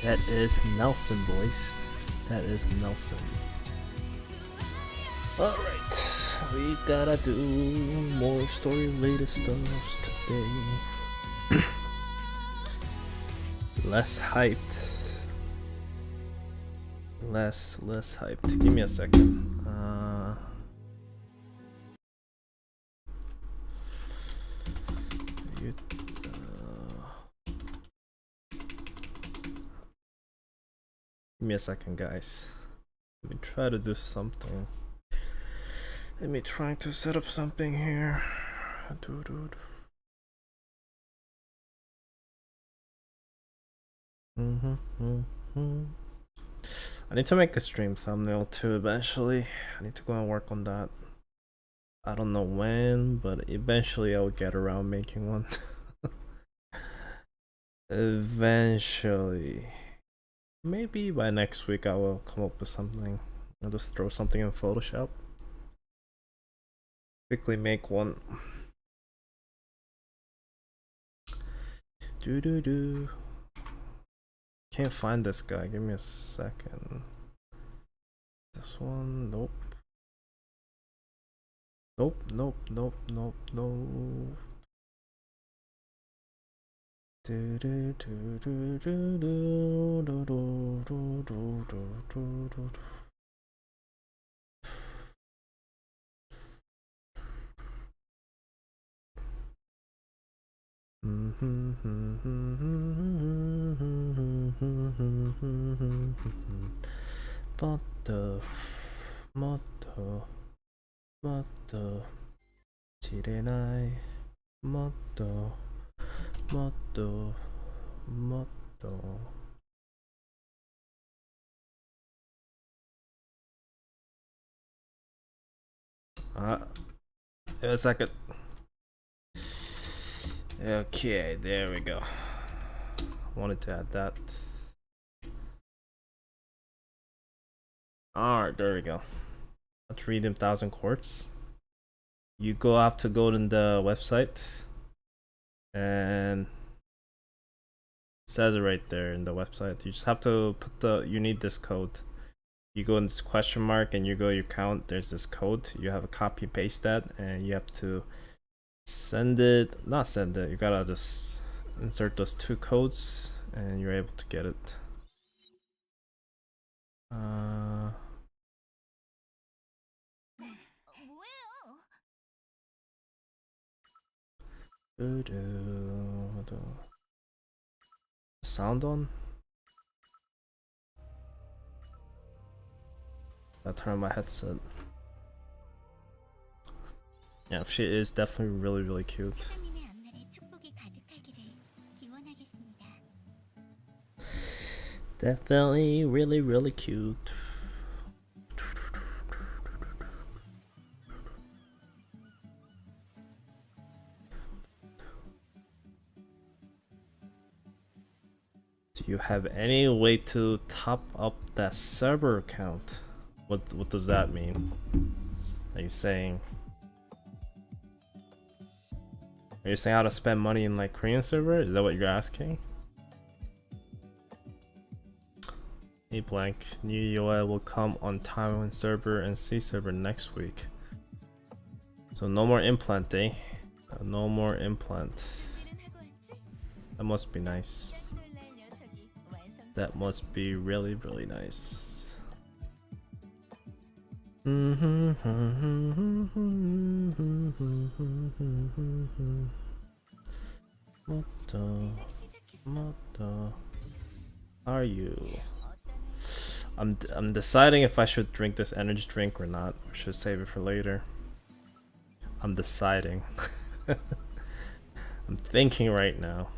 That is Nelson, boys. That is Nelson. Alright, we gotta do more story related stuff today. Less hyped. Less hyped. Give me a second. Give me a second, guys. Let me try to do something. Let me try to set up something here. I need to make a stream thumbnail too eventually. I need to go and work on that. I don't know when, but eventually I'll get around making one. Eventually. Maybe by next week I will come up with something. I'll just throw something in Photoshop. Quickly make one. Can't find this guy. Give me a second. This one, nope. Nope. Motto 지레나이 motto a second. Okay, there we go. Wanted to add that. Alright, there we go. Let's read them 1,000 quartz. You have to go to the website, and it says it right there in the website. You just have to put you need this code. You go in this question mark and you go your account, there's this code. You have a copy paste that, and you have to not send it, you gotta just insert those two codes and you're able to get it. Sound on? I'll turn on my headset. Yeah, she is definitely really cute. Definitely really cute. Do you have any way to top up that server account? What does that mean? Are you saying how to spend money in like Korean server? Is that what you're asking? Hey blank, new UI will come on Taiwan server and C server next week. So no more implant, eh? No more implant. That must be nice. That must be really nice. Motto. Are you? I'm deciding if I should drink this energy drink or not. I should save it for later. I'm deciding. I'm thinking right now.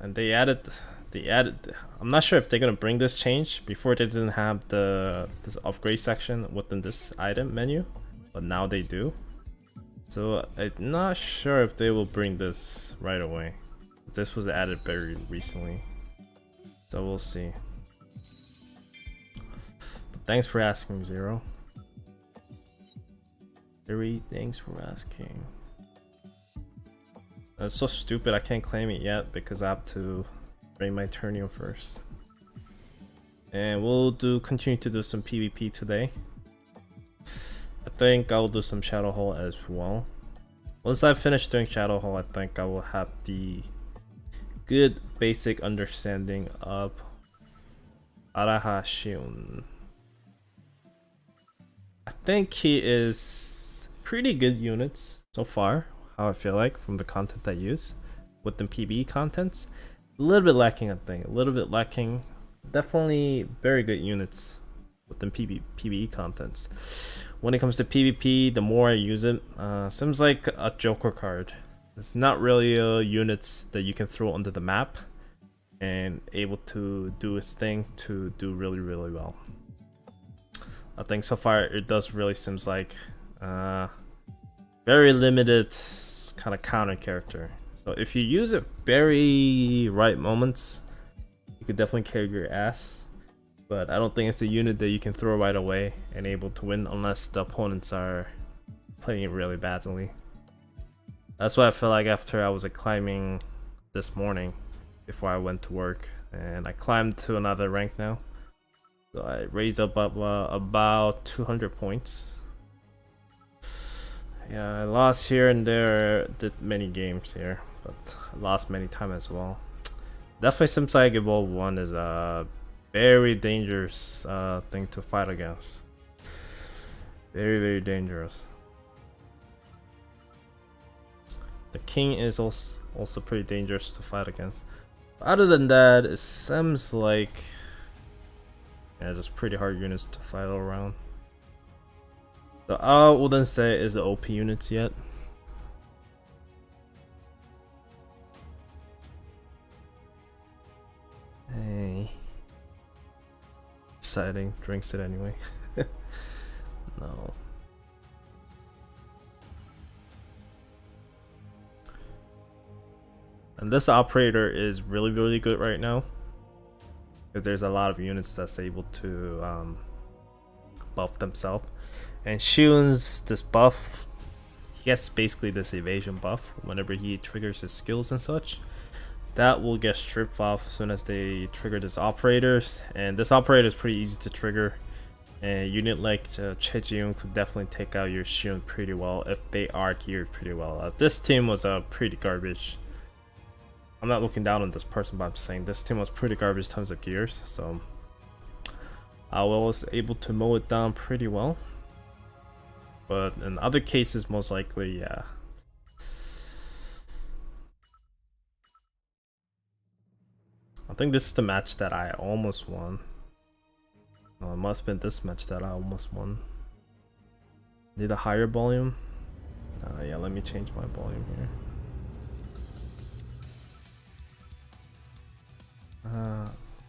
And they added. I'm not sure if they're gonna bring this change. Before they didn't have this upgrade section within this item menu, but now they do. So I'm not sure if they will bring this right away. This was added very recently, so we'll see. But thanks for asking, Zero. Thanks for asking. It's so stupid I can't claim it yet because I have to bring my Turnium first. And we'll continue to do some PvP today. I think I'll do some Shadow Hole as well. Once I finish doing Shadow Hole, I think I will have the good basic understanding of Araha Shiyoon. I think he is pretty good units so far, how I feel like from the content I use with the PvE contents. A little bit lacking, I think. A little bit lacking. Definitely very good units with the PvE contents. When it comes to PvP, the more I use it, seems like a Joker card. It's not really units that you can throw onto the map and able to do its thing to do really well. I think so far it does really seems like very limited kind of counter character. So if you use it very right moments, you could definitely carry your ass. But I don't think it's a unit that you can throw right away and able to win unless the opponents are playing it really badly. That's why I feel like after I was climbing this morning before I went to work, and I climbed to another rank now. So I raised up about 200 points. Yeah, I lost here and there, did many games here, but I lost many times as well. Definitely seems like Evolve 1 is a very dangerous thing to fight against. Very dangerous. The king is also pretty dangerous to fight against. Other than that, it seems like just pretty hard units to fight all around. So I wouldn't say it's the OP units yet. Hey. Exciting, drinks it anyway. No. And this operator is really good right now, because there's a lot of units that's able to buff themselves. And Shiyoon's this buff, he gets basically this evasion buff whenever he triggers his skills and such. That will get stripped off as soon as they trigger this operators, and this operator is pretty easy to trigger. And a unit like Chejiun could definitely take out your Shiyoon pretty well if they are geared pretty well. This team was pretty garbage. I'm not looking down on this person, but I'm just saying this team was pretty garbage in terms of gears, so I was able to mow it down pretty well. But in other cases, most likely, yeah. I think this is the match that I almost won. Oh, it must have been this match that I almost won. Need a higher volume? Yeah, let me change my volume here.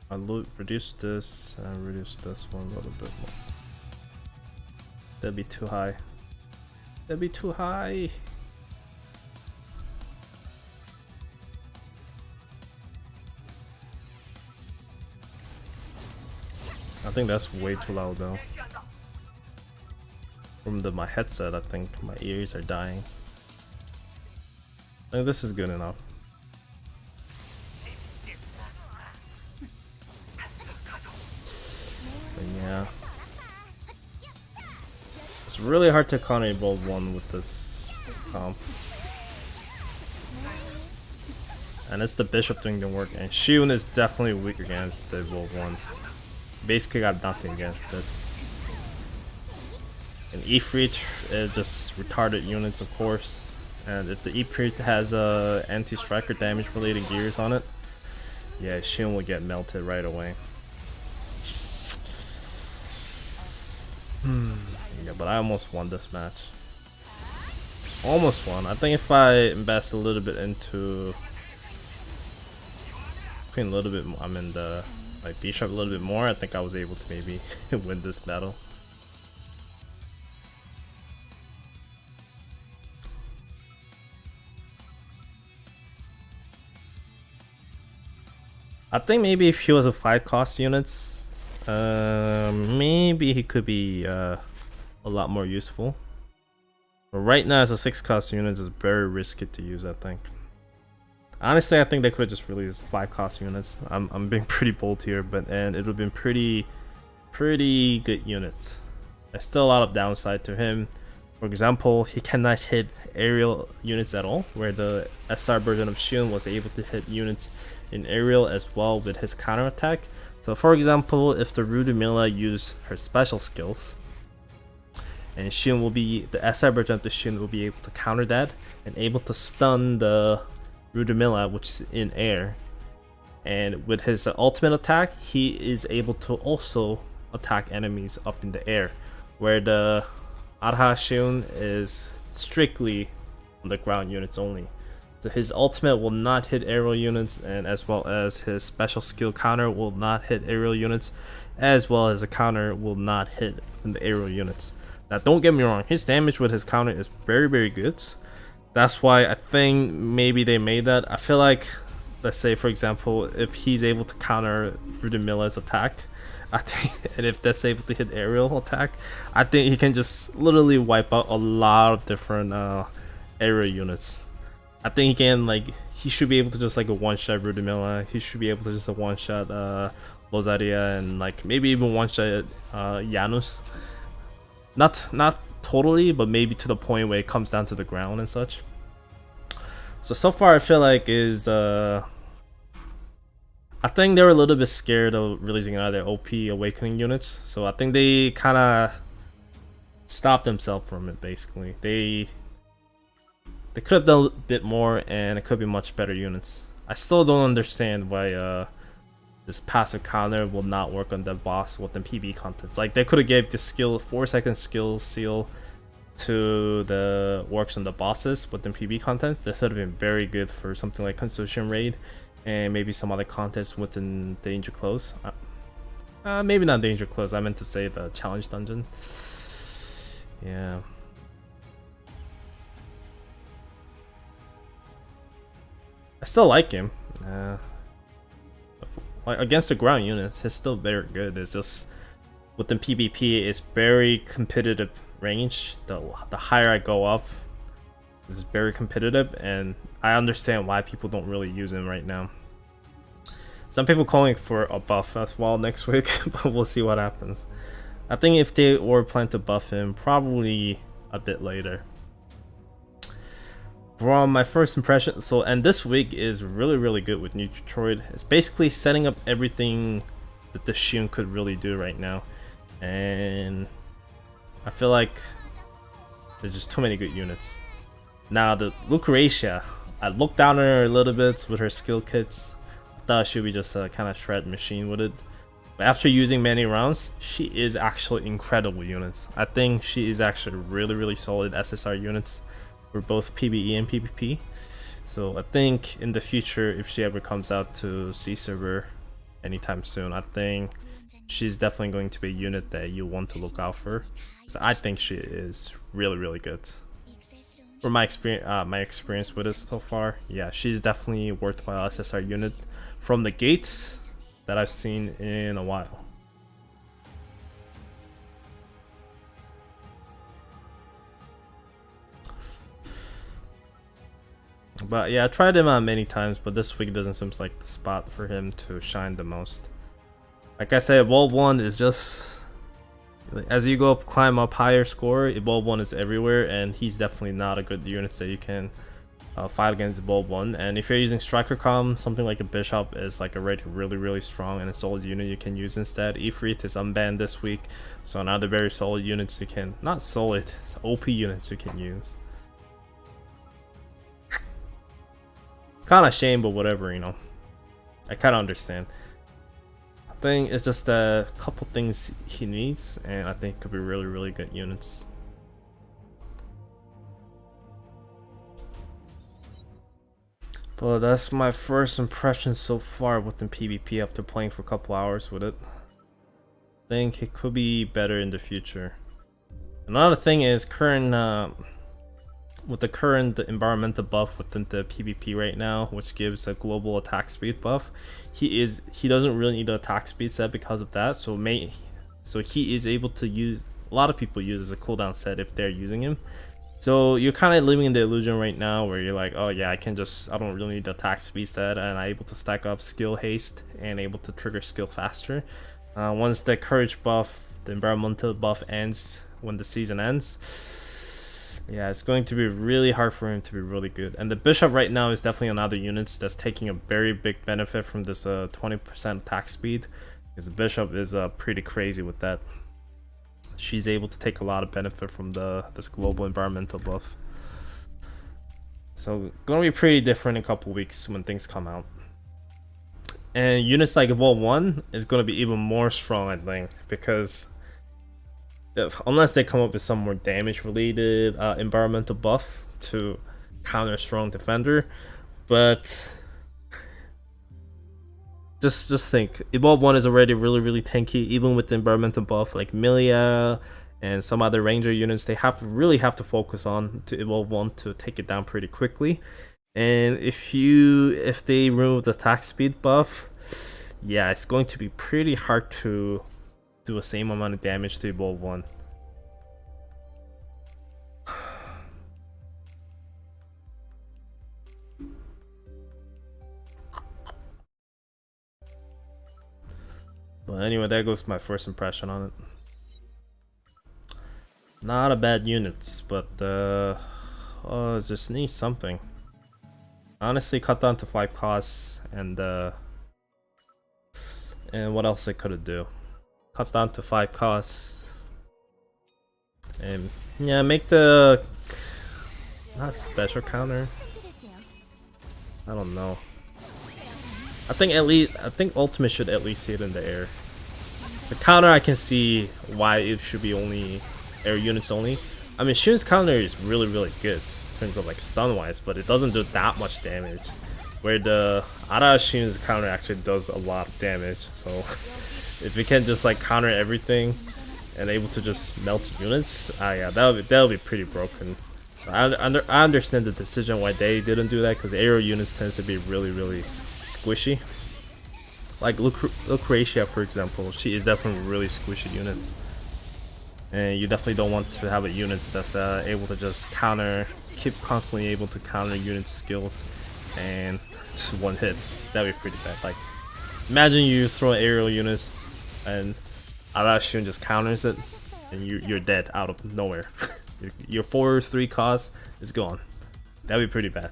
I'll reduce this and reduce this one a little bit more. That'd be too high. That'd be too high. I think that's way too loud though. From my headset, I think my ears are dying. I think this is good enough. But yeah. It's really hard to counter Evolve 1 with this comp. And it's the Bishop doing the work, and Shiyoon is definitely weak against the Evolve 1. Basically got nothing against it. And Ifrit is just retarded units, of course. And if the Ifrit has anti-striker damage related gears on it, yeah, Shiyoon will get melted right away. Yeah, but I almost won this match. Almost won. I think if I invest a little bit into putting a little bit more, I'm in the like B-sharp a little bit more, I think I was able to maybe win this battle. I think maybe if he was a 5 cost units, maybe he could be a lot more useful. But right now as a 6 cost unit is very risky to use, I think. Honestly, I think they could have just released 5 cost units. I'm being pretty bold here, but and it would have been pretty good units. There's still a lot of downside to him. For example, he cannot hit aerial units at all, where the SR version of Shiyoon was able to hit units in aerial as well with his counterattack. So for example, if the Rudimilla used her special skills, and Shiyoon will be, the SR version of the Shiyoon will be able to counter that and able to stun the Rudimilla, which is in air. And with his ultimate attack, he is able to also attack enemies up in the air, where the Arha Shiyoon is strictly on the ground units only. So his ultimate will not hit aerial units, and as well as his special skill counter will not hit aerial units, as well as the counter will not hit in the aerial units. Now don't get me wrong, his damage with his counter is very good. That's why I think maybe they made that. I feel like, let's say for example, if he's able to counter Rudimilla's attack, I think, and if that's able to hit aerial attack, I think he can just literally wipe out a lot of different aerial units. I think he can, like, he should be able to just like a one-shot Rudimilla. He should be able to just a one-shot Lozaria, and like maybe even one-shot Janus. Not totally, but maybe to the point where it comes down to the ground and such. So far I feel like is I think they were a little bit scared of releasing another OP Awakening units, so I think they kind of stopped themselves from it. Basically, they could have done a bit more, and it could be much better units. I still don't understand why this passive counter will not work on the boss within PB contents. Like, they could have gave the skill 4-second skill seal to the works on the bosses within PB contents. This would have been very good for something like Constitution Raid and maybe some other contests within Danger Close. Maybe not Danger Close, I meant to say the challenge dungeon. Yeah. I still like him. Like against the ground units, he's still very good. It's just within PvP, it's very competitive range. The higher I go up, it's very competitive, and I understand why people don't really use him right now. Some people calling for a buff as well next week, but we'll see what happens. I think if they were planning to buff him, probably a bit later. From my first impression, and this week is really good with New Detroit. It's basically setting up everything that the Shiyoon could really do right now, and I feel like there's just too many good units. Now the Lucretia, I looked down on her a little bit with her skill kits. I thought she would be just a kind of shred machine with it. But after using many rounds, she is actually incredible units. I think she is actually really solid SSR units for both PvE and PvP. So I think in the future, if she ever comes out to C server anytime soon, I think she's definitely going to be a unit that you want to look out for, because I think she is really good. From my experience with it so far, yeah, she's definitely a worthwhile SSR unit from the gate that I've seen in a while. But yeah, I tried him out many times, but this week doesn't seem like the spot for him to shine the most. Like I said, Evolve 1 is just, as you go climb up higher score, Evolve 1 is everywhere, and he's definitely not a good unit that you can fight against Evolve 1. And if you're using Striker Com, something like a Bishop is like already really strong and a solid unit you can use instead. Ifrit is unbanned this week, so another very solid units you can, not solid, it's OP units you can use. Kinda shame, but whatever, you know. I kinda understand. I think it's just a couple things he needs, and I think could be really good units. But that's my first impression so far within PvP after playing for a couple hours with it. I think it could be better in the future. Another thing is with the current environmental buff within the PvP right now, which gives a global attack speed buff, he doesn't really need an attack speed set because of that. So he is able to use, a lot of people use as a cooldown set if they're using him. So you're kind of living in the illusion right now where you're like, oh yeah, I don't really need the attack speed set, and I'm able to stack up skill haste and able to trigger skill faster. Once the courage buff, the environmental buff ends, when the season ends, yeah, it's going to be really hard for him to be really good. And the bishop right now is definitely another unit that's taking a very big benefit from this 20% attack speed, because the bishop is pretty crazy with that. She's able to take a lot of benefit from this global environmental buff. So gonna be pretty different in a couple weeks when things come out. And units like Evolve 1 is gonna be even more strong, I think, because unless they come up with some more damage related environmental buff to counter strong defender. But just think, Evolve 1 is already really tanky, even with the environmental buff. Like Milia and some other ranger units, they really have to focus on to Evolve 1 to take it down pretty quickly. And if they remove the attack speed buff, yeah, it's going to be pretty hard to do the same amount of damage to Evolve 1. But anyway, there goes my first impression on it. Not a bad unit, but it just needs something. Honestly, cut down to 5 costs, and what else I could do? Cut down to 5 costs, and yeah, make the not special counter. I don't know. I think ultimate should at least hit in the air. The counter, I can see why it should be only air units only. I mean, Shiyoon's counter is really good in terms of like stun wise, but it doesn't do that much damage. Where the Ara Shiyoon's counter actually does a lot of damage. So if we can just like counter everything and able to just melt units, yeah, that'll be pretty broken. I understand the decision why they didn't do that, because aerial units tends to be really squishy. Like Lucretia, for example, she is definitely really squishy units, and you definitely don't want to have a unit that's able to just keep constantly able to counter unit skills and just one hit. That'd be pretty bad. Like, imagine you throw aerial units and Arashun just counters it, and you're dead out of nowhere. Your 4/3 cost is gone. That'd be pretty bad.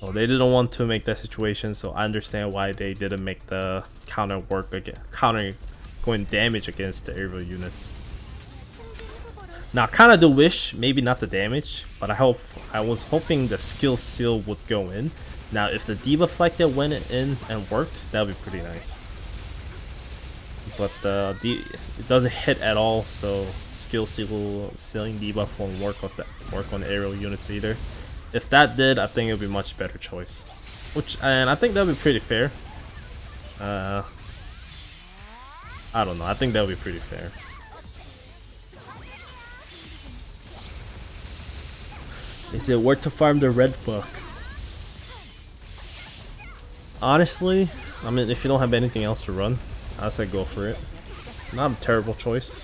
Well, they didn't want to make that situation, so I understand why they didn't make the counter work again. Counter going damage against the aerial units. Now, kind of do wish maybe not the damage, but I was hoping the skill seal would go in. Now, if the deflected went in and worked, that would be pretty nice. But it doesn't hit at all, so skill sealing debuff won't work on the aerial units either. If that did, I think it would be a much better choice. And I think that would be pretty fair. I don't know. I think that would be pretty fair. Is it worth to farm the red book? Honestly, I mean, if you don't have anything else to run, I say go for it. Not a terrible choice.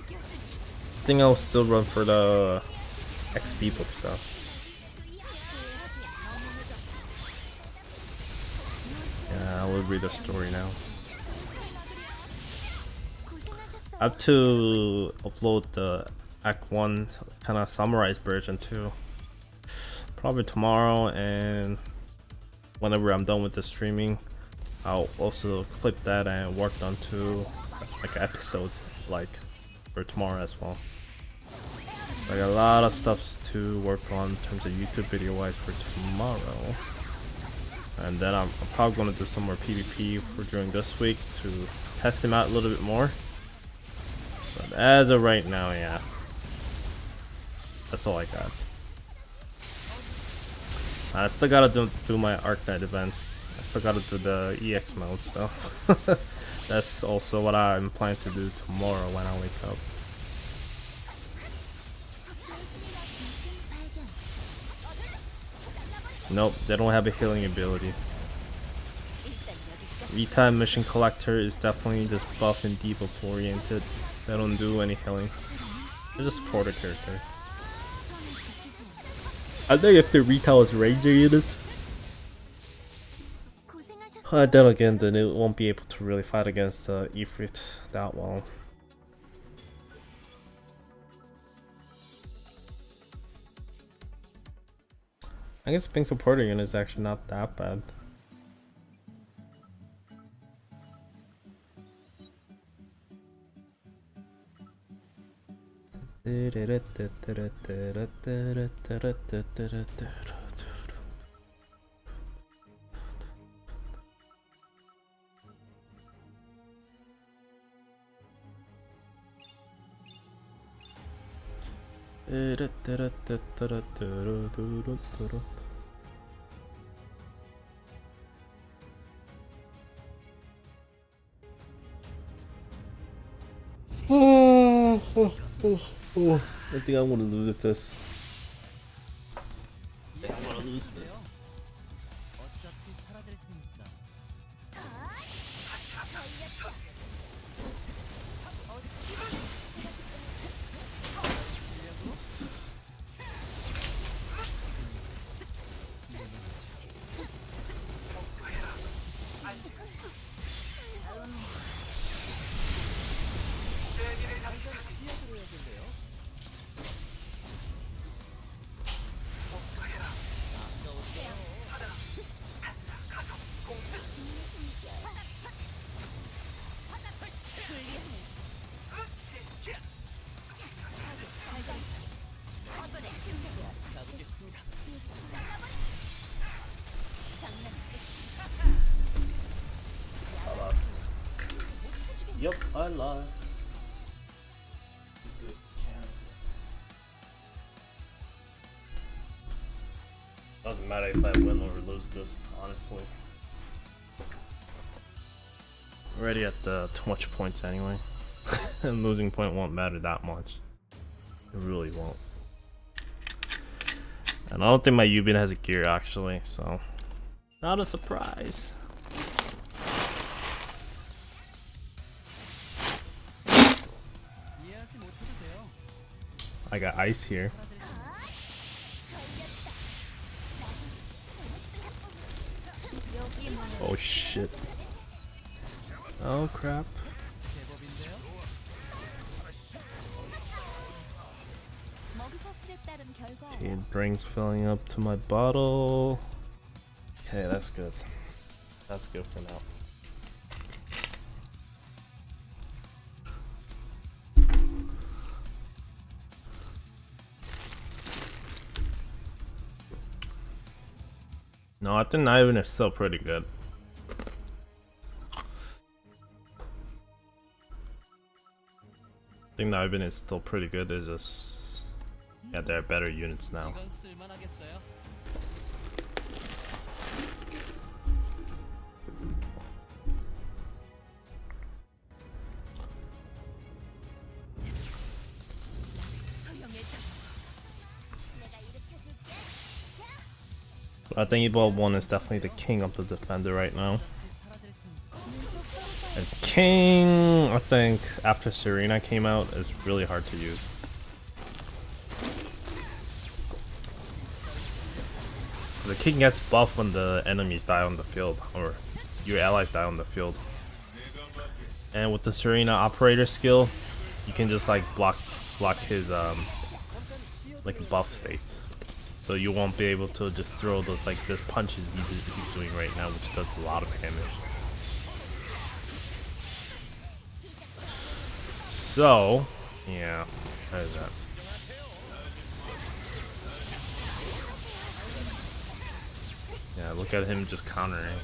I think I'll still run for the XP book stuff. Yeah, I will read the story now. I have to upload the Act 1 kind of summarized version too. Probably tomorrow, and whenever I'm done with the streaming, I'll also clip that and work on two like episodes like for tomorrow as well. Like a lot of stuff to work on in terms of YouTube video wise for tomorrow. And then I'm probably going to do some more PvP for during this week to test him out a little bit more. But as of right now, yeah, that's all I got. I still gotta do my Arknight events. I still gotta do the EX mode, so that's also what I'm planning to do tomorrow when I wake up. Nope, they don't have a healing ability. V-Time Mission Collector is definitely just buff and debuff oriented. They don't do any healing. They're just supporter character. I think if the retail is ranger units, then again, then it won't be able to really fight against Ifrit that well. I guess being supporter unit is actually not that bad. I think I'm gonna lose at this. I think I'm gonna lose this. I lost. Yep, I lost. Doesn't matter if I win or lose this, honestly. Already at the too much points anyway. And losing point won't matter that much. It really won't. And I don't think my Yubin has a gear actually, so not a surprise. I got ice here. Oh shit. Oh crap. Okay, drink's filling up to my bottle. Okay, that's good. That's good for now. No, I think Ivan is still pretty good. I think Ivan is still pretty good. It's just, yeah, there are better units now. I think Evolve 1 is definitely the king of the defender right now. And King, I think, after Serena came out, is really hard to use. The King gets buffed when the enemies die on the field, or your allies die on the field. And with the Serena operator skill, you can just like block his like buff states. So you won't be able to just throw those like this punches he's doing right now, which does a lot of damage. So, yeah, how is that? Yeah, look at him just countering.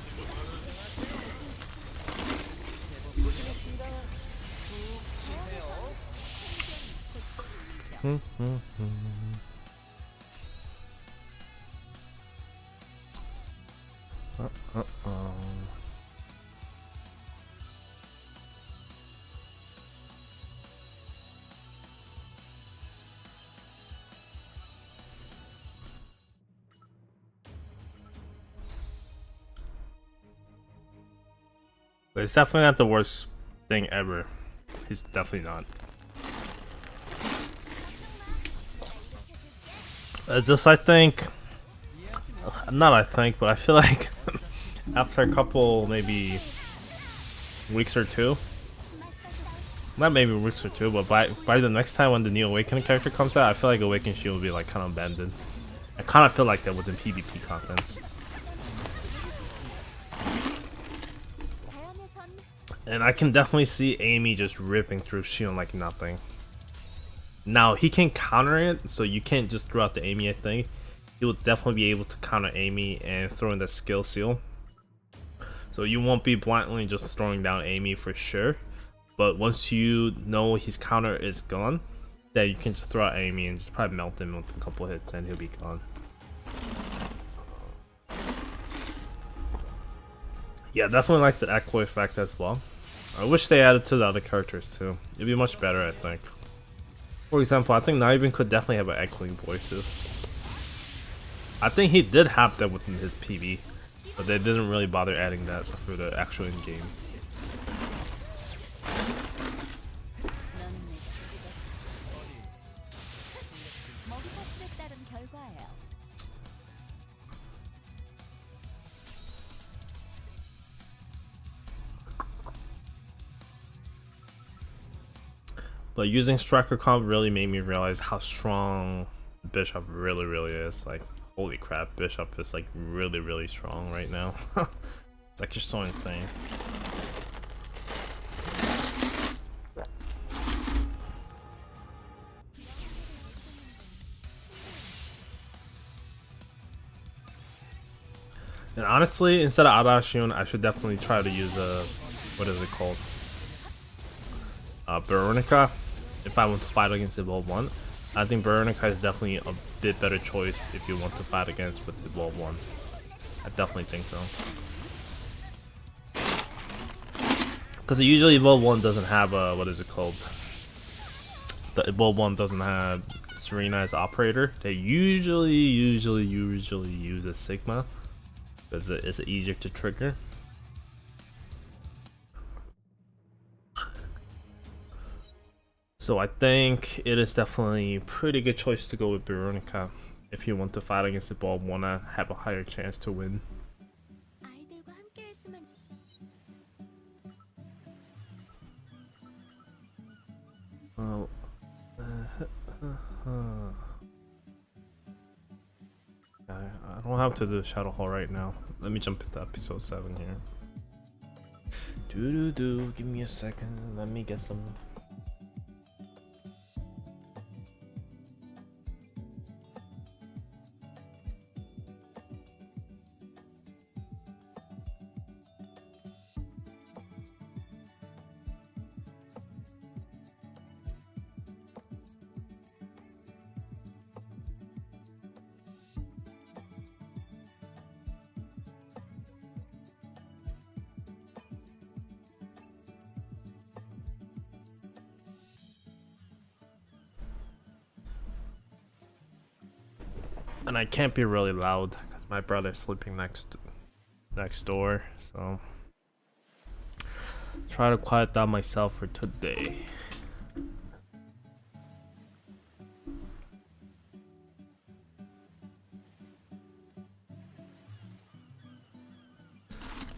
But it's definitely not the worst thing ever. He's definitely not. Just I think, not I think, but I feel like after a couple maybe weeks or two, not maybe weeks or two, but by the next time when the new Awakening character comes out, I feel like Awakening Shield will be like kind of abandoned. I kind of feel like that within PvP content. And I can definitely see Amy just ripping through Shiyoon like nothing. Now, he can counter it, so you can't just throw out the Amy, I think. He will definitely be able to counter Amy and throw in the skill seal. So you won't be blindly just throwing down Amy for sure. But once you know his counter is gone, then you can just throw out Amy and just probably melt him with a couple hits and he'll be gone. Yeah, definitely like the echo effect as well. I wish they added to the other characters too. It'd be much better, I think. For example, I think Naibin could definitely have an echoing voices. I think he did have that within his PV, but they didn't really bother adding that for the actual in-game. But using Striker Comp really made me realize how strong Bishop really is. Like, holy crap, Bishop is like really strong right now. It's like just so insane. And honestly, instead of Ada Shiyoon, I should definitely try to use what is it called? Veronica. If I want to fight against Evolve 1, I think Veronica is definitely a bit better choice if you want to fight against with Evolve 1. I definitely think so. Because usually Evolve 1 doesn't have a, what is it called? The Evolve 1 doesn't have Serena as operator. They usually use a Sigma because it's easier to trigger. So I think it is definitely a pretty good choice to go with Veronica if you want to fight against the ball, wanna have a higher chance to win. Oh, I don't have to do Shadow Hall right now. Let me jump into episode 7 here. Give me a second. Let me get some. And I can't be really loud because my brother's sleeping next door, so try to quiet down myself for today.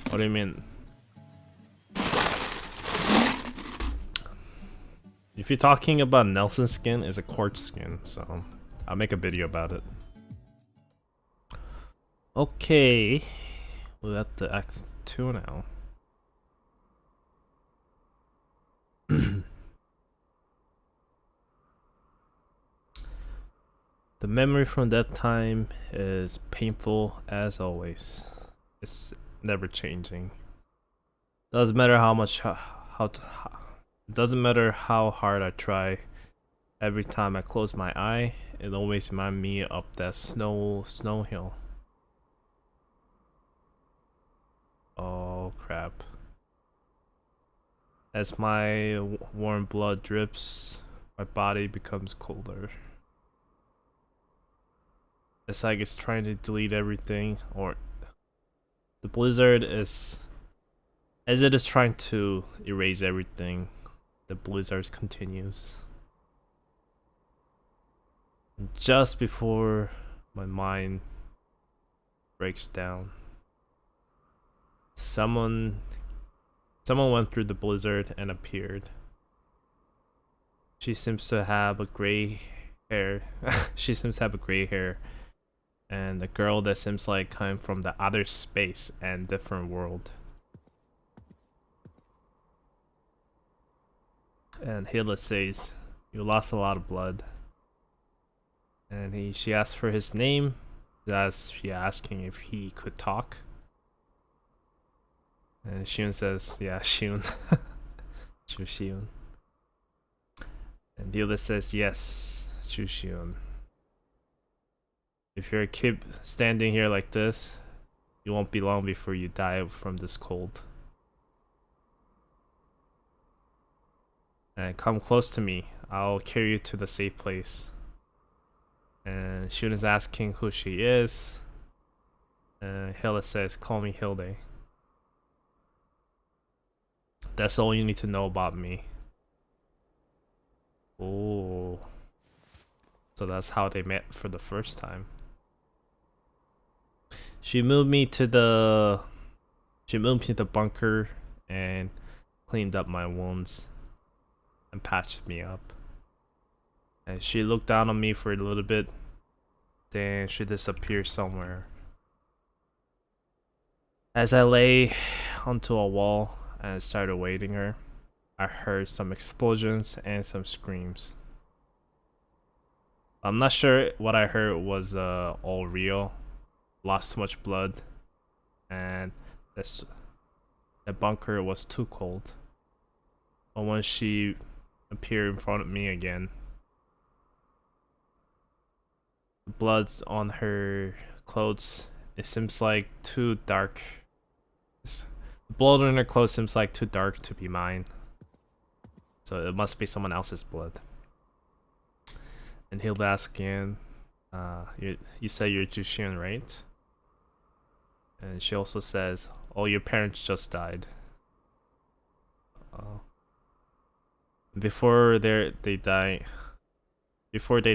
What do you mean? If you're talking about Nelson's skin, it's a quartz skin, so I'll make a video about it. Okay, we're at the Act 2 now. The memory from that time is painful as always. It's never changing. Doesn't matter how much doesn't matter how hard I try. Every time I close my eye, it always reminds me of that snow hill. Oh crap. As my warm blood drips, my body becomes colder. It's like it's trying to delete everything, or the blizzard is, as it is trying to erase everything, the blizzard continues. Just before my mind breaks down, someone went through the blizzard and appeared. She seems to have a gray hair. She seems to have a gray hair, and a girl that seems like coming from the other space and different world. And Hila says, "You lost a lot of blood." And she asked for his name. She asking if he could talk. And Shiyoon says, "Yeah, Shiyoon." Choose Shiyoon. And Hila says, "Yes, choose Shiyoon. If you're a kid standing here like this, you won't be long before you die from this cold. And come close to me. I'll carry you to the safe place." And Shiyoon is asking who she is. And Hilda says, "Call me Hilde. That's all you need to know about me." Oh. So that's how they met for the first time. She moved me to the bunker and cleaned up my wounds and patched me up. And she looked down on me for a little bit, then she disappeared somewhere. As I lay onto a wall and started awaiting her, I heard some explosions and some screams. I'm not sure what I heard was all real. Lost too much blood, and the bunker was too cold. But when she appeared in front of me again, the blood's on her clothes. It seems like too dark. The blood on her clothes seems like too dark to be mine. So it must be someone else's blood. And he'll ask again, you say you're Jushin, right? And she also says, "Oh, your parents just died." Before they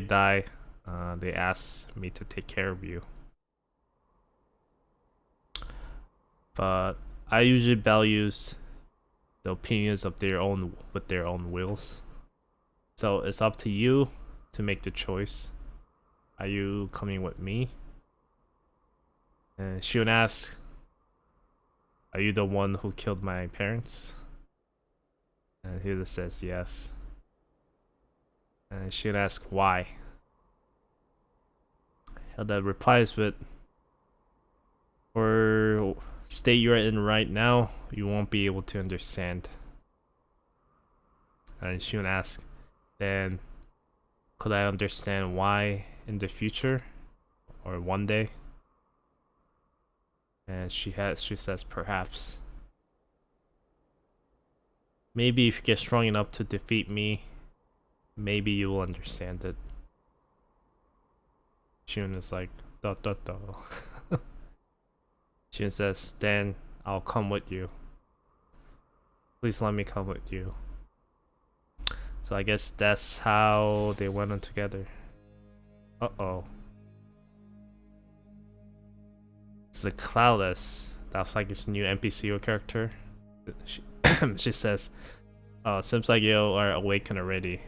die, they asked me to take care of you. But I usually values the opinions of their own wills. So it's up to you to make the choice. Are you coming with me? And she would ask, "Are you the one who killed my parents?" And he just says yes. And she would ask why. Hilda replies with, "For state you're in right now, you won't be able to understand." And she would ask, "Then could I understand why in the future or one day?" And she says, "Perhaps. Maybe if you get strong enough to defeat me, maybe you will understand it." Shiyoon is like, "Da da da." Shiyoon says, "Then I'll come with you. Please let me come with you." So I guess that's how they went on together. Uh-oh. It's the Cloudless. That's like its new NPCO character. She says, "Oh, it seems like you are awakened already."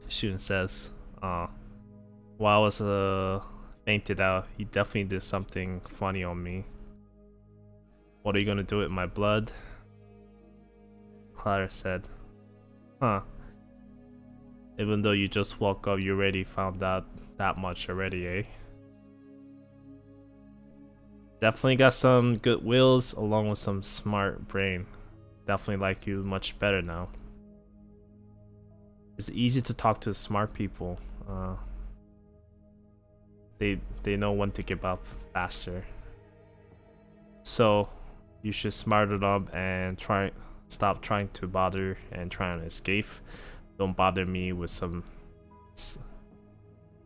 Shiyoon says, "While I was fainted out, you definitely did something funny on me. What are you gonna do with my blood?" Clara said, "Huh. Even though you just woke up, you already found out that much already, eh? Definitely got some good wills along with some smart brain. Definitely like you much better now. It's easy to talk to smart people. They know when to give up faster. So you should smarten up and stop trying to bother and trying to escape. Don't bother me with some.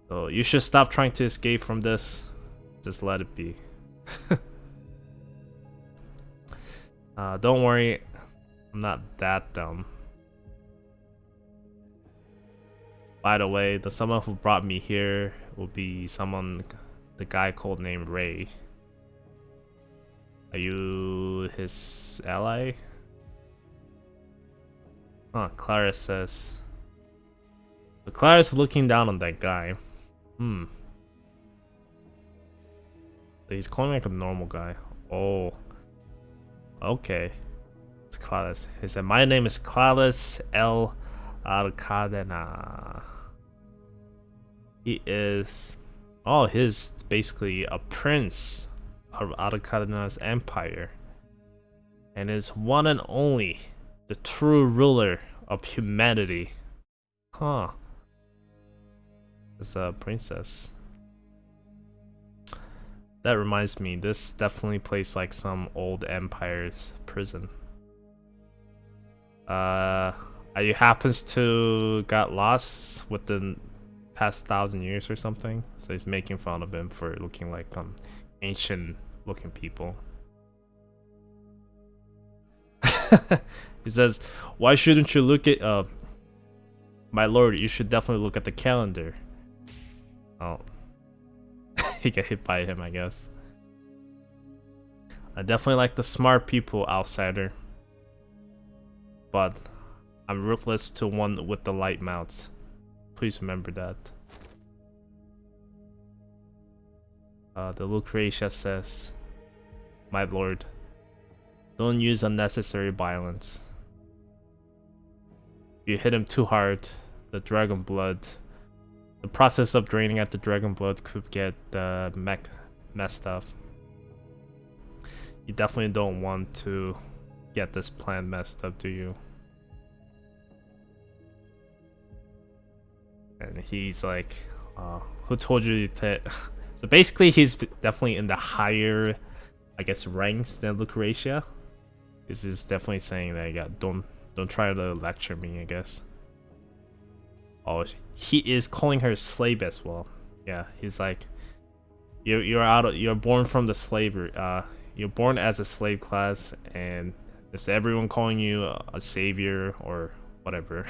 So you should stop trying to escape from this. Just let it be." Don't worry, I'm not that dumb. By the way, the someone who brought me here will be someone, the guy called named Ray. Are you his ally? Huh, Clara says. So Clara's looking down on that guy. So he's calling like a normal guy. Oh. Okay. It's Claris. He said, my name is Claris El Alcadena. He is... Oh, he's basically a prince of Alcadena's empire. And is one and only the true ruler of humanity. Huh. It's a princess. That reminds me, this definitely plays like some old empire's prison. You happens to got lost within past 1,000 years or something, so he's making fun of him for looking like ancient looking people. He says, why shouldn't you look at my lord, you should definitely look at the calendar. Oh. He got hit by him, I guess. I definitely like the smart people, outsider. But I'm ruthless to one with the light mouths. Please remember that. The Lucretia says, my lord, don't use unnecessary violence. You hit him too hard, the dragon blood. The process of draining out the dragon blood could get messed up. You definitely don't want to get this plan messed up, do you? And he's like, who told you to... So basically he's definitely in the higher, I guess, ranks than Lucretia. This is definitely saying that, yeah, don't try to lecture me, I guess. Oh, he is calling her slave as well. Yeah, he's like, you're born from the slavery. You're born as a slave class, and if everyone calling you a savior or whatever.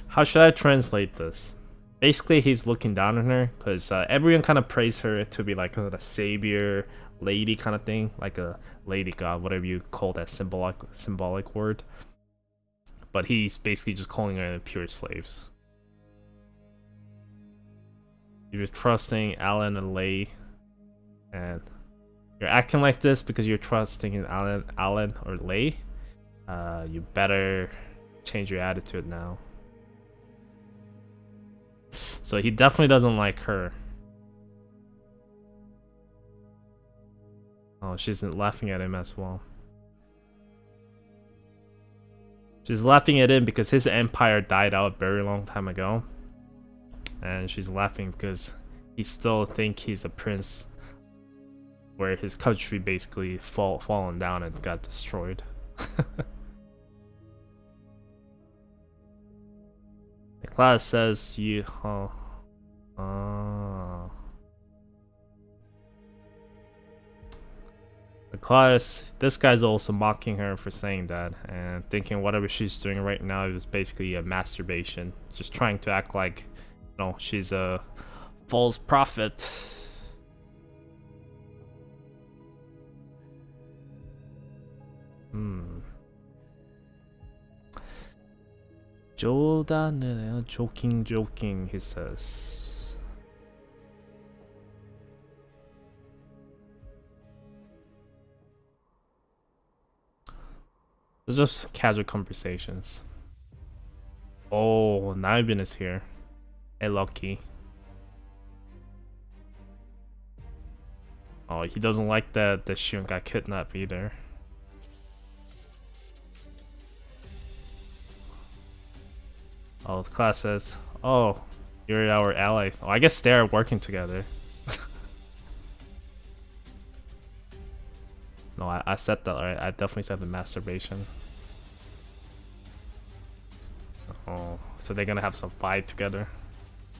How should I translate this? Basically, he's looking down on her because everyone kind of praise her to be like a savior, lady kind of thing, like a lady god, whatever you call that symbolic word. But he's basically just calling her pure slaves. You're trusting Alan and Lei, and you're acting like this because you're trusting in Alan or Lei. You better change your attitude now. So he definitely doesn't like her. Oh, she's laughing at him as well. She's laughing at him because his empire died out a very long time ago. And she's laughing because he still thinks he's a prince, where his country basically fallen down and got destroyed. The class says you... The class, this guy's also mocking her for saying that and thinking whatever she's doing right now is basically a masturbation. Just trying to act like, you know, she's a false prophet. Joking, he says. It's just casual conversations. Oh, Naibin is here. Hey, Lucky. Oh, he doesn't like that Shiyoon got kidnapped either. Oh, the class says, oh, you're our allies. Oh, I guess they're working together. No, I said that right. I definitely said the masturbation. Oh, so they're gonna have some fight together.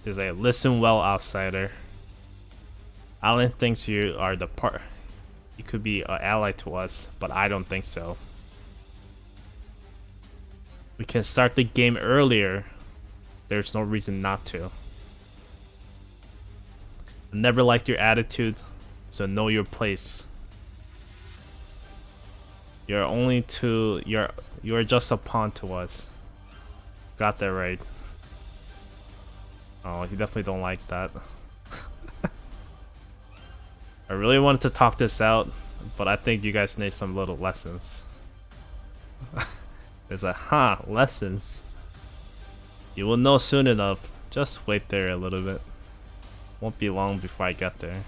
There's a listen well, outsider. Alan thinks you are the part. You could be an ally to us, but I don't think so. We can start the game earlier. There's no reason not to. I never liked your attitude, so know your place. You're just a pawn to us. Got that right. Oh, he definitely don't like that. I really wanted to talk this out, but I think you guys need some little lessons. It's like, lessons. You will know soon enough. Just wait there a little bit. Won't be long before I get there.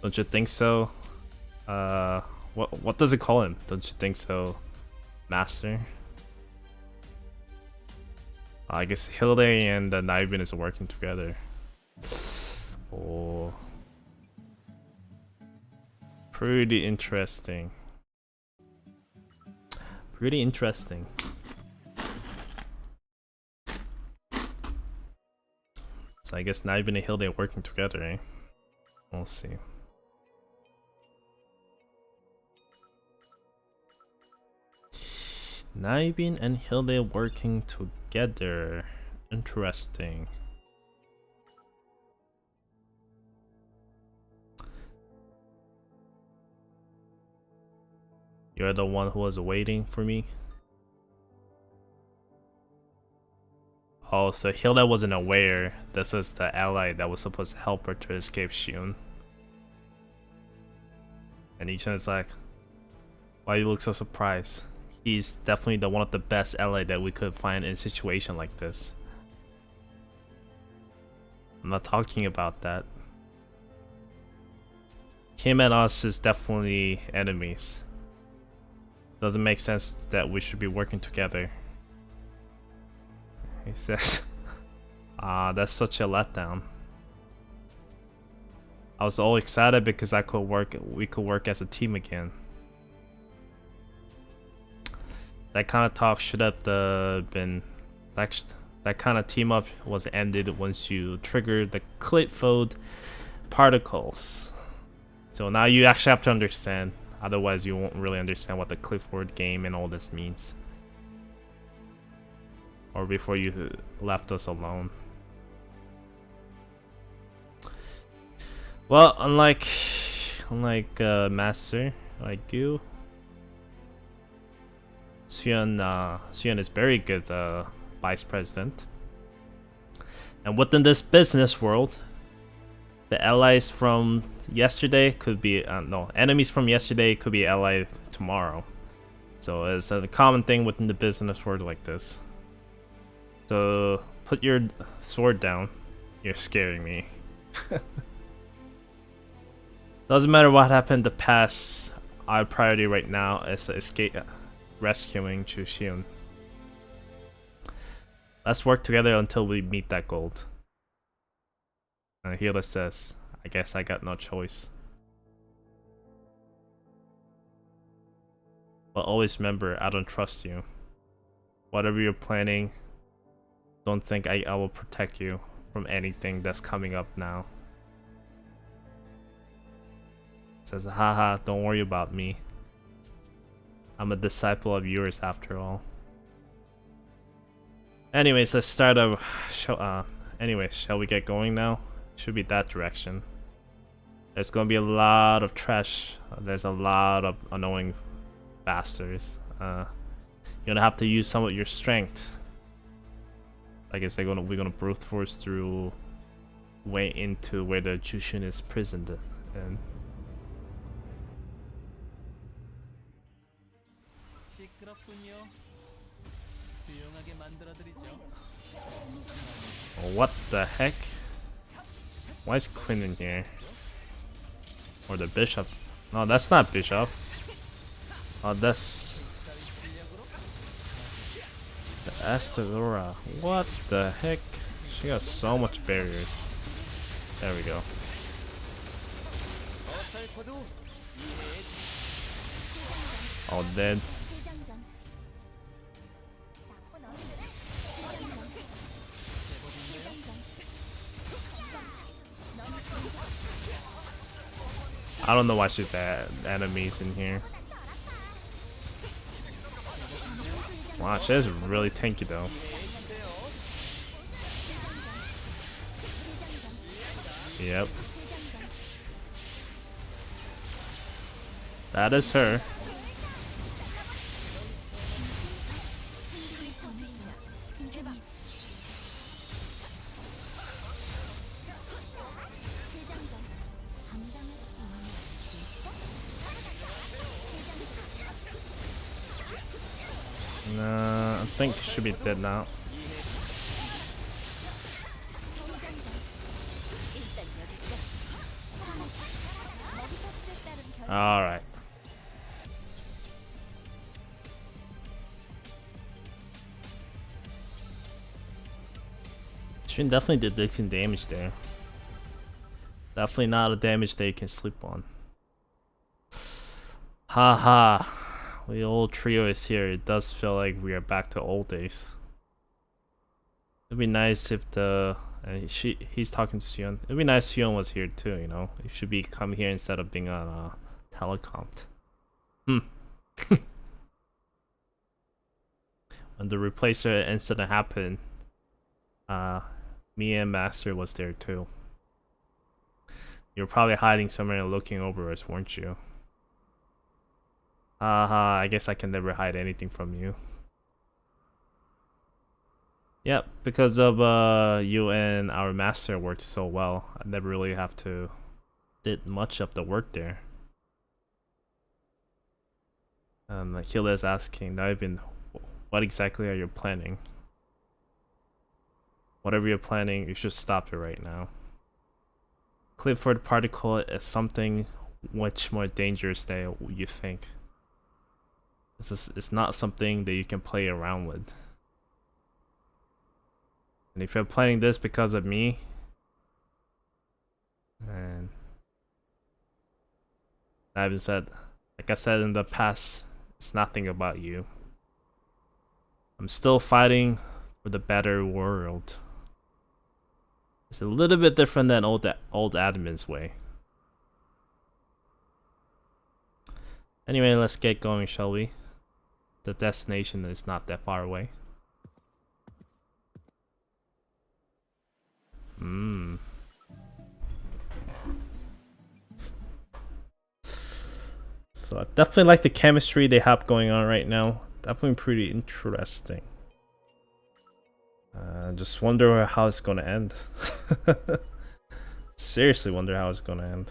Don't you think so? What does it call him? Don't you think so, Master? I guess Hilde and Nibin is working together. Oh, pretty interesting. Pretty interesting. So I guess Nibin and Hilde are working together, eh? We'll see. Nibin and Hilde working together. Interesting. You're the one who was waiting for me? Oh, so Hilda wasn't aware this is the ally that was supposed to help her to escape Shiyoon. And Ichan is like, why you look so surprised? He's definitely one of the best ally that we could find in a situation like this. I'm not talking about that. Him and us is definitely enemies. Doesn't make sense that we should be working together. He says, that's such a letdown. I was all excited because we could work as a team again. That kind of talk should have been, that kind of team up was ended once you triggered the Clitfold particles. So now you actually have to understand, otherwise you won't really understand what the Clifford game and all this means. Or before you left us alone. Well, unlike Master, like you, Shiyoon is very good vice president. And within this business world, the allies from yesterday could be enemies from yesterday could be allied tomorrow. So it's a common thing within the business world like this. So put your sword down. You're scaring me. Doesn't matter what happened in the past. Our priority right now is rescuing Shiyoon. Let's work together until we meet that goal. And Hila says, I guess I got no choice. But always remember, I don't trust you. Whatever you're planning, don't think I will protect you from anything that's coming up now. Says, haha, don't worry about me. I'm a disciple of yours after all. Anyways, let's start a show. Anyways, shall we get going now? Should be that direction. There's gonna be a lot of trash. There's a lot of annoying bastards. You're gonna have to use some of your strength. I guess we're gonna brute force through way into where the Jushin is prisoned in. What the heck? Why is Quinn in here? Or the bishop? No, that's not bishop. Oh, that's the Astagora. What the heck? She got so much barriers. There we go. All dead. I don't know why she's at enemies in here. Wow, she is really tanky though. Yep. That is her. Nah, I think she should be dead now. Alright. Shiyoon definitely did decent damage there. Definitely not a damage that you can sleep on. Haha. The old trio is here. It does feel like we are back to old days. It'd be nice if he's talking to Shiyoon. It'd be nice if Shiyoon was here too, you know. He should be come here instead of being on telecomped. When the replacer incident happened, me and Master was there too. You were probably hiding somewhere and looking over us, weren't you? Haha, I guess I can never hide anything from you. Yep, because of you and our Master worked so well, I never really have to did much of the work there. Hilda is asking, Naibin, what exactly are you planning? Whatever you're planning, you should stop it right now. Clifford particle is something much more dangerous than you think. It's not something that you can play around with. And if you're planning this because of me, and I've said, like I said in the past, it's nothing about you. I'm still fighting for the better world. It's a little bit different than old admin's way. Anyway, let's get going, shall we? The destination is not that far away. So I definitely like the chemistry they have going on right now. Definitely pretty interesting. Just wonder how it's gonna end. Seriously wonder how it's gonna end.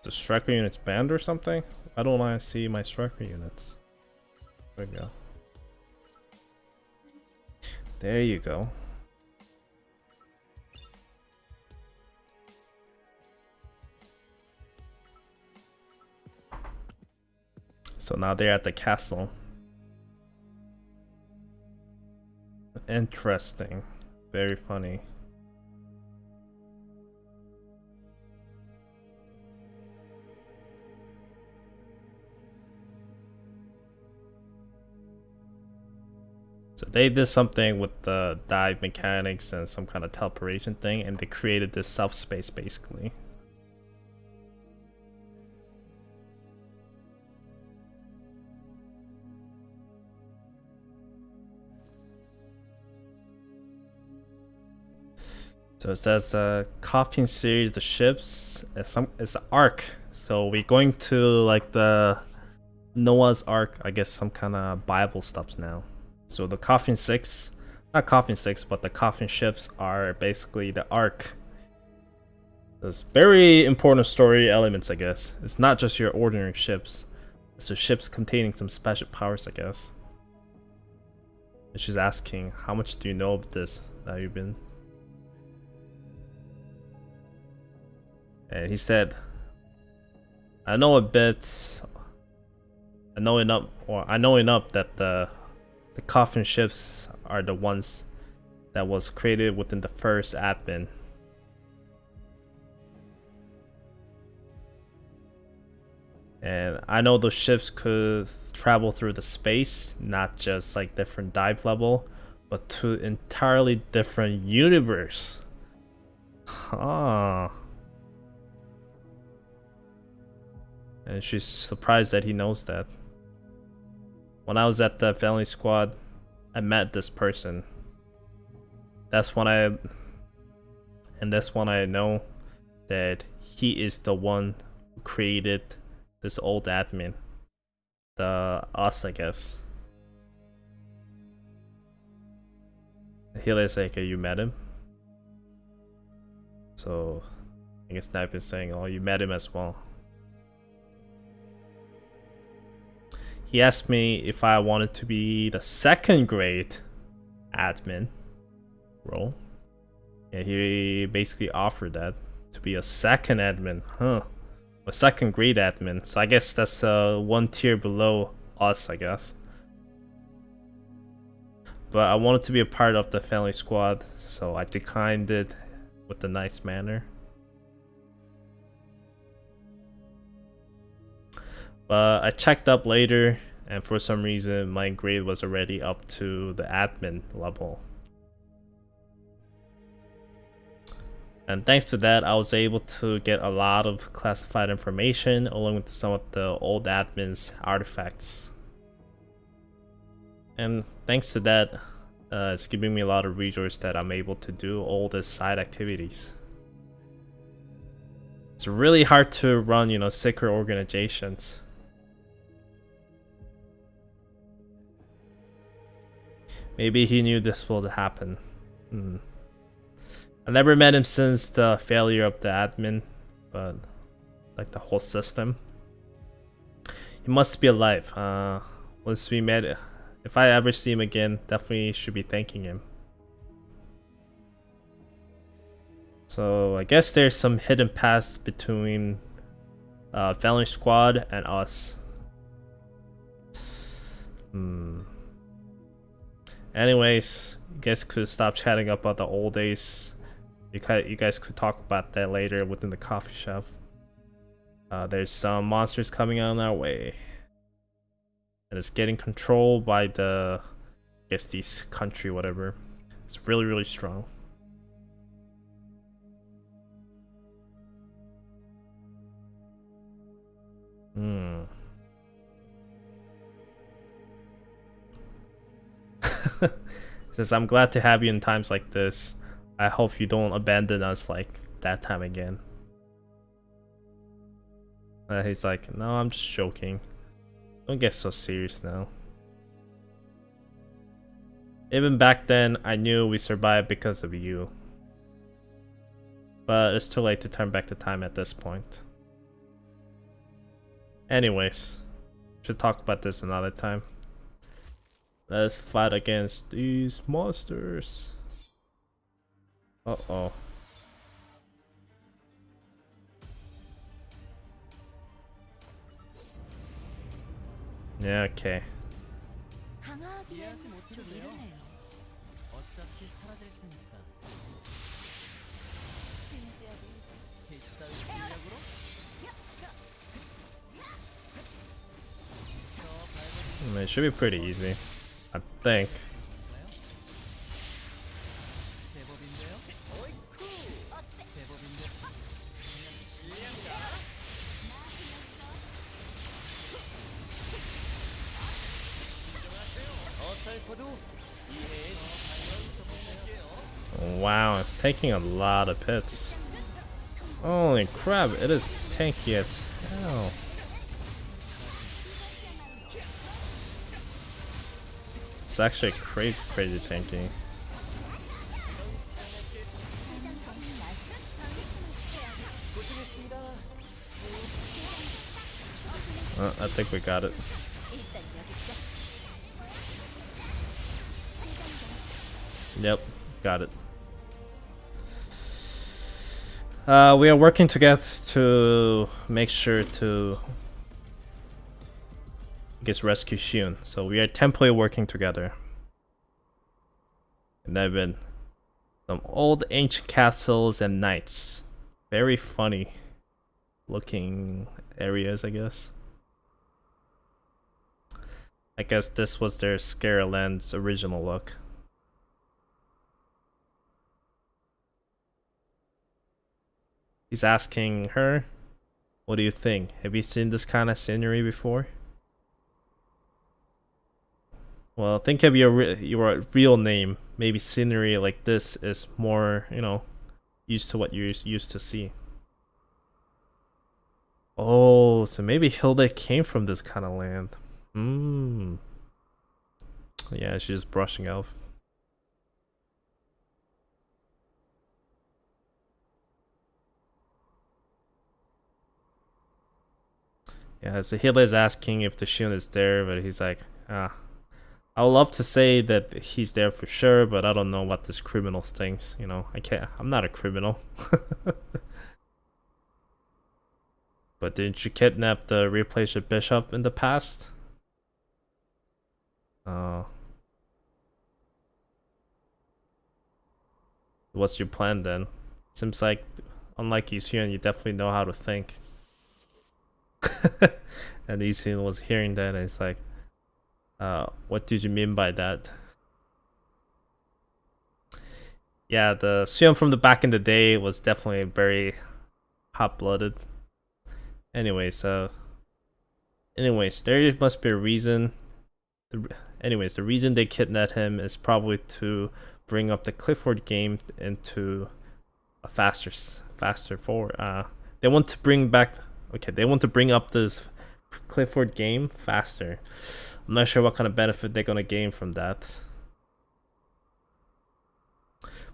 The striker units banned or something? Why don't I see my striker units? There we go. There you go. So now they're at the castle. Interesting. Very funny. So they did something with the dive mechanics and some kind of teleportation thing, and they created this subspace basically. So it says Coffin series, the ships, it's an arc. So we're going to like the Noah's Ark, I guess some kind of Bible stuff now. So the Coffin 6, not Coffin 6, but the Coffin ships are basically the Ark. There's very important story elements, I guess. It's not just your ordinary ships. It's the ships containing some special powers, I guess. And she's asking, how much do you know of this that you've been? And he said, I know a bit, I know enough that the coffin ships are the ones that was created within the first admin. And I know those ships could travel through the space, not just like different dive level, but to entirely different universe. Ah. And she's surprised that he knows that. When I was at the family squad, I met this person. That's when I know that he is the one who created this old admin. The us, I guess. He'll say, okay, you met him? So I guess Snipe is saying, oh, you met him as well. He asked me if I wanted to be the second grade admin role. Yeah, he basically offered that, to be a second admin. Huh. A second grade admin. So I guess that's one tier below us, I guess. But I wanted to be a part of the family squad, so I declined it with a nice manner. But I checked up later, and for some reason my grade was already up to the admin level. And thanks to that, I was able to get a lot of classified information along with some of the old admin's artifacts. And thanks to that, it's giving me a lot of resources that I'm able to do all the side activities. It's really hard to run, secret organizations. Maybe he knew this would happen. I never met him since the failure of the admin, but like the whole system. He must be alive. Once we met, if I ever see him again, definitely should be thanking him. So I guess there's some hidden paths between family squad and us. Anyways, you guys could stop chatting about the old days. You guys could talk about that later within the coffee shop. There's some monsters coming on our way. And it's getting controlled by the, I guess, this country, whatever. It's really, really strong. Says, I'm glad to have you in times like this. I hope you don't abandon us like that time again. He's like, no, I'm just joking. Don't get so serious now. Even back then, I knew we survived because of you. But it's too late to turn back the time at this point. Anyways, should talk about this another time. Let's fight against these monsters. Uh-oh. Yeah, okay. It should be pretty easy, I think. Wow, it's taking a lot of hits. Holy crap, it is tanky as hell. It's actually crazy tanky. I think we got it. Yep, got it. We are working together to make sure to, I guess, rescue Shiyoon. So we are temporarily working together. And there have been some old ancient castles and knights. Very funny looking areas, I guess. I guess this was their Scareland's original look. He's asking her, what do you think? Have you seen this kind of scenery before? Well, think of your real name. Maybe scenery like this is more, used to what you're used to see. Oh, so maybe Hilda came from this kind of land. Hmm. Yeah, she's just brushing off. Yeah, so Hilda is asking if the Shiyoon is there, but he's like, I would love to say that he's there for sure, but I don't know what this criminal thinks. I can't. I'm not a criminal. But didn't you kidnap the replacement bishop in the past? Uh, what's your plan then? Seems like, unlike Yisun, you definitely know how to think. And Yisun was hearing that, and he's like, what did you mean by that? Yeah, the Shiyoon from the back in the day was definitely very hot-blooded. Anyways, there must be a reason. The reason they kidnapped him is probably to bring up the Clifford game into a faster forward. They want to bring back. Okay, they want to bring up this Clifford game faster. I'm not sure what kind of benefit they're gonna gain from that.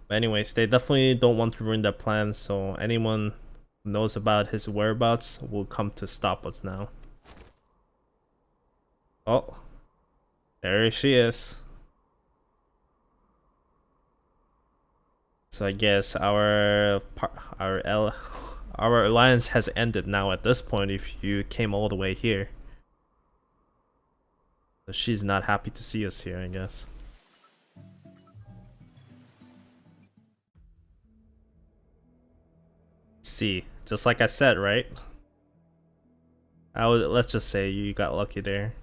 But anyways, they definitely don't want to ruin their plans. So anyone who knows about his whereabouts will come to stop us now. Oh, there she is. So I guess our alliance has ended now at this point if you came all the way here. So she's not happy to see us here, I guess. See, just like I said, right? Let's just say you got lucky there.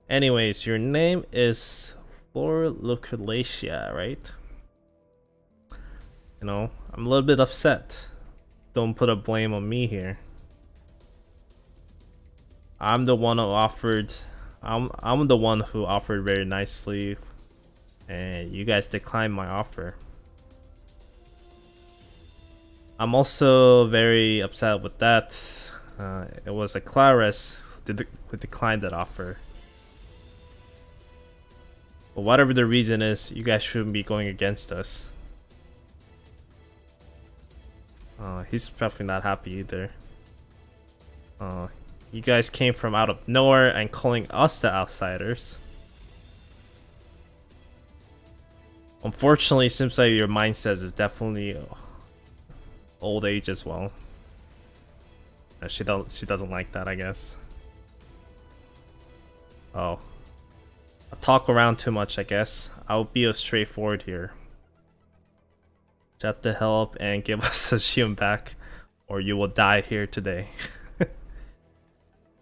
Anyways, your name is Florluculacia, right? I'm a little bit upset. Don't put a blame on me here. I'm the one who offered. I'm the one who offered very nicely, and you guys declined my offer. I'm also very upset with that. It was a Claris who declined that offer. But whatever the reason is, you guys shouldn't be going against us. He's probably not happy either. You guys came from out of nowhere and calling us the outsiders. Unfortunately, it seems like your mindset is definitely old age as well. She doesn't like that, I guess. Oh, I talk around too much, I guess. I'll be straightforward here. Shut the hell up and give us a Shiyoon back, or you will die here today.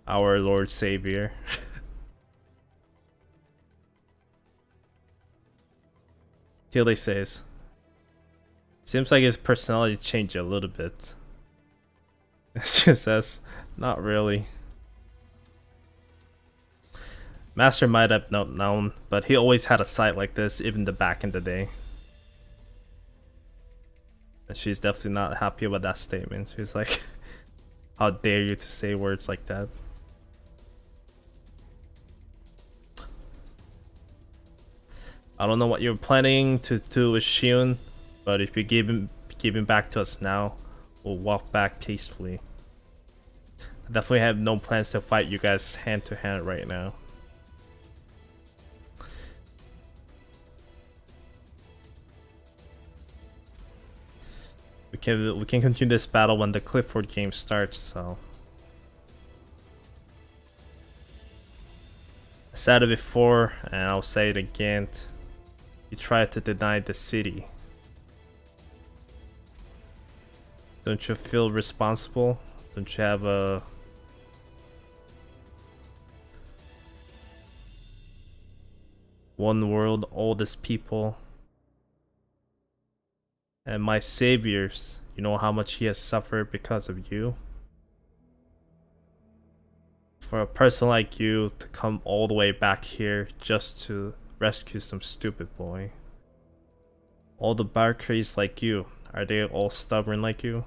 Our Lord Savior. Hilde says, seems like his personality changed a little bit. She says, not really. Master might have not known, but he always had a sight like this, even back in the day. And she's definitely not happy about that statement. She's like, how dare you to say words like that? I don't know what you're planning to do with Shiyoon, but if you give him back to us now, we'll walk back peacefully. I definitely have no plans to fight you guys hand to hand right now. We can continue this battle when the Clifford game starts, so. I said it before, and I'll say it again. You tried to deny the city. Don't you feel responsible? Don't you have a... one world, oldest people? And my saviors, You know how much he has suffered because of you? For a person like you to come all the way back here just to rescue some stupid boy. All the Valkyries like you, are they all stubborn like you?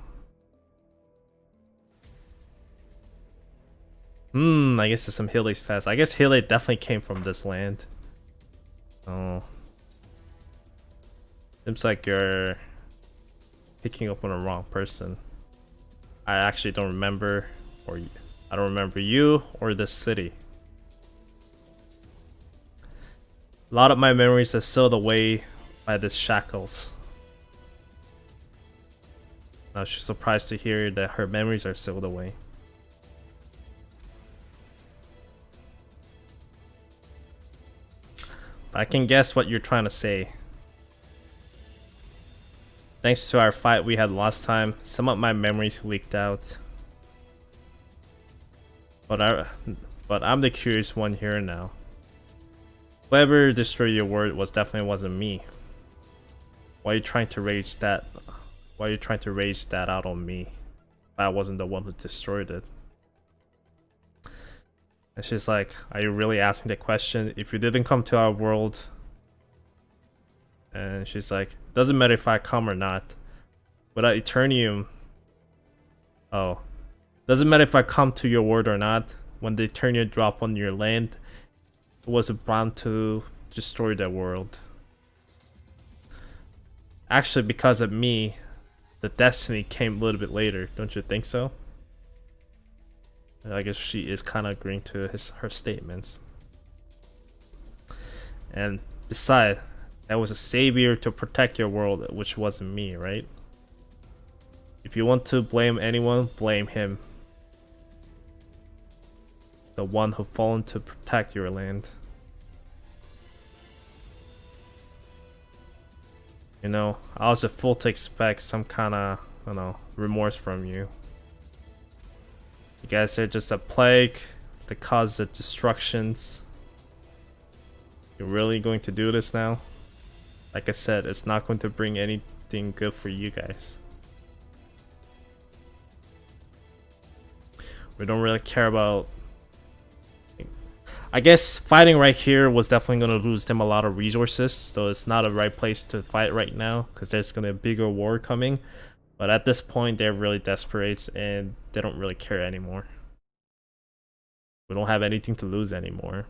I guess there's some Hilly's fast. I guess Hilly definitely came from this land. Oh. Seems like you're picking up on the wrong person. I actually don't remember, or I don't remember you or this city. A lot of my memories are sealed away by these shackles. Now she's surprised to hear that her memories are sealed away. I can guess what you're trying to say. Thanks to our fight we had last time, some of my memories leaked out. But I'm the curious one here now. Whoever destroyed your world wasn't me. Why are you trying to rage that? Why are you trying to rage that out on me? I wasn't the one who destroyed it. And she's like, are you really asking the question? If you didn't come to our world. And she's like, doesn't matter if I come or not. Without Eternium. Oh. Doesn't matter if I come to your world or not. When the Eternium dropped on your land, it was bound to destroy that world. Actually, because of me, the destiny came a little bit later. Don't you think so? I guess she is kind of agreeing to her statements. And besides, that was a savior to protect your world, which wasn't me, right? If you want to blame anyone, blame him. The one who fallen to protect your land. You know, I was a fool to expect some kind of, I don't know, remorse from you. You guys are just a plague that causes destructions. You're really going to do this now? Like I said, it's not going to bring anything good for you guys. We don't really care about... I guess fighting right here was definitely going to lose them a lot of resources, so it's not a right place to fight right now because there's going to be a bigger war coming. But at this point, they're really desperate and they don't really care anymore. We don't have anything to lose anymore.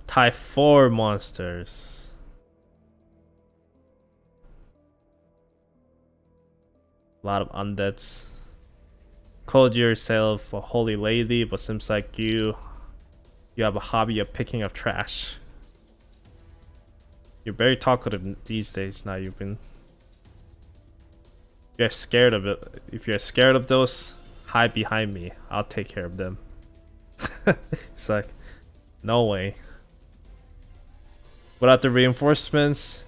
Type 4 monsters. A lot of undeads. Called yourself a holy lady, but seems like you have a hobby of picking up trash. You're very talkative these days now, you've been. You're scared of it. If you're scared of those, hide behind me. I'll take care of them. It's like, no way. Without the reinforcements,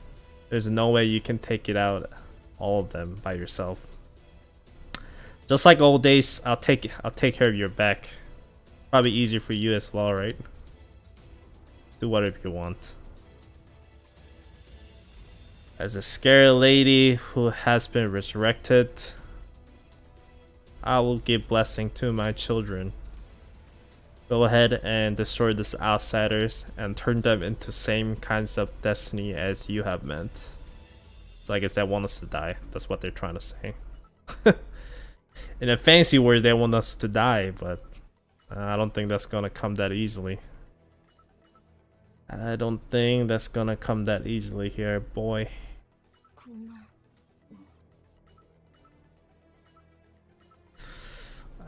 there's no way you can take it out, all of them, by yourself. Just like old days, I'll take care of your back. Probably easier for you as well, right? Do whatever you want. As a scary lady who has been resurrected, I will give blessing to my children. Go ahead and destroy these outsiders and turn them into same kinds of destiny as you have meant. So I guess they want us to die. That's what they're trying to say. In a fancy word, they want us to die, but I don't think that's gonna come that easily. I don't think that's gonna come that easily here, boy.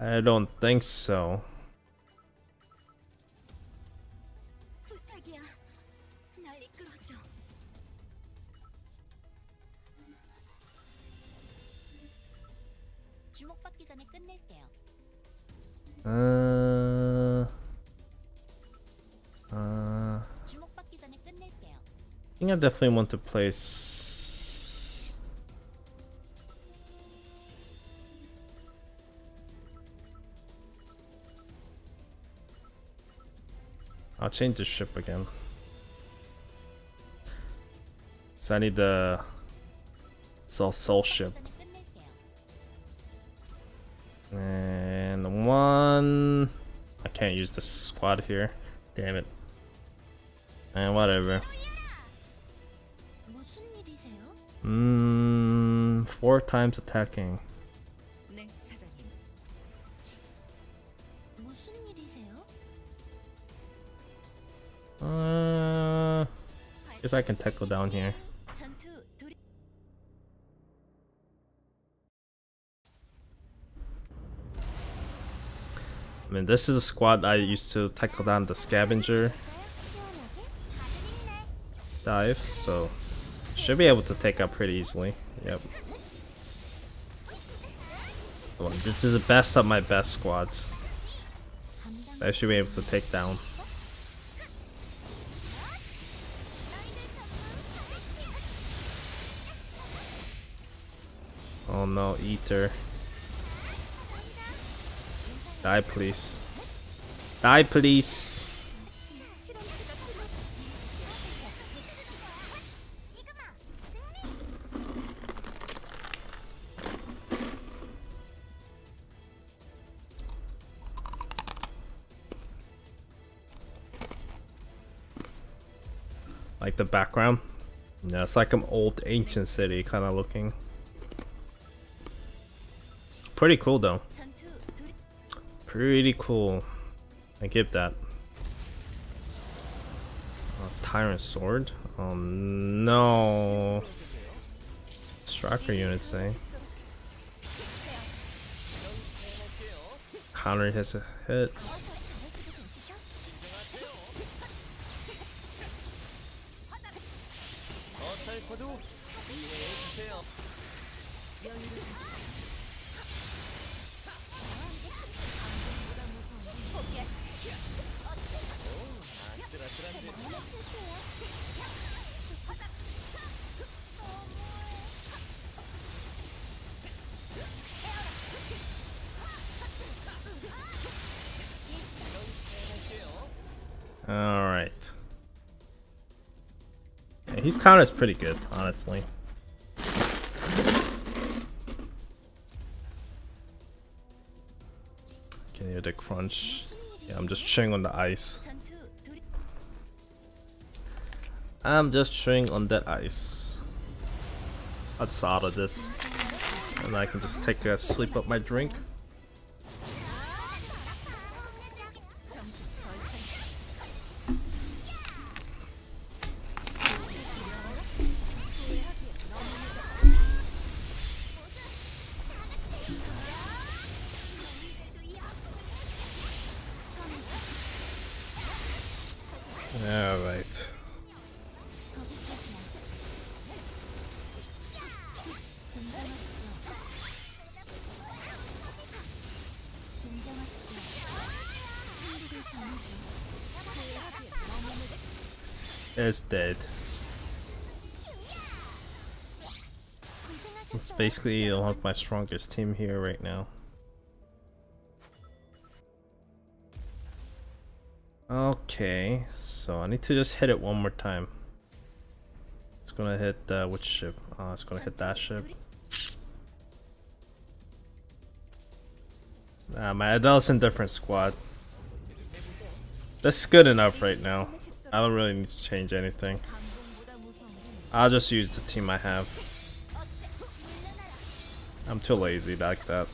I don't think so. I think I definitely want to place. I'll change the ship again. So I need the soul ship. And one, I can't use the squad here. Damn it. And whatever. 4 times attacking. Guess I can tackle down here. I mean, this is a squad I used to tackle down the scavenger dive, so should be able to take out pretty easily. Yep. Well, this is the best of my best squads. I should be able to take down. Oh no, Ether. Die please. Die please. Like the background? Yeah, it's like an old ancient city kind of looking. Pretty cool though. Pretty cool. I give that. Tyrant sword? Oh no. Striker units, eh? Counter his hits. Alright. Yeah, his counter's pretty good, honestly. Can you the crunch? Yeah, I'm just chewing on the ice. I'm just chewing on that ice. Let's out of this. And I can just take a sleep up my drink. Alright. It's dead. It's basically one of my strongest team here right now. Okay, so I need to just hit it one more time. It's gonna hit which ship? It's gonna hit that ship. Nah, my Adele's in different squad. That's good enough right now. I don't really need to change anything. I'll just use the team I have. I'm too lazy like that.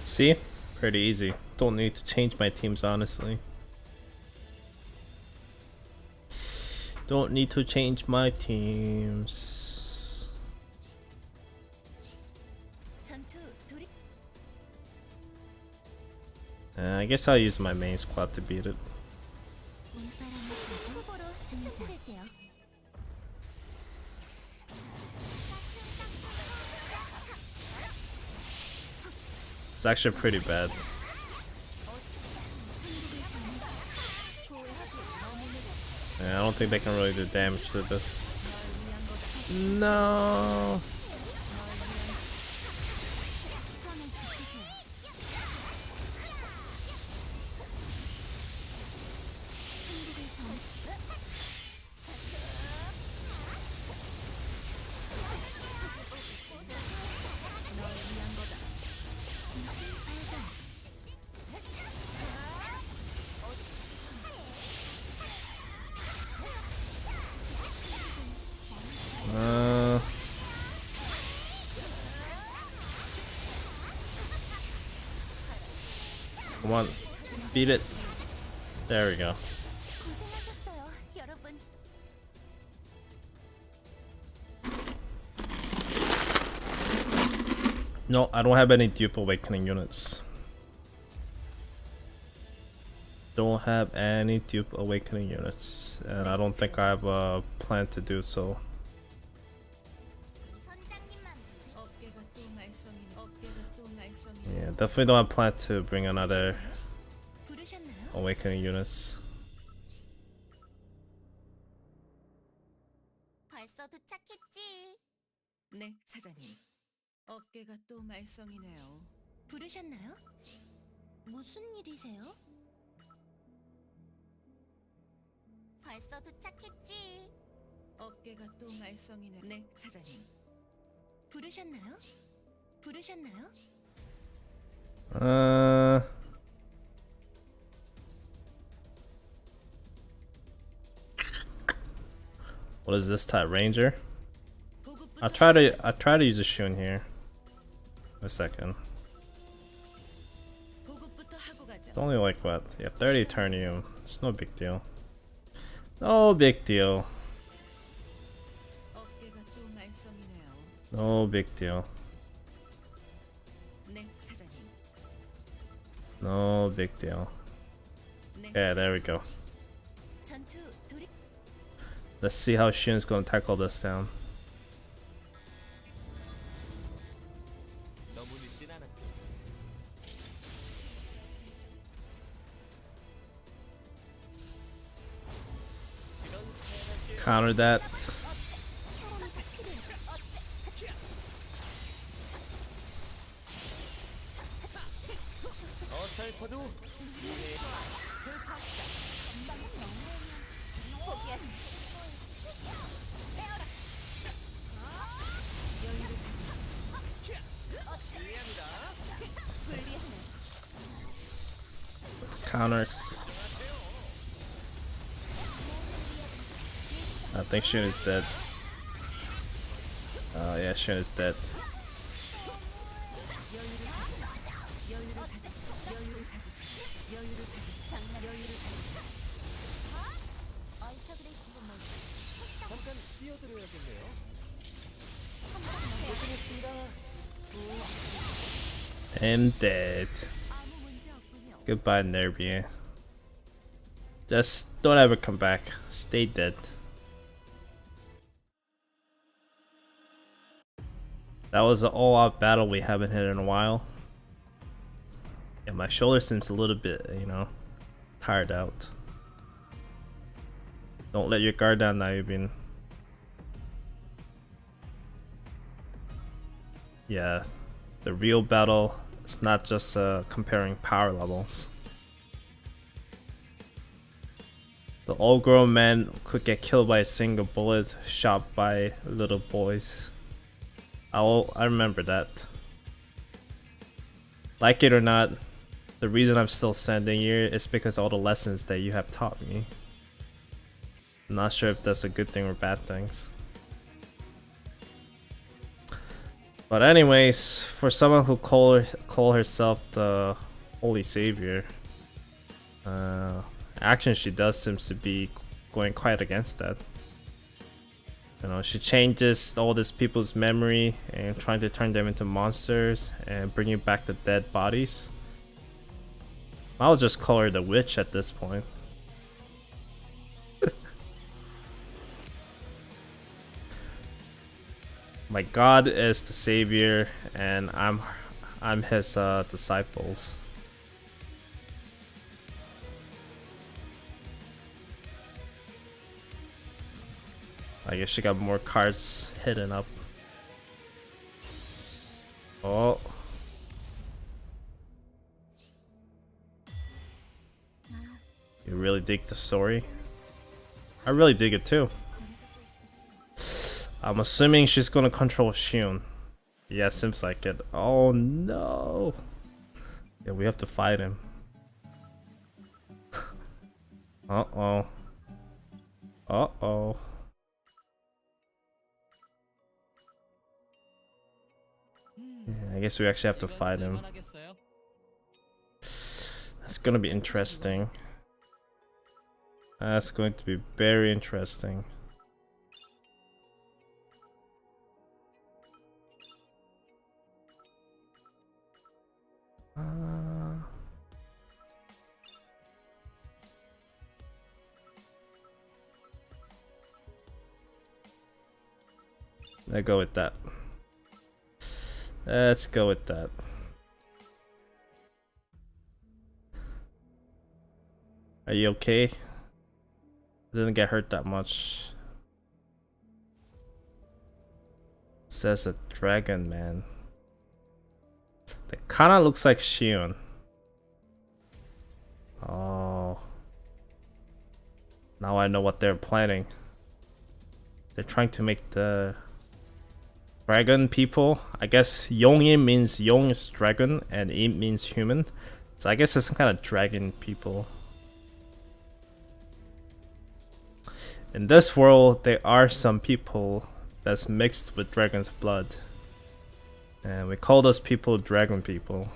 See? Pretty easy. Don't need to change my teams, honestly. Don't need to change my teams. I guess I'll use my main squad to beat it. It's actually pretty bad. Yeah, I don't think they can really do damage to this. No. Come on, beat it. There we go. No, I don't have any dupe awakening units. Don't have any dupe awakening units, and I don't think I have a plan to do so. Yeah, definitely don't have plan to bring another awakening units. 네, 사장님. 어깨가 또 말썽이네요. 부르셨나요? 무슨 일이세요? 벌써 도착했지. 어깨가 또 말썽이네. 네, 사장님. 부르셨나요? 부르셨나요? What is this type? Ranger? I try to use a Shiyoon here. A second. 보급부터 하고 가죠. It's only like what? Yeah, 30 Eternium. It's no big deal. No big deal. 어깨가 또 말썽이네요. No big deal. 네, 사장님. No big deal. 네, Yeah, there we go. 전투 돌이 Let's see how Shiyoon's gonna tackle this down. 너무 늦진 않았고. Counter that. 어설퍼도 포기하시지. Counters. I think Shiyoon is dead. Yeah, Shiyoon is dead. 잠깐 뛰어들어야겠네요. I'm dead. 아무 문제 없군요. Goodbye, Nervia. Just don't ever come back. Stay dead. That was an all-out battle we haven't hit in a while. Yeah, my shoulder seems a little bit, you know, tired out. Don't let your guard down now, Yubin. Yeah, the real battle is not just comparing power levels. The old-grown man could get killed by a single bullet shot by little boys. I remember that. Like it or not, the reason I'm still standing here is because of all the lessons that you have taught me. I'm not sure if that's a good thing or bad things. But anyways, for someone who call herself the Holy Savior, action she does seems to be going quite against that. You know, she changes all these people's memory and trying to turn them into monsters and bringing back the dead bodies. I'll just call her the witch at this point. My god is the savior and I'm his disciples. I guess she got more cards hidden up. Oh. You really dig the story? I really dig it too. I'm assuming she's gonna control Shiyoon. Yeah, seems like it. Oh no. Yeah, we have to fight him. Uh-oh. Uh-oh. Yeah, I guess we actually have to fight him. That's gonna be interesting. That's going to be very interesting. Let's go with that. Let's go with that. Are you okay? I didn't get hurt that much. It says a dragon man. That kinda looks like Shiyoon. Oh. Now I know what they're planning. They're trying to make the dragon people. I guess Yongin means Yong is dragon and Im means human. So I guess it's some kind of dragon people. In this world, there are some people that's mixed with dragon's blood. And we call those people dragon people.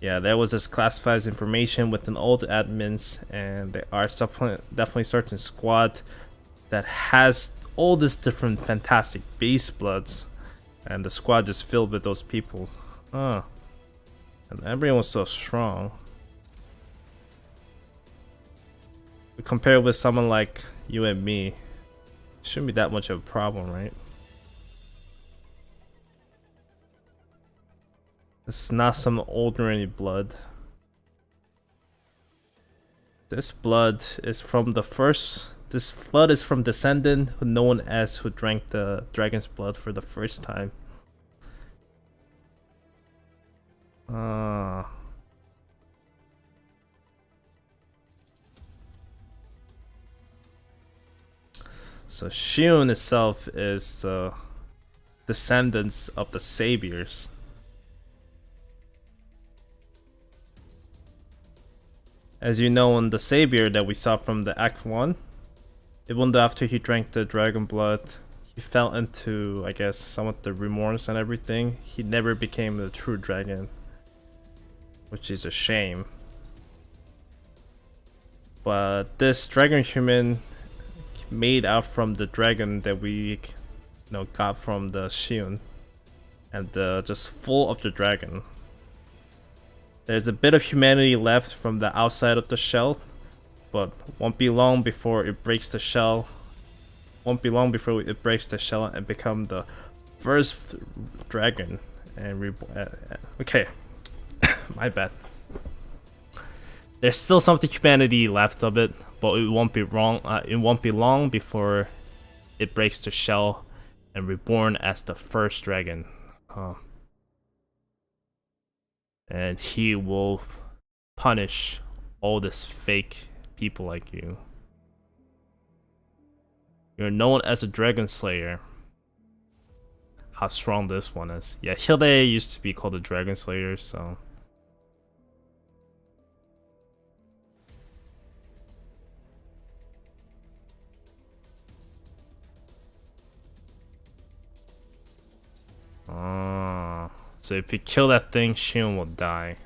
Yeah, there was this classified information within all the admins, and there are definitely certain squad that has all this different fantastic base bloods, and the squad is filled with those people. And everyone's so strong. We compare it with someone like you and me, shouldn't be that much of a problem, right? This is not some ordinary blood. This blood is from the first. This blood is from descendant known as who drank the dragon's blood for the first time. So Shiyoon itself is descendants of the saviors. As you know, in the savior that we saw from the Act 1, even after he drank the dragon blood, he fell into, I guess, some of the remorse and everything. He never became the true dragon, which is a shame. But this dragon human made out from the dragon that we got from the Shiyoon, and just full of the dragon. There's a bit of humanity left from the outside of the shell, but won't be long before it breaks the shell. Won't be long before it breaks the shell and become the first dragon and okay. My bad. There's still something humanity left of it, but it won't be wrong. It won't be long before it breaks the shell and reborn as the first dragon. And he will punish all this fake people like you. You're known as a dragon slayer. How strong this one is. Yeah, Hilde used to be called a dragon slayer, so. So if you kill that thing, Shiyoon will die.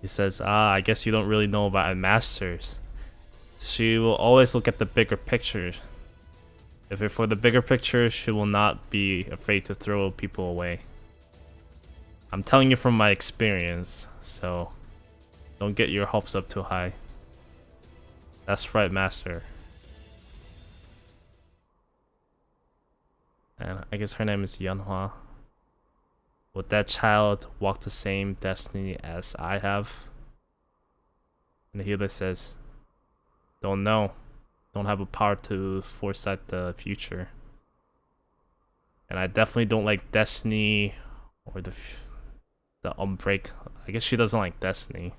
He says, I guess you don't really know about masters. She will always look at the bigger picture. If it's for the bigger picture, she will not be afraid to throw people away. I'm telling you from my experience, so don't get your hopes up too high. That's right, master. And I guess her name is Yeonhwa. Would that child walk the same destiny as I have? And the healer says, don't know. Don't have a power to foresight the future. And I definitely don't like Destiny or the Unbreak. I guess she doesn't like Destiny.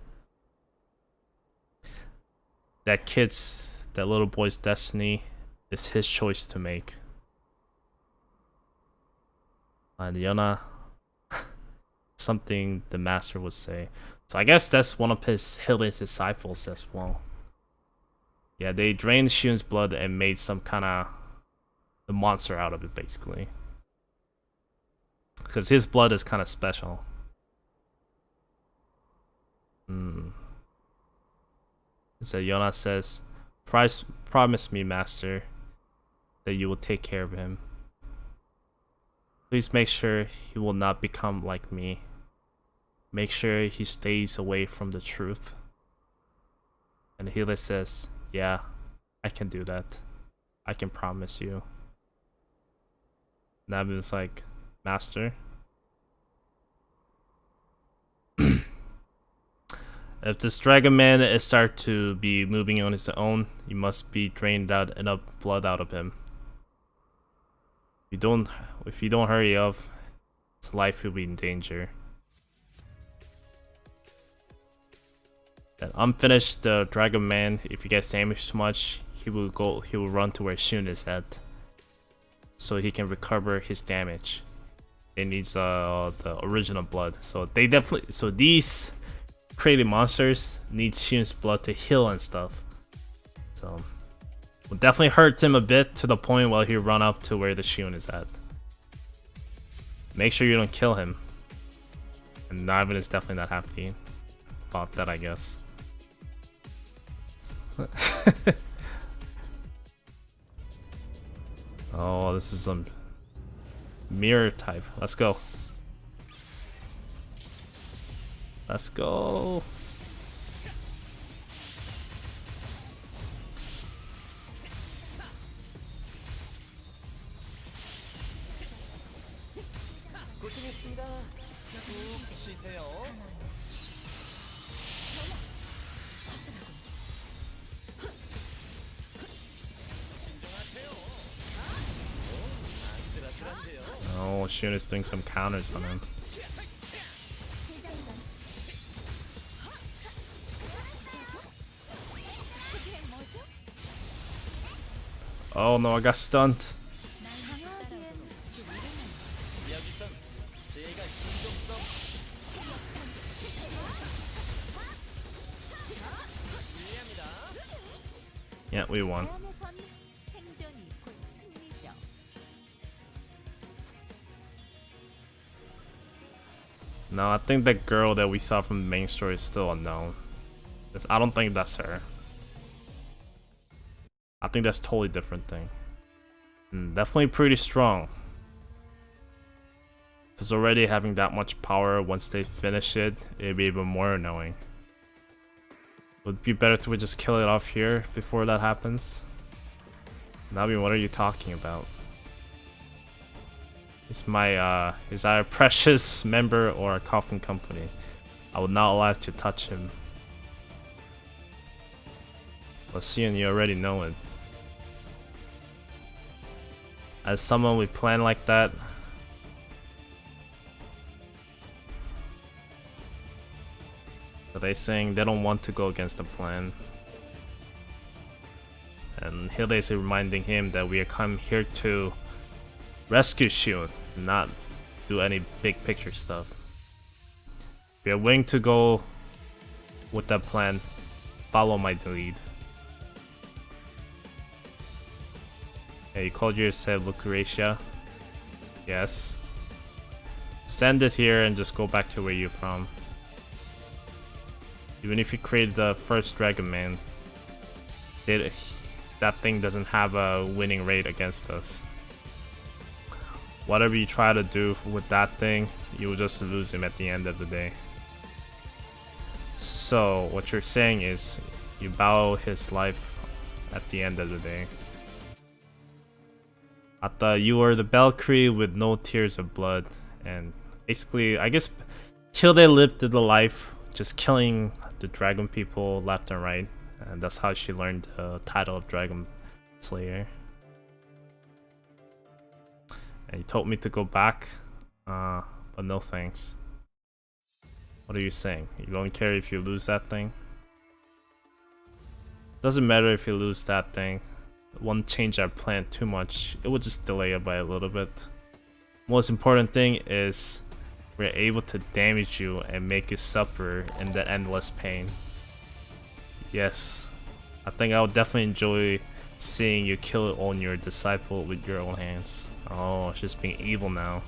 That little boy's destiny is his choice to make. And Yona, something the master would say. So I guess that's one of his disciples as well. Yeah, they drained Shiyoon's blood and made some kind of the monster out of it, basically. Because his blood is kind of special. So Yona says, promise me, master, that you will take care of him. Please make sure he will not become like me. Make sure he stays away from the truth. And Hele says, yeah, I can do that. I can promise you. Nabin's like, master? If this Dragon Man is start to be moving on his own, you must be drained out enough blood out of him. If you don't hurry up, his life will be in danger. Then unfinished the Dragon Man, if he gets damaged too much, he will run to where Shiyoon is at, so he can recover his damage. It needs the original blood. So these created monsters need Shiyun's blood to heal and stuff. So will definitely hurt him a bit to the point where he run up to where the Shiyoon is at. Make sure you don't kill him. And Navin is definitely not happy about that, I guess. Oh, this is some mirror type. Let's go. Let's go. 고생했습니다. 쭉 쉬세요. Oh, Shiyoon is doing some counters on him. Oh no, I got stunned. Yeah, we won. No, I think that girl that we saw from the main story is still unknown. I don't think that's her. I think that's a totally different thing. Definitely pretty strong. Because already having that much power, once they finish it, it'd be even more annoying. Would it be better to just kill it off here before that happens? Nabi, what are you talking about? Is our precious member or a coffin company? I would not allow you to touch him. Well, Shiyoon, you already know it. As someone with plan like that, are they saying they don't want to go against the plan? And Hilde is reminding him that we are come here to rescue Shiyoon, not do any big picture stuff. We are willing to go with that plan. Follow my lead. Yeah, you called yourself Lucretia? Yes. Send it here and just go back to where you're from. Even if you create the first Dragon Man, that thing doesn't have a winning rate against us. Whatever you try to do with that thing, you will just lose him at the end of the day. So what you're saying is you bow his life at the end of the day. I thought you were the Valkyrie with no tears of blood, and basically I guess Hilde lived the life just killing the dragon people left and right, and that's how she learned the title of Dragon Slayer. And he told me to go back, but no thanks. What are you saying? You don't care if you lose that thing? Doesn't matter if you lose that thing. It won't change our plan too much. It will just delay it by a little bit. Most important thing is we're able to damage you and make you suffer in the endless pain. Yes, I think I would definitely enjoy seeing you kill on your disciple with your own hands. Oh, she's being evil now.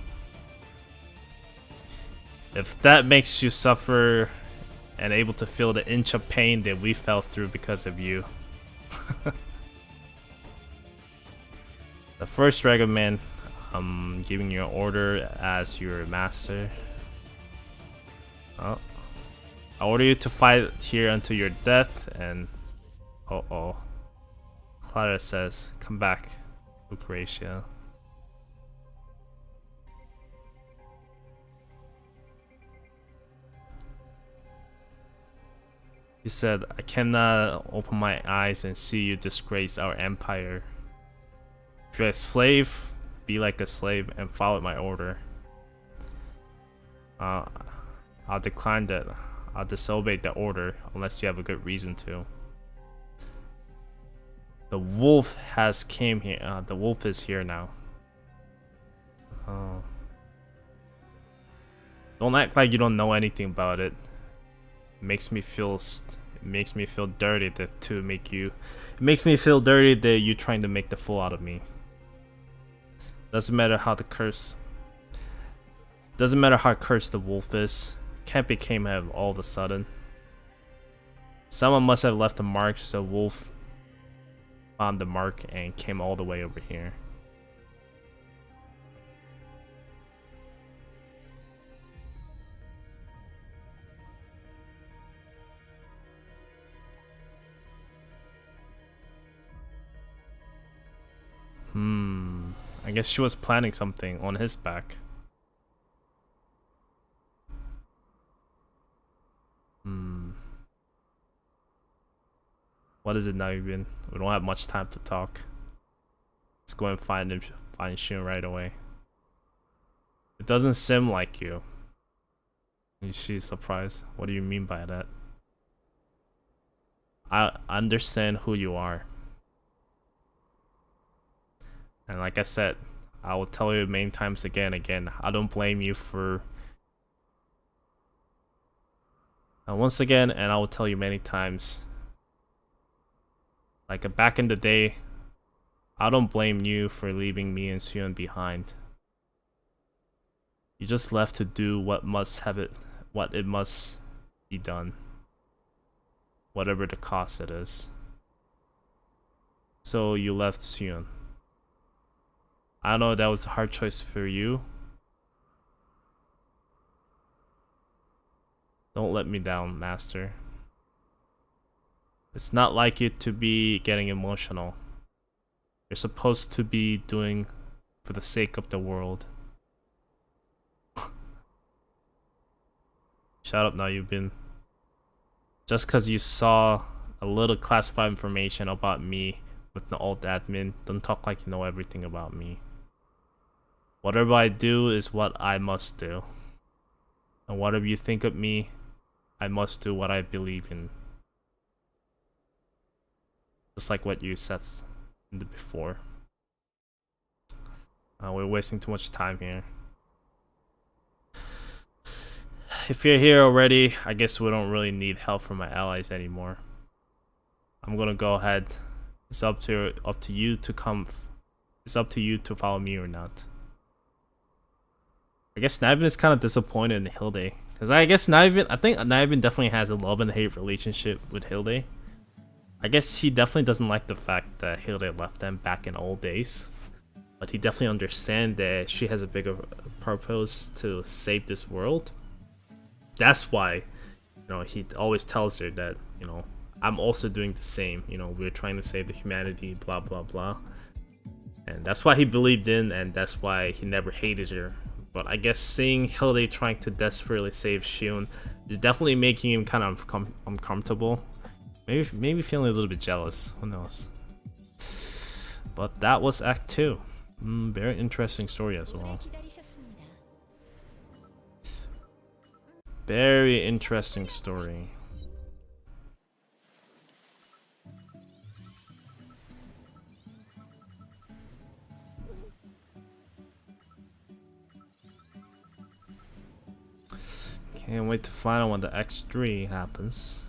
If that makes you suffer and able to feel the inch of pain that we fell through because of you. The first Dragon Man, I'm giving you an order as your master. Oh. I order you to fight here until your death, and oh. Clara says, come back, Lucretia. He said, I cannot open my eyes and see you disgrace our empire. If you're a slave, be like a slave and follow my order. I'll decline that. I'll disobey the order unless you have a good reason to. The wolf has came here. The wolf is here now. Don't act like you don't know anything about it. It makes me feel dirty to make you. It makes me feel dirty that you're trying to make the fool out of me. Doesn't matter how cursed the wolf is. Can't become him all of a sudden. Someone must have left a mark, so wolf found the mark and came all the way over here. I guess she was planning something on his back. What is it now, even? We don't have much time to talk. Let's go and find Shiyoon right away. It doesn't seem like you. She's surprised. What do you mean by that? I understand who you are. And like I said, I will tell you many times again. I don't blame you for. And once again, and I will tell you many times. Like back in the day, I don't blame you for leaving me and Shiyoon behind. You just left to do what it must be done. Whatever the cost it is. So you left Shiyoon. I know that was a hard choice for you. Don't let me down, Master. It's not like you to be getting emotional. You're supposed to be doing for the sake of the world. Shut up now, you've been. Just cause you saw a little classified information about me with the old admin, don't talk like you know everything about me. Whatever I do is what I must do. And whatever you think of me, I must do what I believe in. Just like what you said before. We're wasting too much time here. If you're here already, I guess we don't really need help from my allies anymore. I'm gonna go ahead. It's up to you to come. It's up to you to follow me or not. I guess Navin is kind of disappointed in Hilde, because I think Navin definitely has a love and hate relationship with Hilde. I guess he definitely doesn't like the fact that Hilde left them back in old days, but he definitely understands that she has a bigger purpose to save this world. That's why, he always tells her that, I'm also doing the same. We're trying to save the humanity, blah blah blah. And that's why he believed in, and that's why he never hated her. But I guess seeing Hilde trying to desperately save Shiyoon is definitely making him kind of uncomfortable. Maybe feeling a little bit jealous. Who knows? But that was Act 2. Very interesting story as 오래 well. 기다리셨습니다. Very interesting story. Can't wait to find out when the X3 happens.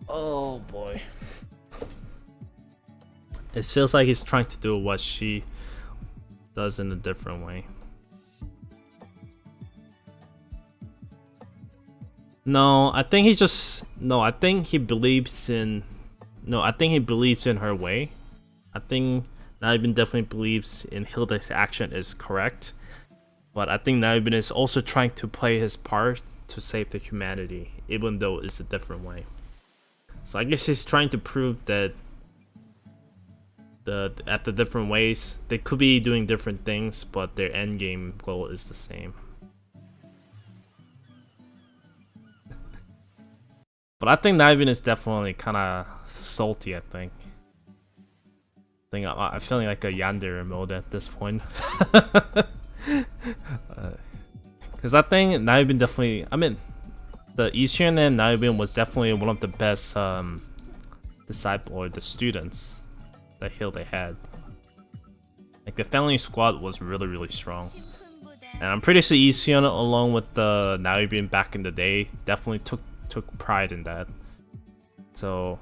Oh boy. It feels like he's trying to do what she does in a different way. No, I think he just I think he believes in her way. I think Naibin definitely believes in Hilda's action is correct. But I think Naibin is also trying to play his part to save the humanity, even though it's a different way. So I guess he's trying to prove that at the different ways, they could be doing different things, but their end game goal is the same. But I think Naibin is definitely kind of salty. I think I'm feeling like a yandere mode at this point. Because I think Naibin definitely. I mean, the Ishion and Naibin was definitely one of the best disciple or the students that Hilde had. Like the family squad was really strong. And I'm pretty sure Ishion along with the Naibin back in the day definitely took pride in that. So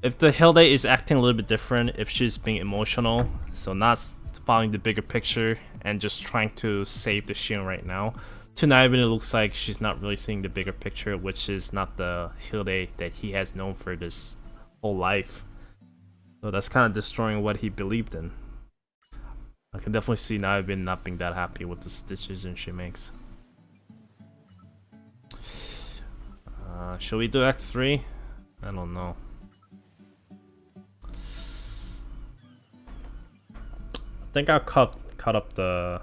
if the Hilde is acting a little bit different, if she's being emotional, so not following the bigger picture and just trying to save the Shiyoon right now, to Naibin it looks like she's not really seeing the bigger picture, which is not the Hilde that he has known for this whole life. So that's kind of destroying what he believed in. I can definitely see Naibin not being that happy with the decision she makes. Should we do Act 3? I don't know. I think I'll cut up the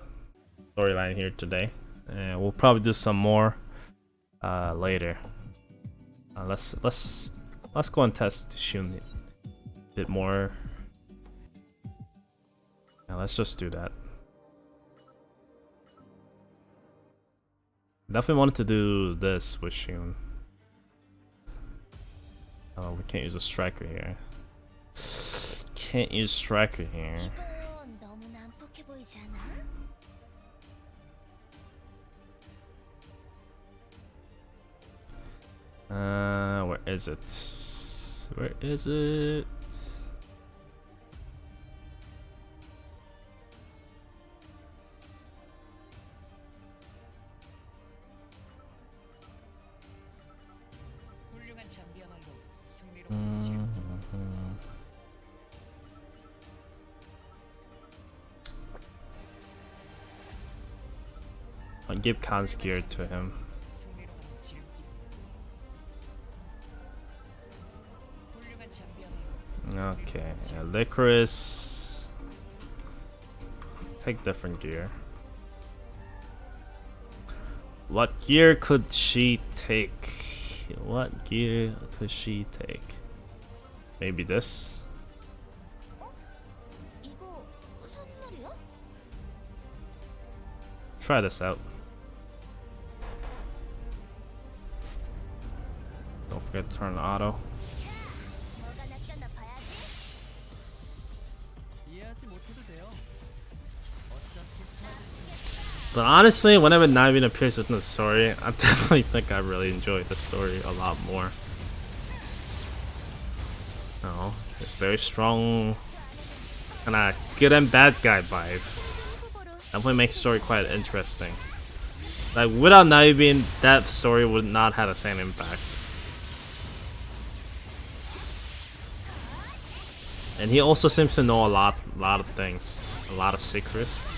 storyline here today, and we'll probably do some more later. Let's go and test Shiyoon a bit more. Yeah, let's just do that. Definitely wanted to do this with Shiyoon. Oh, we can't use a striker here. Can't use striker here. 이거 너무 난폭해 보이지 않아? Where is it? Where is it? 훌륭한 장비야말로 승리로 이끌지. I'll give Khan's gear to him. 승리로 지우기. 훌륭한 장비야말로 Okay, Licorice. Take different gear. What gear could she take? What gear could she take? Maybe this? 이거 선물이야? Try this out. Don't forget to turn on auto. 뭐가 낚였나 봐야지. 이해하지 못해도 돼요. 어차피 But honestly, whenever Naibin appears within the story, I definitely think I really enjoy the story a lot more. Oh, it's very strong, kind of good and bad guy vibe. Definitely makes the story quite interesting. Like without Naibin, that story would not have the same impact. And he also seems to know a lot of things, a lot of secrets.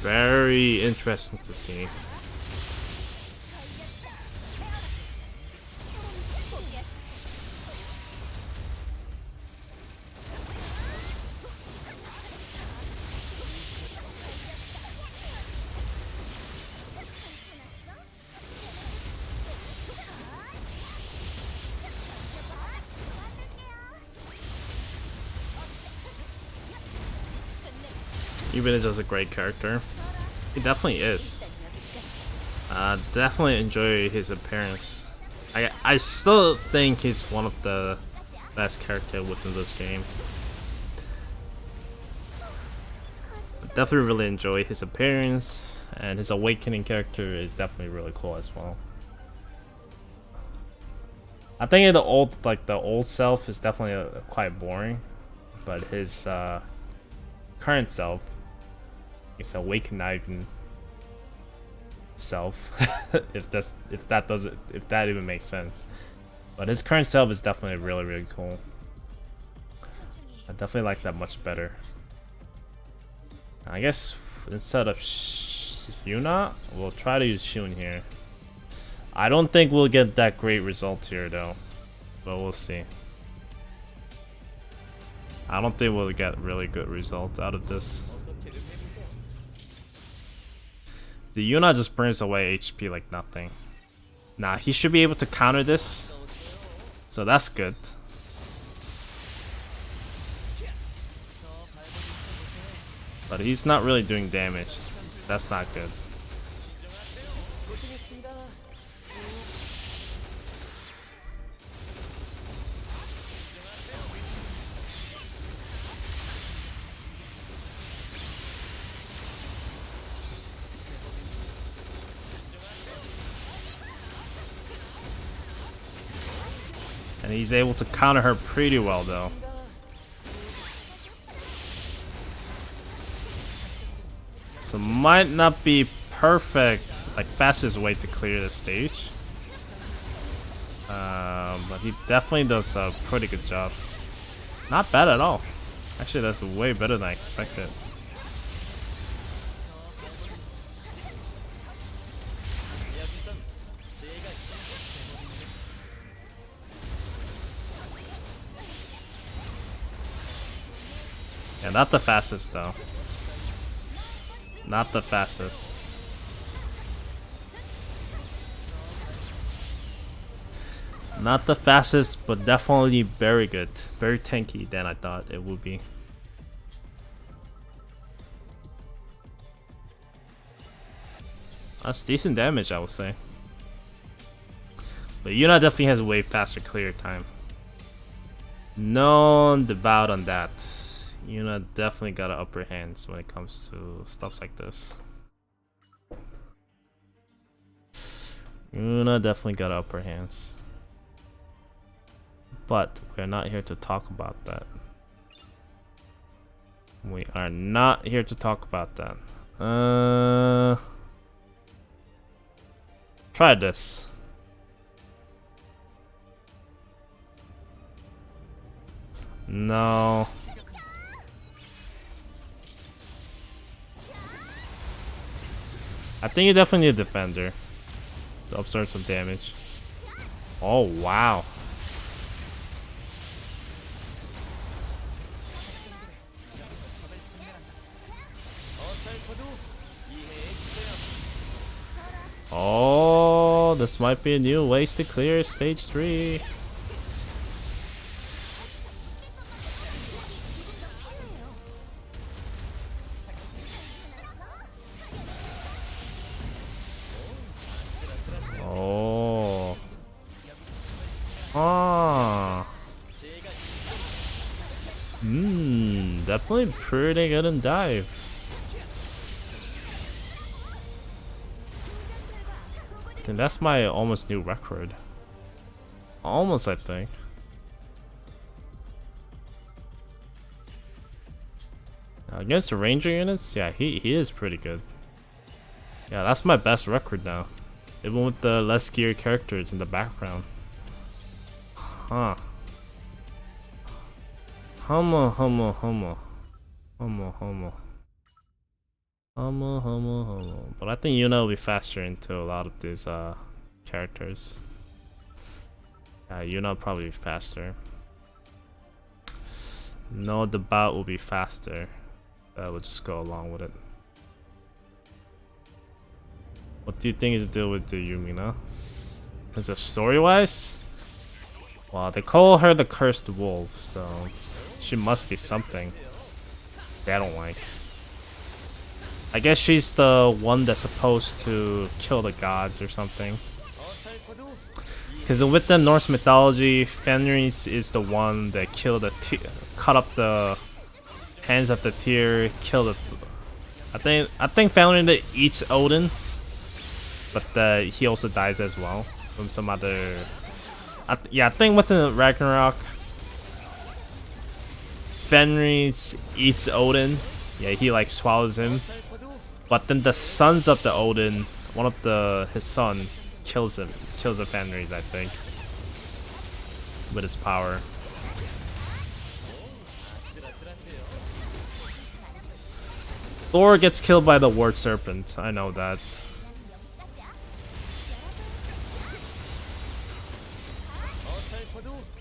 very interesting to see. Even is just a great character. He definitely is. Definitely enjoy his appearance. I still think he's one of the best characters within this game. Definitely really enjoy his appearance, and his awakening character is definitely really cool as well. I think the old self is definitely quite boring, but his current self, his awakening self, if that even makes sense. But his current self is definitely really cool. I definitely like that much better. I guess instead of Shiyoon, we'll try to use Shiyoon here. I don't think we'll get that great result here though, but we'll see. I don't think we'll get really good results out of this. The Yuna just burns away HP like nothing. Nah, he should be able to counter this, so that's good. But he's not really doing damage. That's not good. And he's able to counter her pretty well though. So might not be perfect, like fastest way to clear the stage. But he definitely does a pretty good job. Not bad at all. Actually, that's way better than I expected. Yeah, not the fastest though. Not the fastest. Not the fastest, but definitely very good. Very tanky than I thought it would be. That's decent damage, I would say. But Yuna definitely has a way faster clear time. No doubt on that. Yuna definitely got an upper hand when it comes to stuff like this. Yuna definitely got upper hands. But we're not here to talk about that. We are not here to talk about that. Try this. No. I think you definitely need a defender to absorb some damage. Oh wow. Oh, this might be a new ways to clear stage 3. Oh. Ah. Definitely pretty good in dive. And that's my almost new record. Almost, I think. Now, against the ranger units, yeah, he is pretty good. Yeah, that's my best record now. Even with the less geared characters in the background. Huh. Homo. Homo. But I think Yuna will be faster into a lot of these characters. Yeah, Yuna will probably be faster. No, the bout will be faster. We'll just go along with it. What do you think is the deal with the Yumina? Is it story-wise? Well, they call her the cursed wolf, so she must be something they don't like. I guess she's the one that's supposed to kill the gods or something. Because with the Norse mythology, Fenris is the one that killed the cut up the hands of the Tyr, killed the. I think Fenrir eats Odin's, but he also dies as well from some other. I think within Ragnarok, Fenris eats Odin. Yeah, he like swallows him. But then the sons of the Odin, one of his son, kills the Fenris, I think, with his power. Thor gets killed by the word serpent. I know that.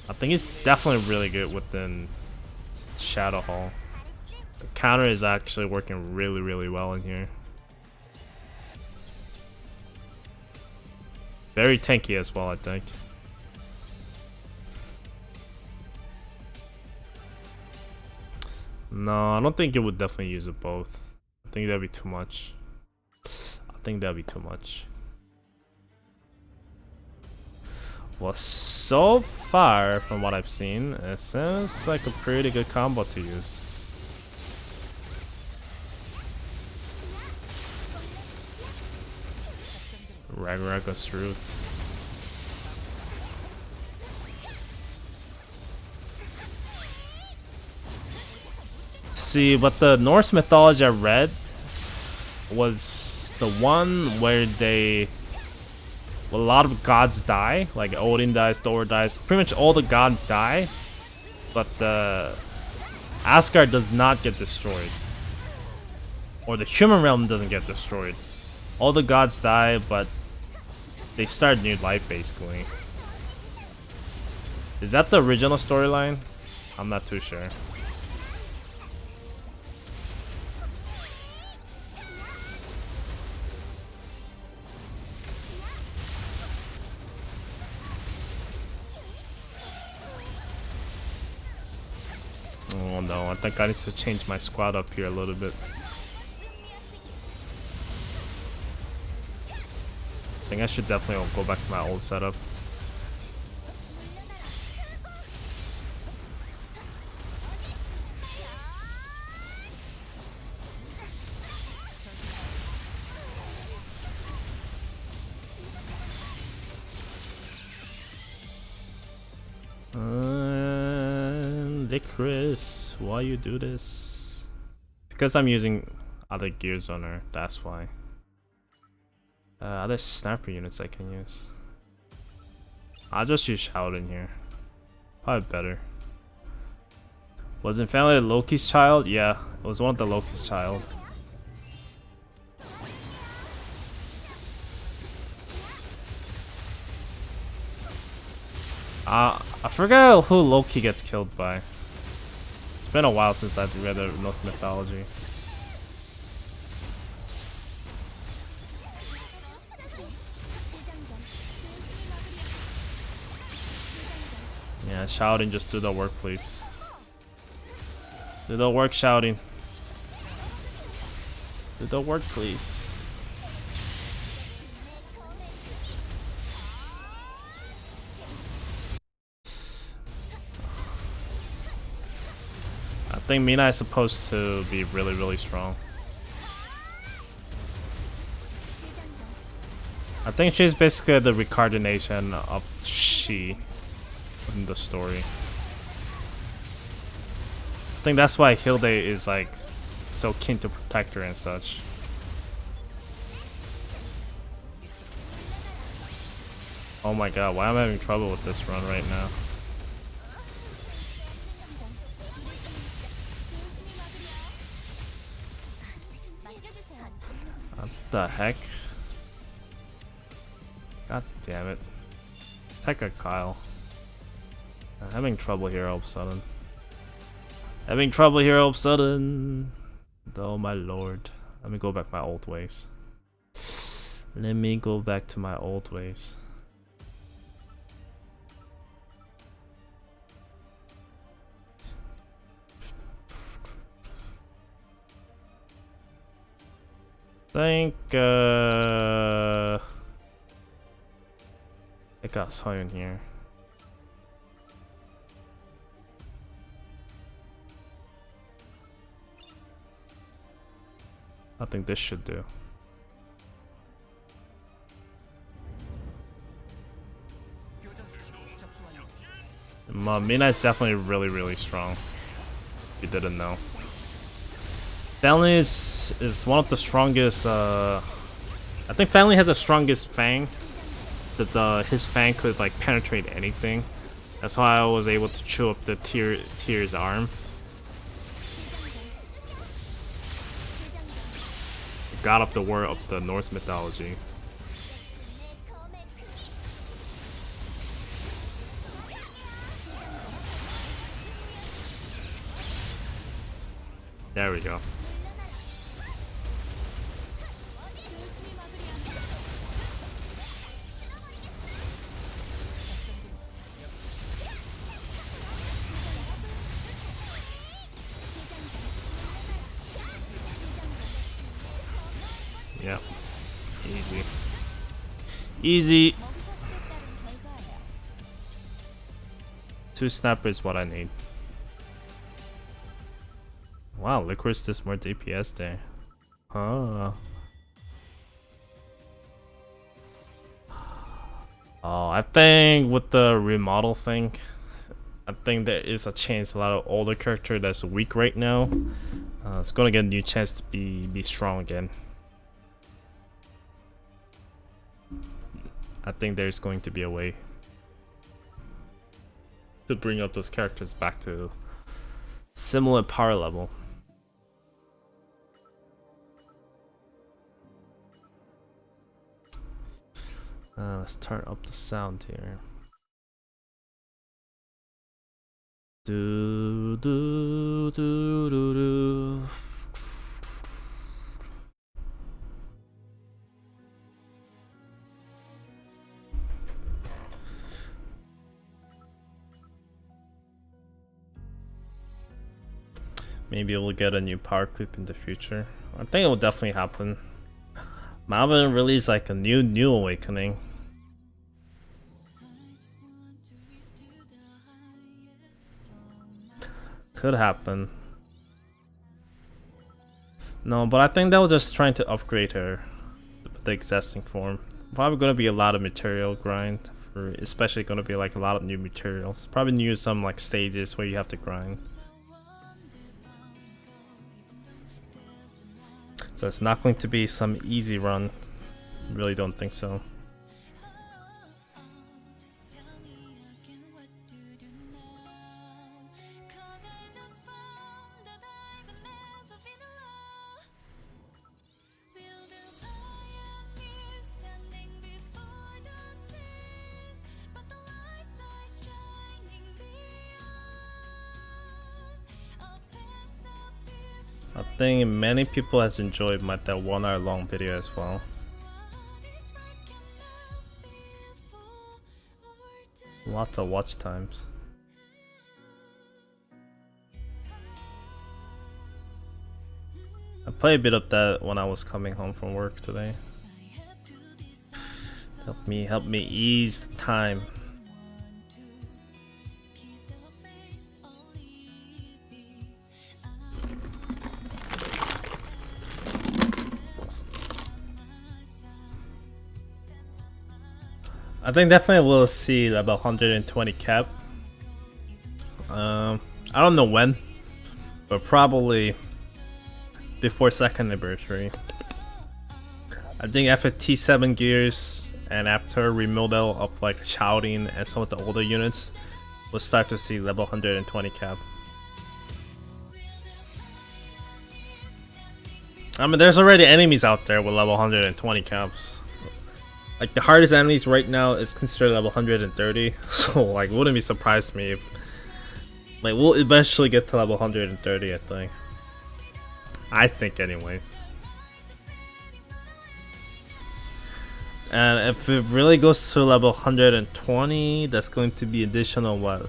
I think he's definitely really good within Shadow Hall. The counter is actually working really well in here. Very tanky as well, I think. No, I don't think it would definitely use it both. I think that'd be too much. Well, so far from what I've seen, it seems like a pretty good combo to use. Ragnarok goes through. See, what the Norse mythology I read was the one where a lot of gods die, like Odin dies, Thor dies, pretty much all the gods die, but Asgard does not get destroyed, or the human realm doesn't get destroyed. All the gods die, but they start new life basically. Is that the original storyline? I'm not too sure. Oh no, I think I need to change my squad up here a little bit. I think I should definitely go back to my old setup. Licorice, why you do this? Because I'm using other gears on her, that's why. Other sniper units I can use. I'll just use Shout in here. Probably better. Was in family Loki's child? Yeah, it was one of the Loki's child. I forgot who Loki gets killed by. It's been a while since I've read the Norse mythology. Yeah, shouting, just do the work, please. Do the work, shouting. Do the work, please. I think Mina is supposed to be really strong. I think she's basically the reincarnation of She in the story. I think that's why Hilde is like so keen to protect her and such. Oh my god, why am I having trouble with this run right now? The heck? God damn it. Pekka Kyle. I'm having trouble here all of a sudden. Having trouble here all of a sudden. Oh my lord. Let me go back my old ways. Let me go back to my old ways. I got Shiyoon here. I think this should do. Mina is definitely really strong. If you didn't know. Family is one of the strongest. I think Family has the strongest fang. That his fang could like penetrate anything. That's why I was able to chew up the Tyr's arm. God of the war of the Norse mythology. There we go. Yep. Easy. Easy. 2 snap is what I need. Wow, Licorice does more DPS there. Huh. Oh, I think with the remodel thing, I think there is a chance a lot of older character that's weak right now it's gonna get a new chance to be strong again. I think there's going to be a way to bring up those characters back to similar power level. Let's turn up the sound here. Do do do do do. Maybe we'll get a new power clip in the future. I think it will definitely happen. Marvin released like a new awakening. Could happen. No, but I think they were just trying to upgrade her, the existing form. Probably gonna be a lot of material grind for, especially gonna be like a lot of new materials. Probably new some like stages where you have to grind. So it's not going to be some easy run. Really don't think so. I think many people has enjoyed that 1 hour long video as well. Lots of watch times. I played a bit of that when I was coming home from work today. Help me ease the time. I think definitely we'll see about 120 cap. I don't know when, but probably before 2nd anniversary. I think after T7 gears and after remodel of like shouting and some of the older units, we'll start to see level 120 cap. I mean, there's already enemies out there with level 120 caps. Like the hardest enemies right now is considered level 130. So like, wouldn't be surprised me if like we'll eventually get to level 130. I think anyways. And if it really goes to level 120, that's going to be additional what?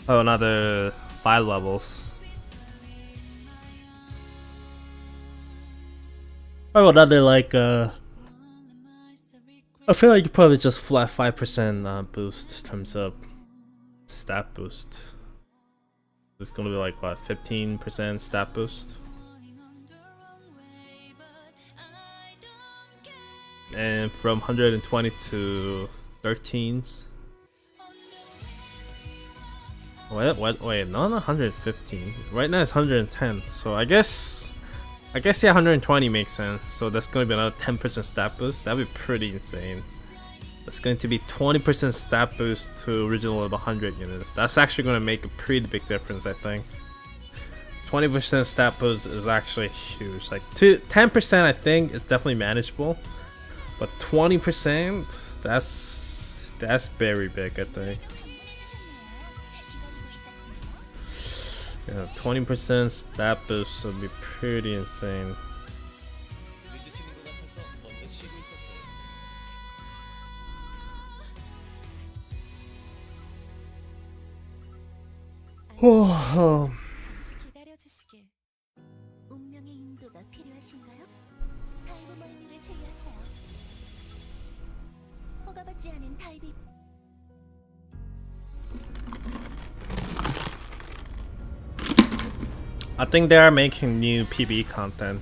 Oh, another 5 levels. Or another like I feel like you probably just flat 5% boost in terms of stat boost. It's gonna be like what, 15% stat boost? And from 120 to 13s. Wait, not 115. Right now it's 110. So I guess yeah, 120 makes sense. So that's going to be another 10% stat boost. That'd be pretty insane. That's going to be 20% stat boost to original level 100 units. That's actually going to make a pretty big difference, I think. 20% stat boost is actually huge. Like 10%, I think is definitely manageable, but 20%, that's very big, I think. Yeah, 20% stat boost would be pretty insane. Whoa. 잠시 기다려주시길. 운명의 인도가 필요하신가요? 타입의 멀미를 제외하세요. 허가받지 않은 타입이 I think they are making new PvE content.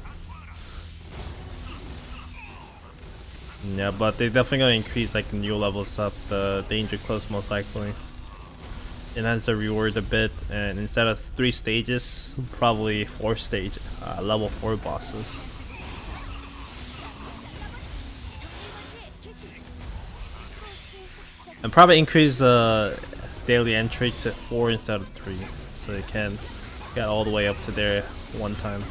Yeah, but they definitely gonna increase like new levels up the danger close most likely. Enhance the reward a bit, and instead of 3 stages, probably 4 stage level 4 bosses. And probably increase the daily entry to 4 instead of 3, so you can get all the way up to there one time.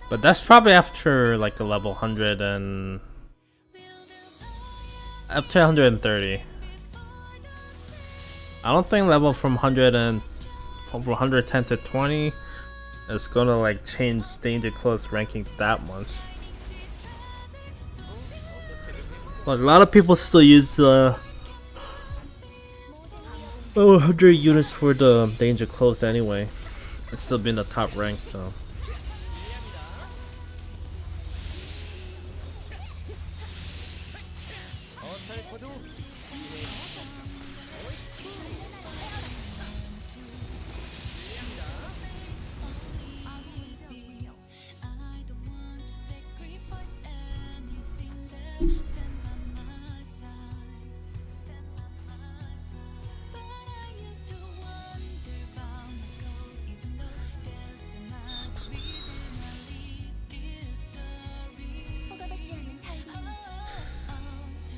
But that's probably after like the level 100 and after 130. I don't think level from 110 to 20 is gonna like change danger close ranking that much. But a lot of people still use the 100 units for the danger close anyway. It's still been the top rank, so.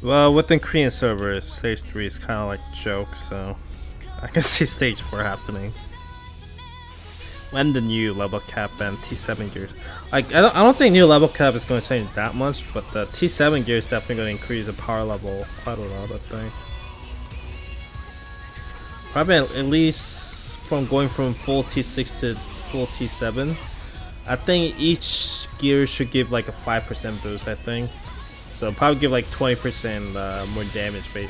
Well, within Korean servers, stage 3 is kind of like a joke, so I can see stage 4 happening. When the new level cap and T7 gears. Like, I don't think new level cap is going to change that much, but the T7 gear is definitely going to increase the power level quite a lot, I think. Probably at least from going from full T6 to full T7. I think each gear should give like a 5% boost, I think. So probably give like 20% more damage, well,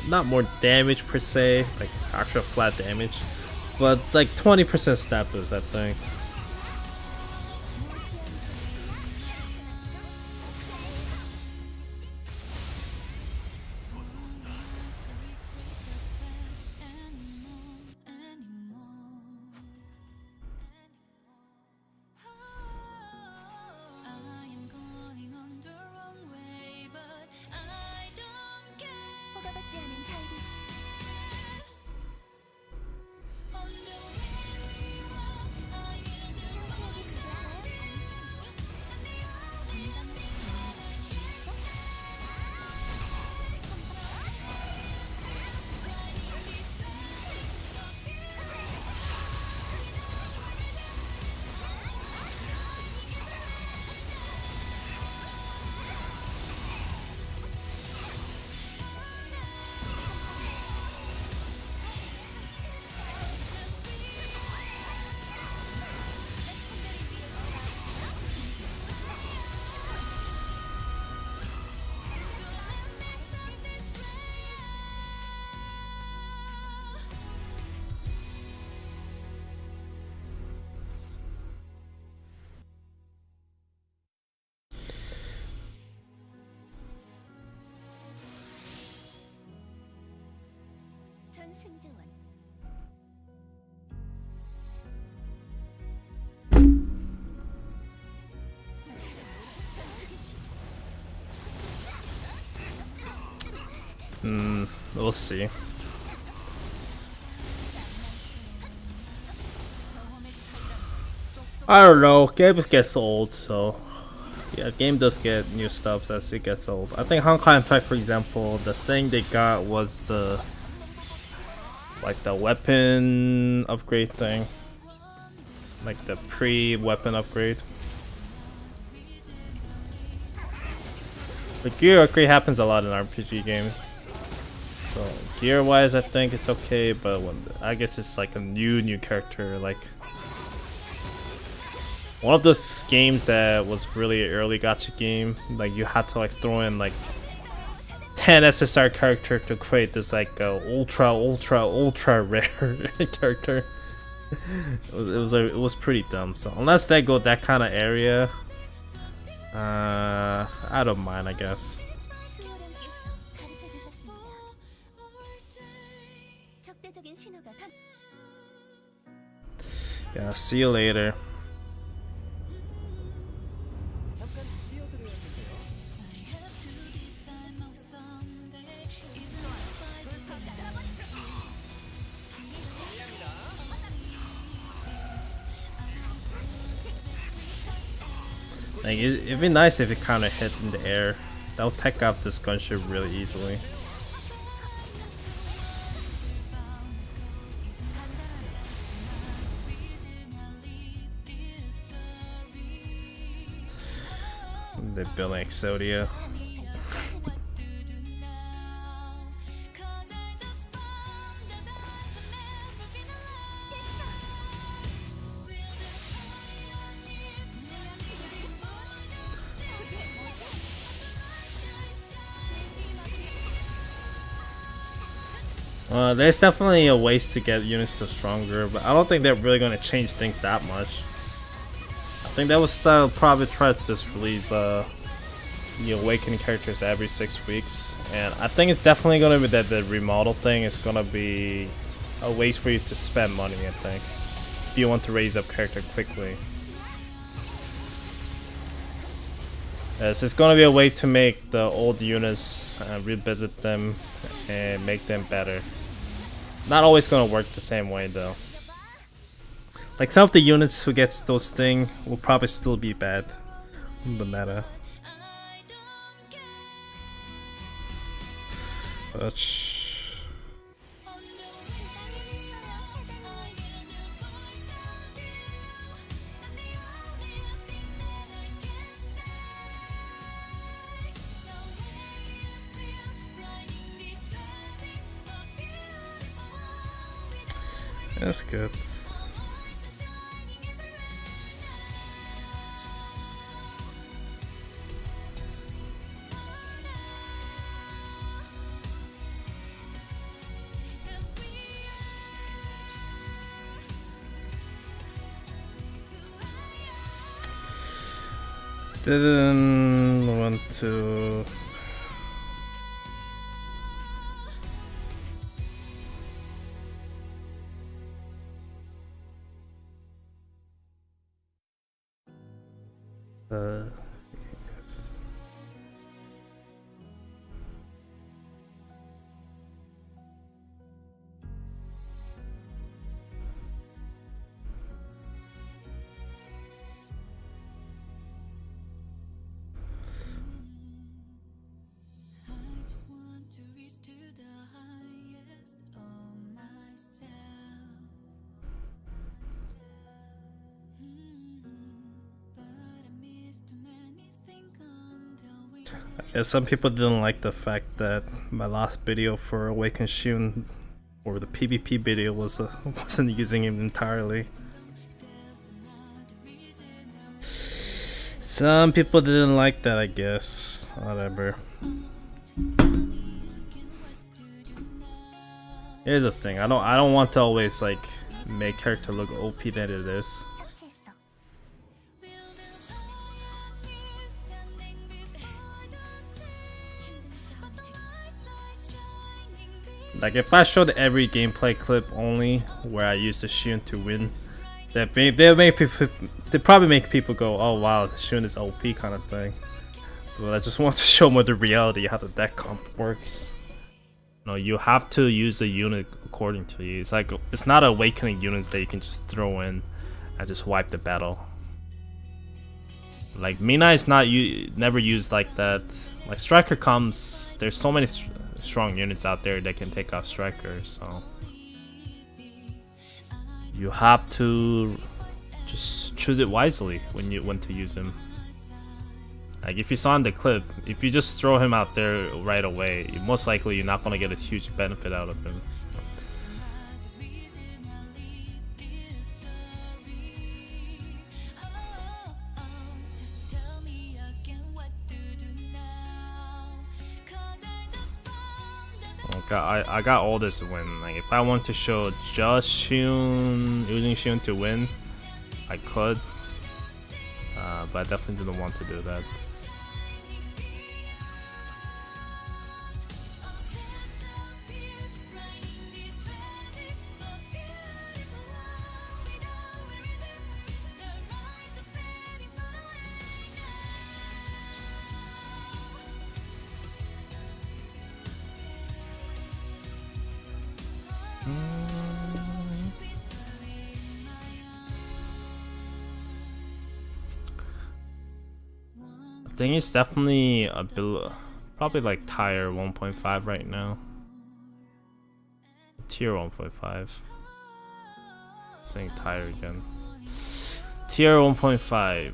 not more damage per se, like actual flat damage, but like 20% stat boost, I think. 허가받지 않은 타입이 새로운 승조원. We'll see. I don't know. Games gets old, so yeah, game does get new stuff as it gets old. I think Honkai Impact, for example, the thing they got was the weapon upgrade thing, like the pre-weapon upgrade. The gear upgrade happens a lot in RPG games. So gear-wise, I think it's okay, but I guess it's like a new character, like one of those games that was really early gacha game. Like you had to like throw in like 10 SSR character to create this like ultra rare character. It was pretty dumb. So unless they go that kind of area, I don't mind, I guess. 수호령께서 가르쳐 주셨습니다. 적대적인 신호가 감. Yeah, see you later. 잠깐 뛰어드려야 했는데요. Like it'd be nice if it kind of hit in the air. That would tech up this gunship really easily. They're building Exodia. There's definitely a ways to get units to stronger, but I don't think they're really going to change things that much. I think that was probably try to just release the awakening characters every 6 weeks, and I think it's definitely going to be that the remodel thing is going to be a ways for you to spend money. I think if you want to raise up character quickly, yes, it's going to be a way to make the old units revisit them and make them better. Not always gonna work the same way though. Like some of the units who gets those thing will probably still be bad in the meta. But that's good. Didn't want to. Yes. I just want to reach to the highest of myself. But I miss too many things until we Yeah, some people didn't like the fact that my last video for Awaken Shiyoon, or the PvP video, wasn't using him entirely. Some people didn't like that, I guess. Whatever. Here's the thing, I don't want to always like make character look OP than it is. 처치했어. Like if I showed every gameplay clip only where I used the Shiyoon to win, they probably make people go, oh wow, Shiyoon is OP kind of thing. But I just want to show more the reality how the deck comp works. No, you have to use the unit according to you. It's like it's not awakening units that you can just throw in and just wipe the battle. Like Mina is not never used like that. Like Striker comes, there's so many strong units out there that can take out Striker, so you have to just choose it wisely when to use him. Like if you saw in the clip, if you just throw him out there right away, most likely you're not gonna get a huge benefit out of him. I got all this win. Like if I want to show just Shiyoon, using Shiyoon to win, I could, but I definitely didn't want to do that. I think it's definitely a probably like tier 1.5 right now. Tier 1.5. Saying tier again. Tier 1.5.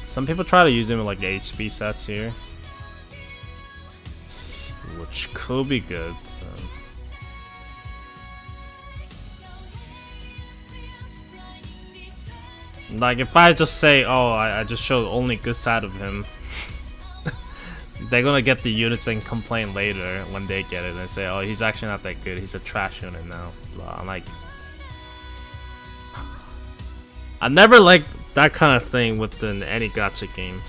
Some people try to use him with like the HP sets here, which could be good. Like if I just say, oh, I just showed only good side of him, they're gonna get the units and complain later when they get it and say, oh, he's actually not that good, he's a trash unit now. I'm like, I never liked that kind of thing within any gacha games.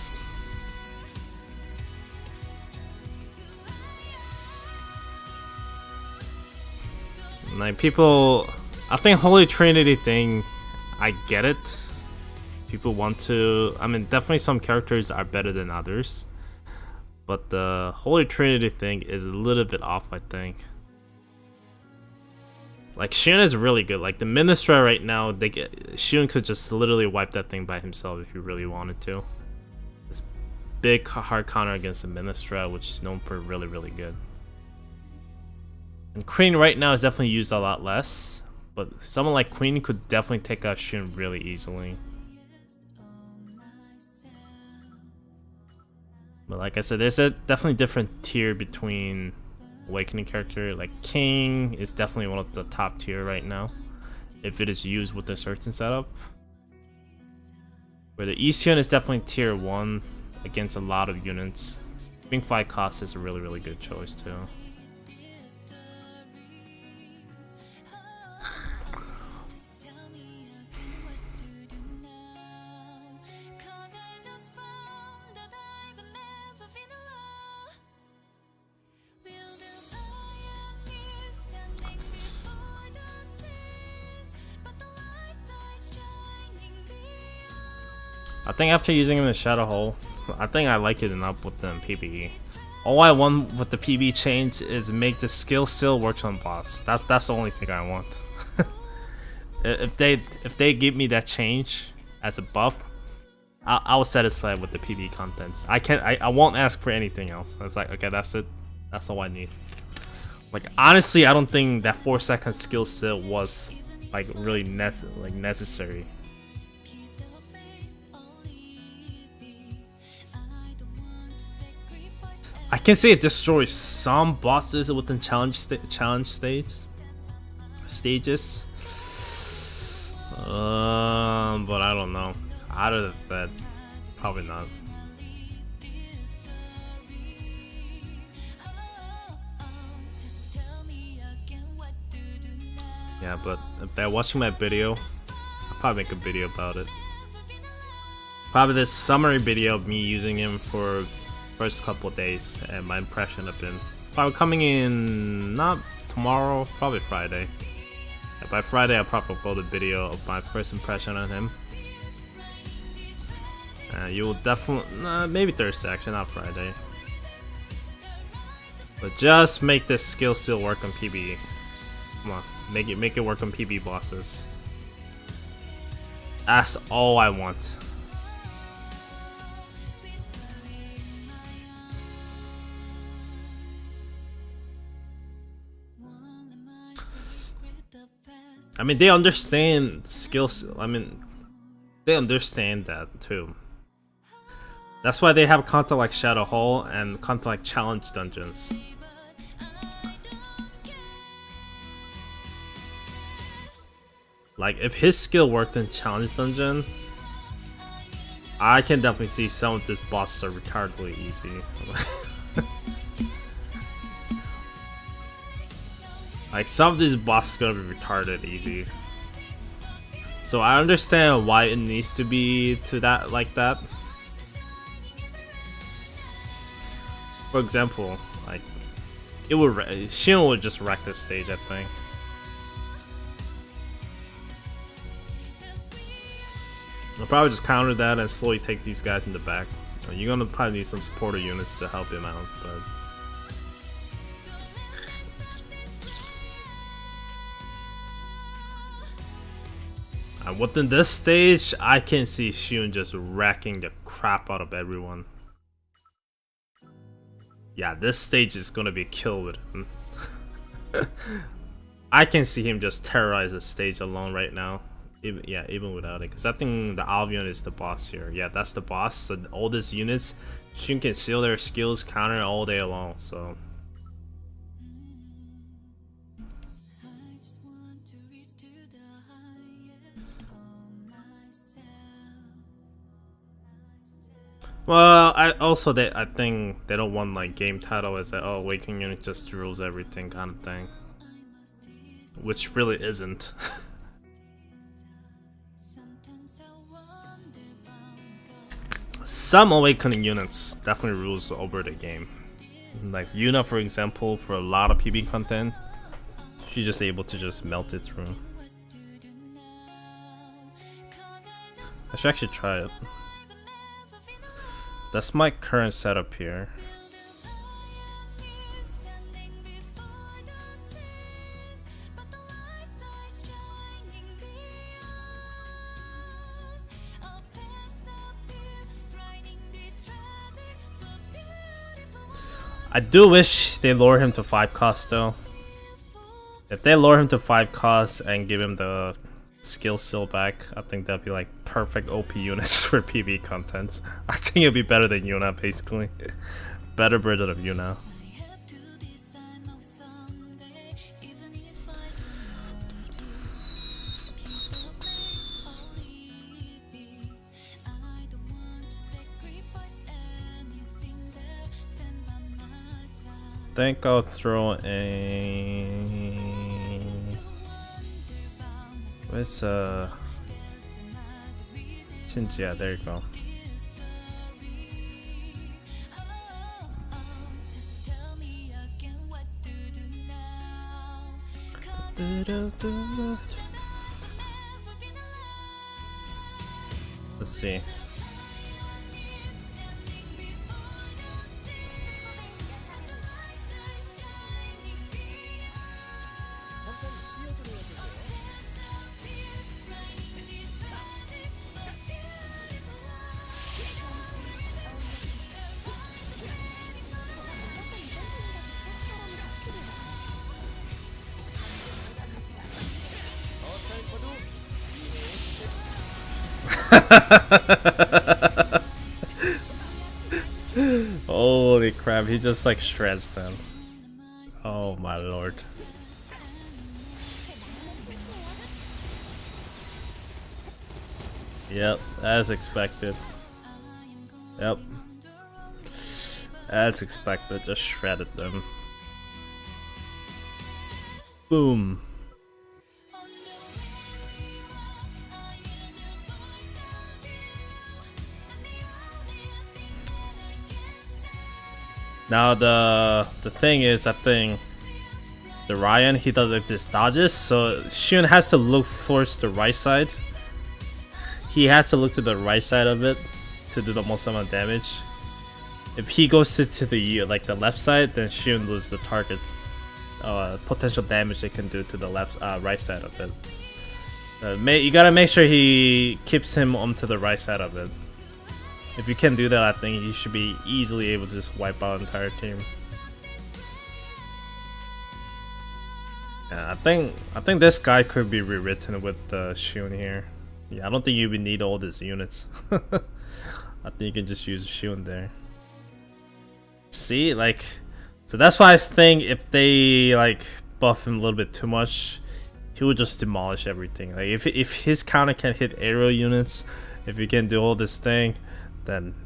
Like people, I think Holy Trinity thing, I get it. People want to, I mean, definitely some characters are better than others, but the Holy Trinity thing is a little bit off, I think. Like Shiyoon is really good. Like the Ministra right now, Shiyoon could just literally wipe that thing by himself if you really wanted to. This big hard counter against the Ministra, which is known for really, really good. And Queen right now is definitely used a lot less, but someone like Queen could definitely take out Shiyoon really easily. But like I said, there's a definitely different tier between Awakening character. Like King is definitely one of the top tier right now, if it is used with a certain setup. Where the Shiyoon is definitely tier 1 against a lot of units. Being 5 cost is a really, really good choice too. I think after using him in the Shadow Hole, I think I like it enough with the PvE. All I want with the PvE change is make the skill still work on boss. That's the only thing I want. if they give me that change as a buff, I was satisfied with the PvE contents. I won't ask for anything else. It's like, okay, that's it. That's all I need. Like honestly, I don't think that 4-second skill still was like really necessary. I can say it destroys some bosses within challenge stages, but I don't know. Out of that, probably not. Yeah, but if they're watching my video, I'll probably make a video about it. Probably this summary video of me using him for first couple days and my impression of him. Probably coming in not tomorrow, probably Friday. Yeah, by Friday I'll probably upload a video of my first impression on him. You will definitely, maybe Thursday actually, not Friday. But just make this skill still work on PB. Come on, make it work on PB bosses. That's all I want. I mean, they understand skills. I mean, they understand that too. That's why they have content like Shadow Hall and content like challenge dungeons. Like, if his skill worked in challenge dungeon, I can definitely see some of these bosses are retardedly easy. Like, some of these bosses are gonna be retarded easy. So I understand why it needs to be to that like that. For example, like, it would Shiyoon would just wreck this stage, I think. I'll probably just counter that and slowly take these guys in the back. You're gonna probably need some supporter units to help him out, but and within this stage, I can see Shiyoon just wrecking the crap out of everyone. Yeah, this stage is gonna be a kill with him. I can see him just terrorize the stage alone right now. Even without it, because I think the Albion is the boss here. Yeah, that's the boss. So all these units, Shiyoon can seal their skills counter all day long. So I just want to reach to the highest of myself. well, I think they don't want like game title as that, oh, Awakening Unit just rules everything kind of thing, which really isn't. Sometimes I wonder if I'm Some Awakening units definitely rules over the game. Like Yuna, for example, for a lot of PB content, she's just able to just melt it through. what to do now. 'Cause I just I should actually try it. That's my current setup here. standing before the seas, but the lights are shining beyond. I'll pass up here, grinding this treasure for beautiful. I do wish they lower him to 5 cost though. If they lower him to 5 cost and give him the skill still back, I think that'd be like perfect OP units for PB content. I think it'd be better than Yuna, basically. Better version of Yuna. I have to decide now someday, even if I keep the place or leave it. I don't want to sacrifice anything there. Stand by my side. I think I'll throw a. Where's Shinji? Yeah, there you go. Just tell me again what to do now. 'Cause Let's see. 잠깐 뛰어들어야 되세요. 어설퍼도 Holy crap, he just like shreds them. Oh my lord. Yep, as expected. Yep. As expected, just shredded them. Boom. Now the thing is, I think the Ryan, he does like this dodges, so Shiyoon has to look towards the right side. He has to look to the right side of it to do the most amount of damage. If he goes to the like the left side, then Shiyoon loses the target's potential damage they can do to the left right side of it. You gotta make sure he keeps him onto the right side of it. If you can do that, I think he should be easily able to just wipe out the entire team. Yeah, I think this guy could be rewritten with Shiyoon here. Yeah, I don't think you would need all these units. I think you can just use Shiyoon there. See, like, so that's why I think if they like buff him a little bit too much, he would just demolish everything. Like if his counter can hit aerial units, if he can do all this thing, then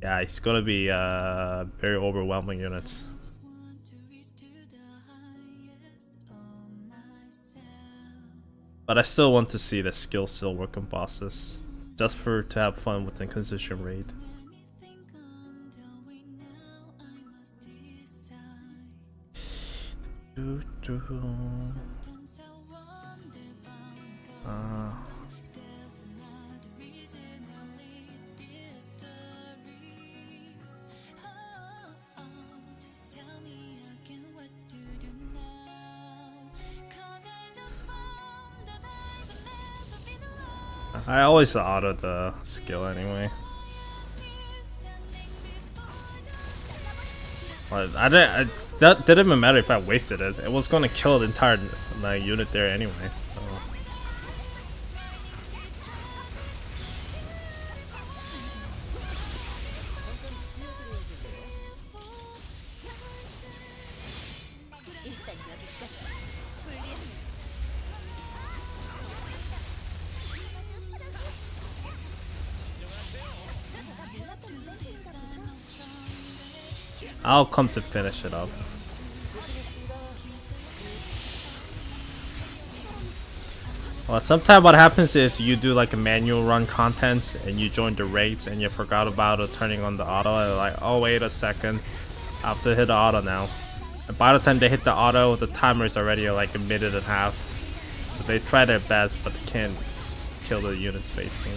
yeah, it's gonna be very overwhelming units. Just want to reach to the highest of myself. But I still want to see the skill still work on bosses, just to have fun with the Inquisition raid. Anything I'm doing now, I must decide. Sometimes I wonder if I'm gone. There's another reason I live this story. Oh, just tell me again what to do now. 'Cause I just found that I've never been alone. I always auto the skill anyway. But that didn't even matter if I wasted it. It was gonna kill the entire unit there anyway. So. I'll come to finish it up. Well, sometimes what happens is you do like a manual run content and you join the raids and you forgot about turning on the auto and like, oh wait a second, I have to hit the auto now. And by the time they hit the auto, the timer is already like a minute and a half. So they try their best, but they can't kill the units basically.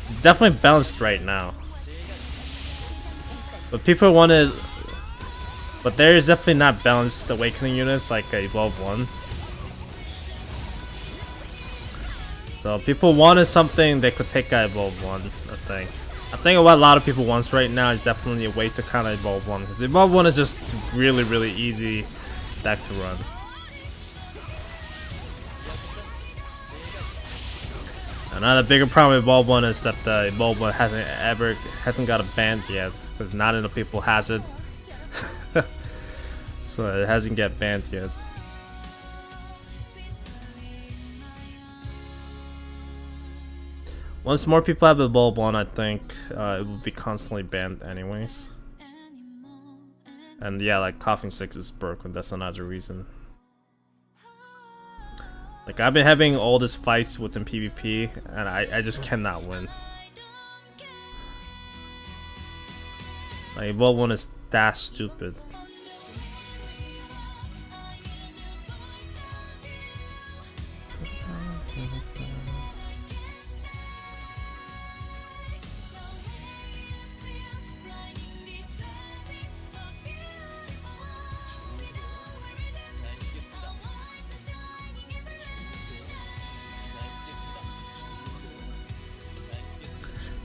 It's definitely balanced right now. But people wanted, but there is definitely not balanced awakening units like Evolve 1. So people wanted something they could take out Evolve 1, I think what a lot of people want right now is definitely a way to kind of Evolve 1, because Evolve 1 is just really easy deck to run. Another bigger problem with Evolve 1 is that the Evolve 1 hasn't got a banned yet, because not enough people has it. So it hasn't get banned yet. Once more people have Evolve 1, I think it will be constantly banned anyways. And yeah, like Coughing 6 is broken, that's another reason. Like I've been having all these fights within PvP and I just cannot win. Like Evolve 1 is that stupid.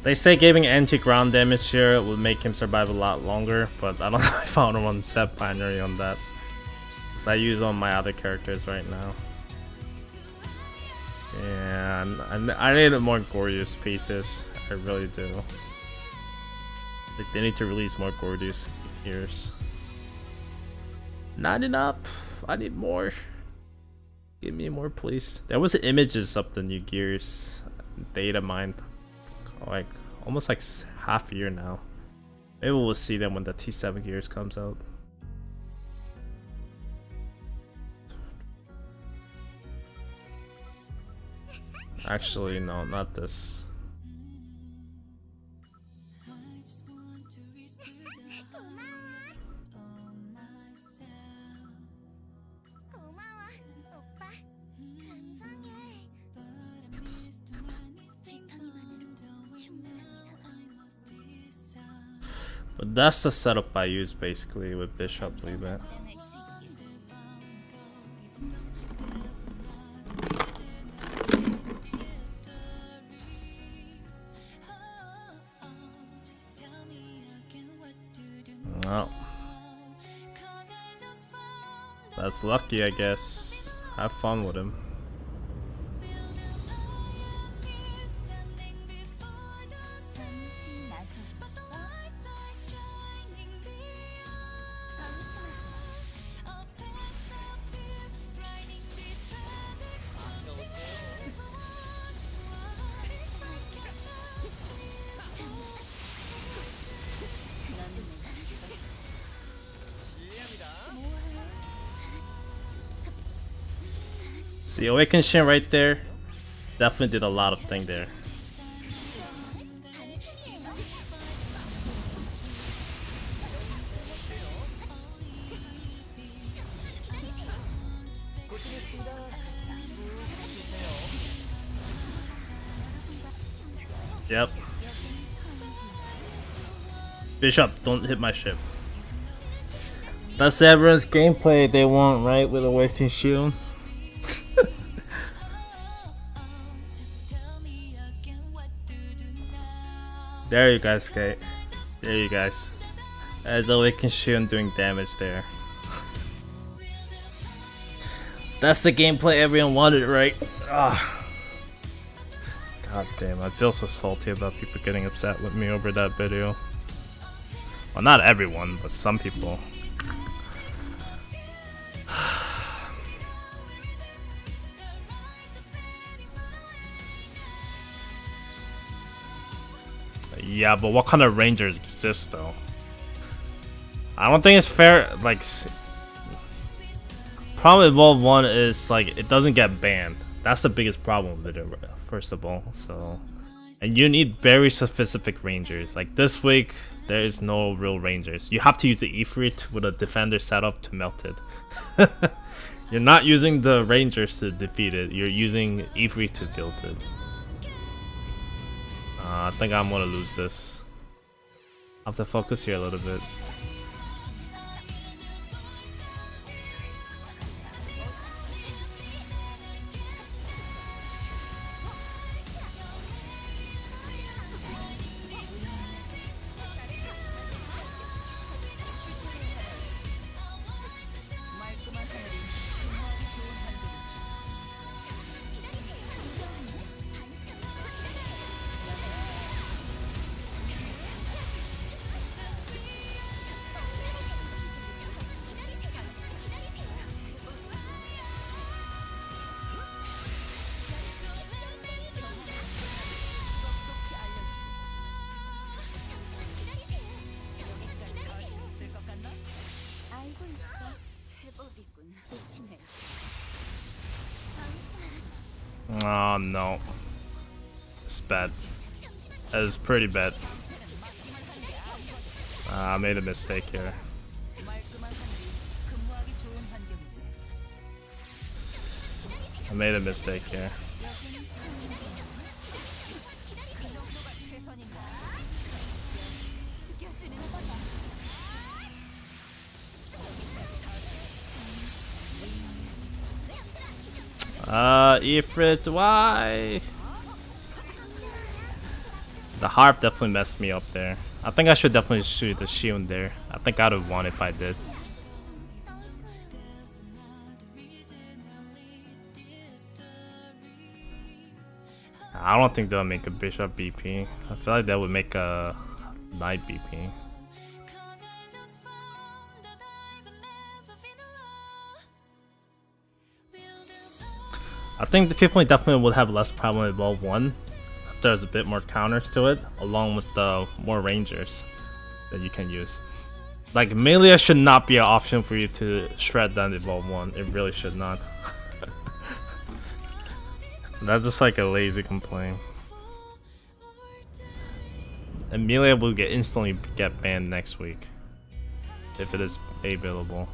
They say giving anti-ground damage here will make him survive a lot longer, but I don't know if I want to set binary on that. Because I use on my other characters right now. Yeah, I need more Gorgeous pieces. I really do. Like they need to release more Gorgeous gears. Not enough. I need more. Give me more, please. There was images of the new gears. Data mined. Like almost like half a year now. Maybe we'll see them when the T7 gears comes out. Actually, no, not this. I just want to reach to the But that's the setup I use basically with Bishop Leave It. Oh. That's lucky, I guess. Have fun with him. See, Awaken Shin right there definitely did a lot of thing there. Yep. Bishop, don't hit my ship. That's everyone's gameplay they want, right? With Awaken Shiyoon. There you guys, Kate. There you guys. As Awaken Shiyoon doing damage there. That's the gameplay everyone wanted, right? Ah. God damn, I feel so salty about people getting upset with me over that video. Well, not everyone, but some people. Yeah, but what kind of rangers exist though? I don't think it's fair. Like, problem Evolve 1 is like it doesn't get banned. That's the biggest problem with it, first of all. So, and you need very specific rangers. Like this week, there is no real rangers. You have to use the Ifrit with a defender setup to melt it. You're not using the rangers to defeat it. You're using Ifrit to build it. I think I'm gonna lose this. I have to focus here a little bit. Oh no. It's bad. That is pretty bad. I made a mistake here. I made a mistake here. Ifrit, why? The harp definitely messed me up there. I think I should definitely shoot the Shiyoon there. I think I'd have won if I did. I don't think they'll make a Bishop BP. I feel like that would make a Knight BP. I think the people definitely would have less problem with Evolve 1 if there's a bit more counters to it, along with the more rangers that you can use. Like, melee should not be an option for you to shred down Evolve 1. It really should not. That's just like a lazy complaint. And melee will instantly get banned next week if it is available.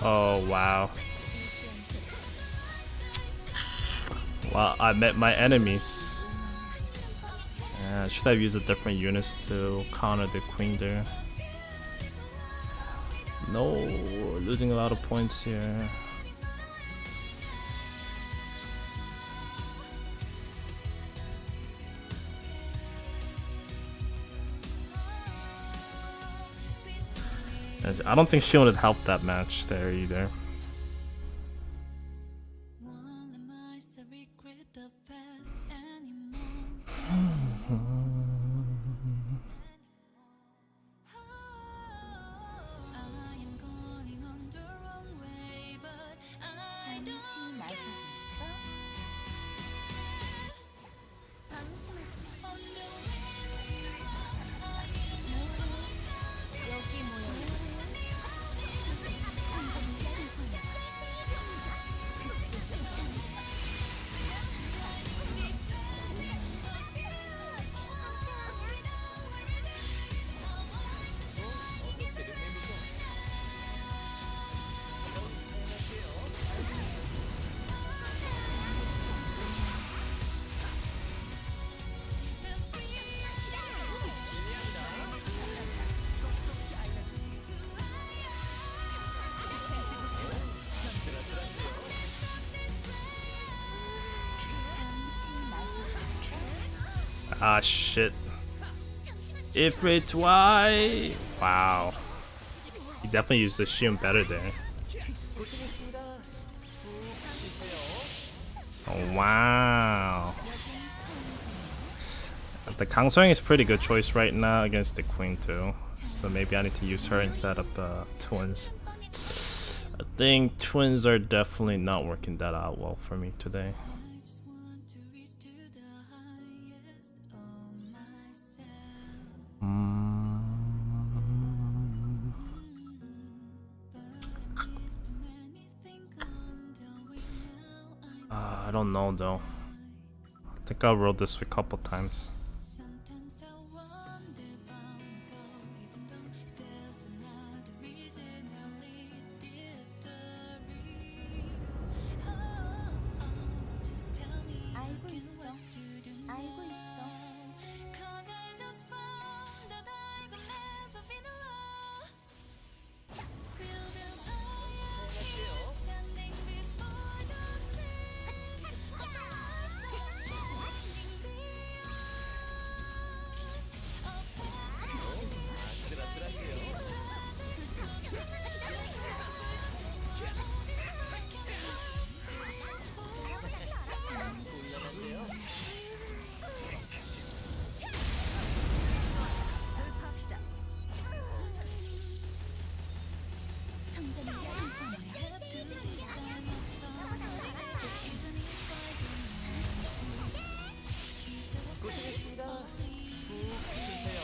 Oh wow. Wow, I met my enemies. Yeah, should have used a different units to counter the queen there. No, we're losing a lot of points here. I don't think Shiyoon would help that match there either. Won't let myself regret the past anymore. I am going on the wrong way, but I don't on the way we are. I am 여기 모여. Ah shit. Ifrit, why? Wow. He definitely used the Shiyoon better there. Oh wow. The Kang Soyoung is a pretty good choice right now against the queen too. So maybe I need to use her instead of twins. I think twins are definitely not working that out well for me today. I just want to reach to the highest of myself. But I miss too many things on the way now. I don't know though. I think I rolled this a couple times. Sometimes I wonder if I'm go, even though there's another reason I live this story. Just tell me again what to do now. 'Cause I just found that I've never been alone. Build an iron king standing before the sea. Shining beyond.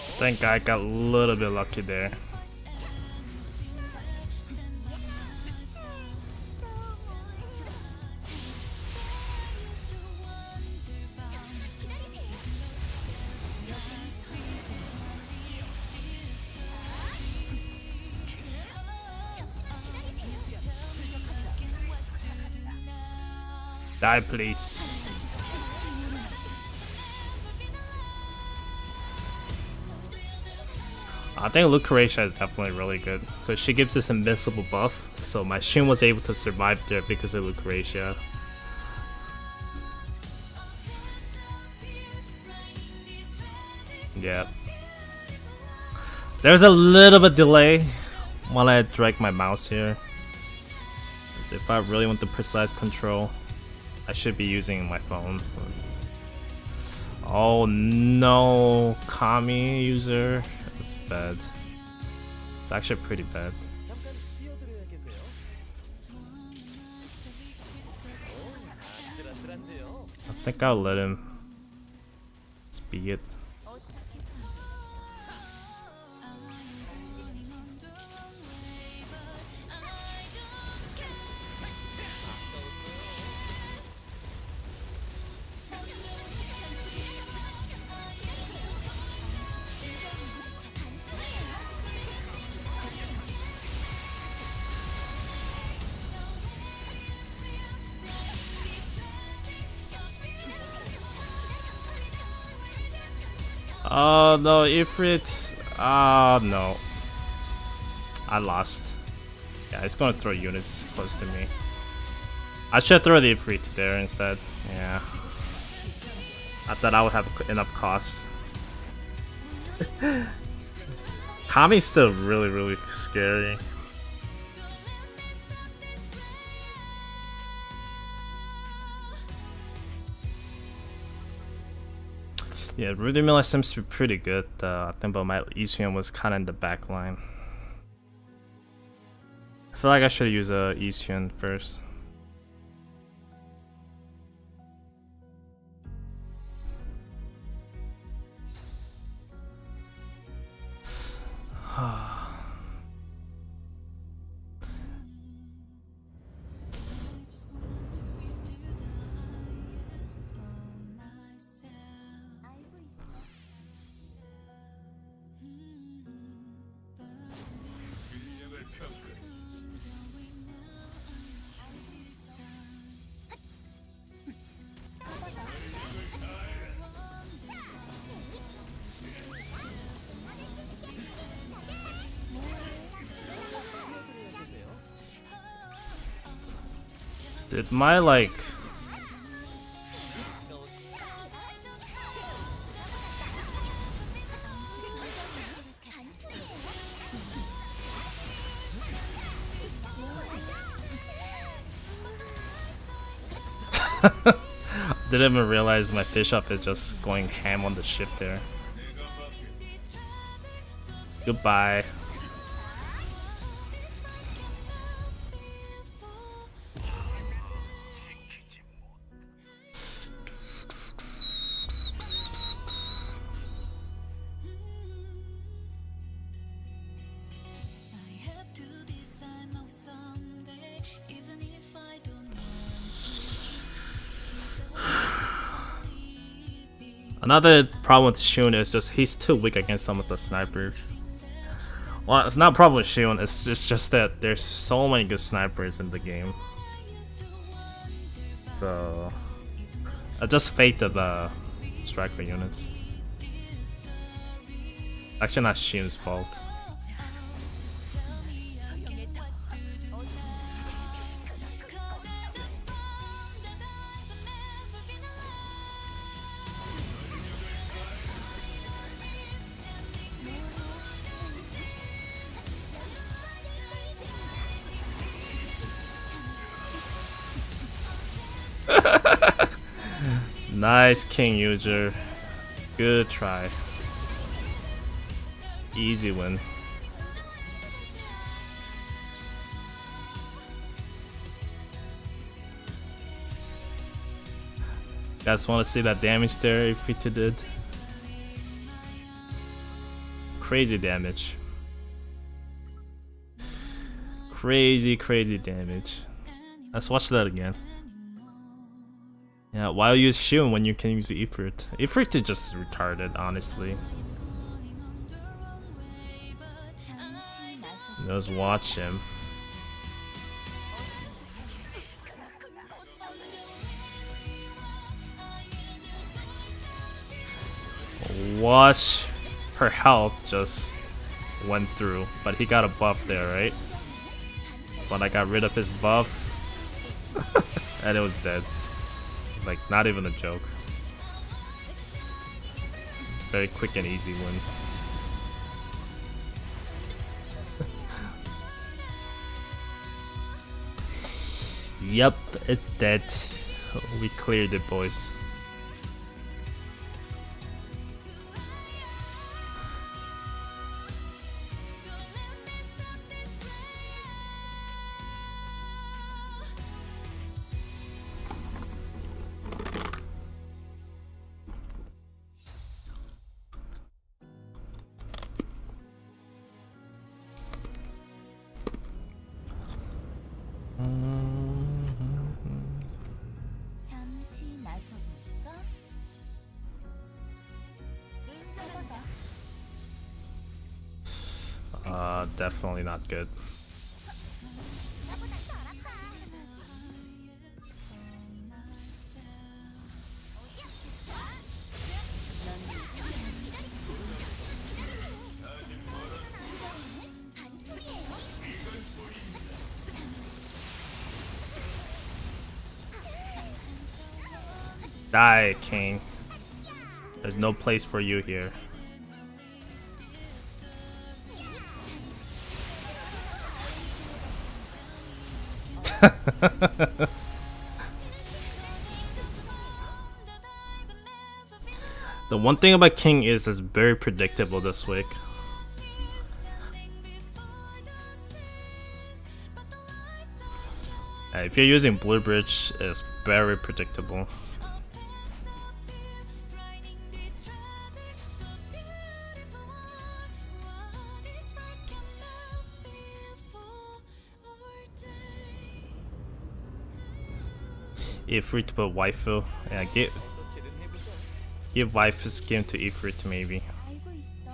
I think I got a little bit lucky there. Die please. I think Lucretia is definitely really good because she gives this invincible buff, so my Shiyoon was able to survive there because of Lucretia. Yep. There's a little bit delay while I drag my mouse here. So if I really want the precise control, I should be using my phone. Oh no, Kami user. It's bad. It's actually pretty bad. 잠깐 뛰어드려야겠네요. 아슬아슬한데요. I think I'll let him speak it. Oh no, Ifrit. Ah no. I lost. Yeah, it's gonna throw units close to me. I should throw the Ifrit there instead. Yeah. I thought I would have enough costs. Kami's still really scary. Yeah, Rudy Miller seems to be pretty good. I think, but my Shiyoon was kind of in the back line. I feel like I should use a Shiyoon first. Did my like didn't even realize my fish up is just going ham on the ship there. Goodbye. Another problem with Shiyoon is just he's too weak against some of the snipers. Well, it's not a problem with Shiyoon, it's just that there's so many good snipers in the game. So I just faked the striker units. Actually not Shiyun's fault. Nice king user. Good try. Easy win. Guys want to see that damage there if Vita did? Crazy damage. Crazy damage. Let's watch that again. Yeah, why use Shiyoon when you can use the Ifrit? Ifrit is just retarded, honestly. Just watch him. Watch her health just went through, but he got a buff there, right? But I got rid of his buff and it was dead. Like, not even a joke. Very quick and easy win. Yep, it's dead. We cleared it, boys. Definitely not good. Die, King. There's no place for you here. The one thing about King is it's very predictable this week. If you're using Blue Bridge, it's very predictable. E3 to put waifu. Yeah, give waifu skin to E3 maybe. 알고 있어.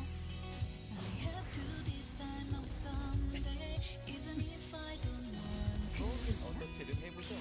어떻게든 해보죠.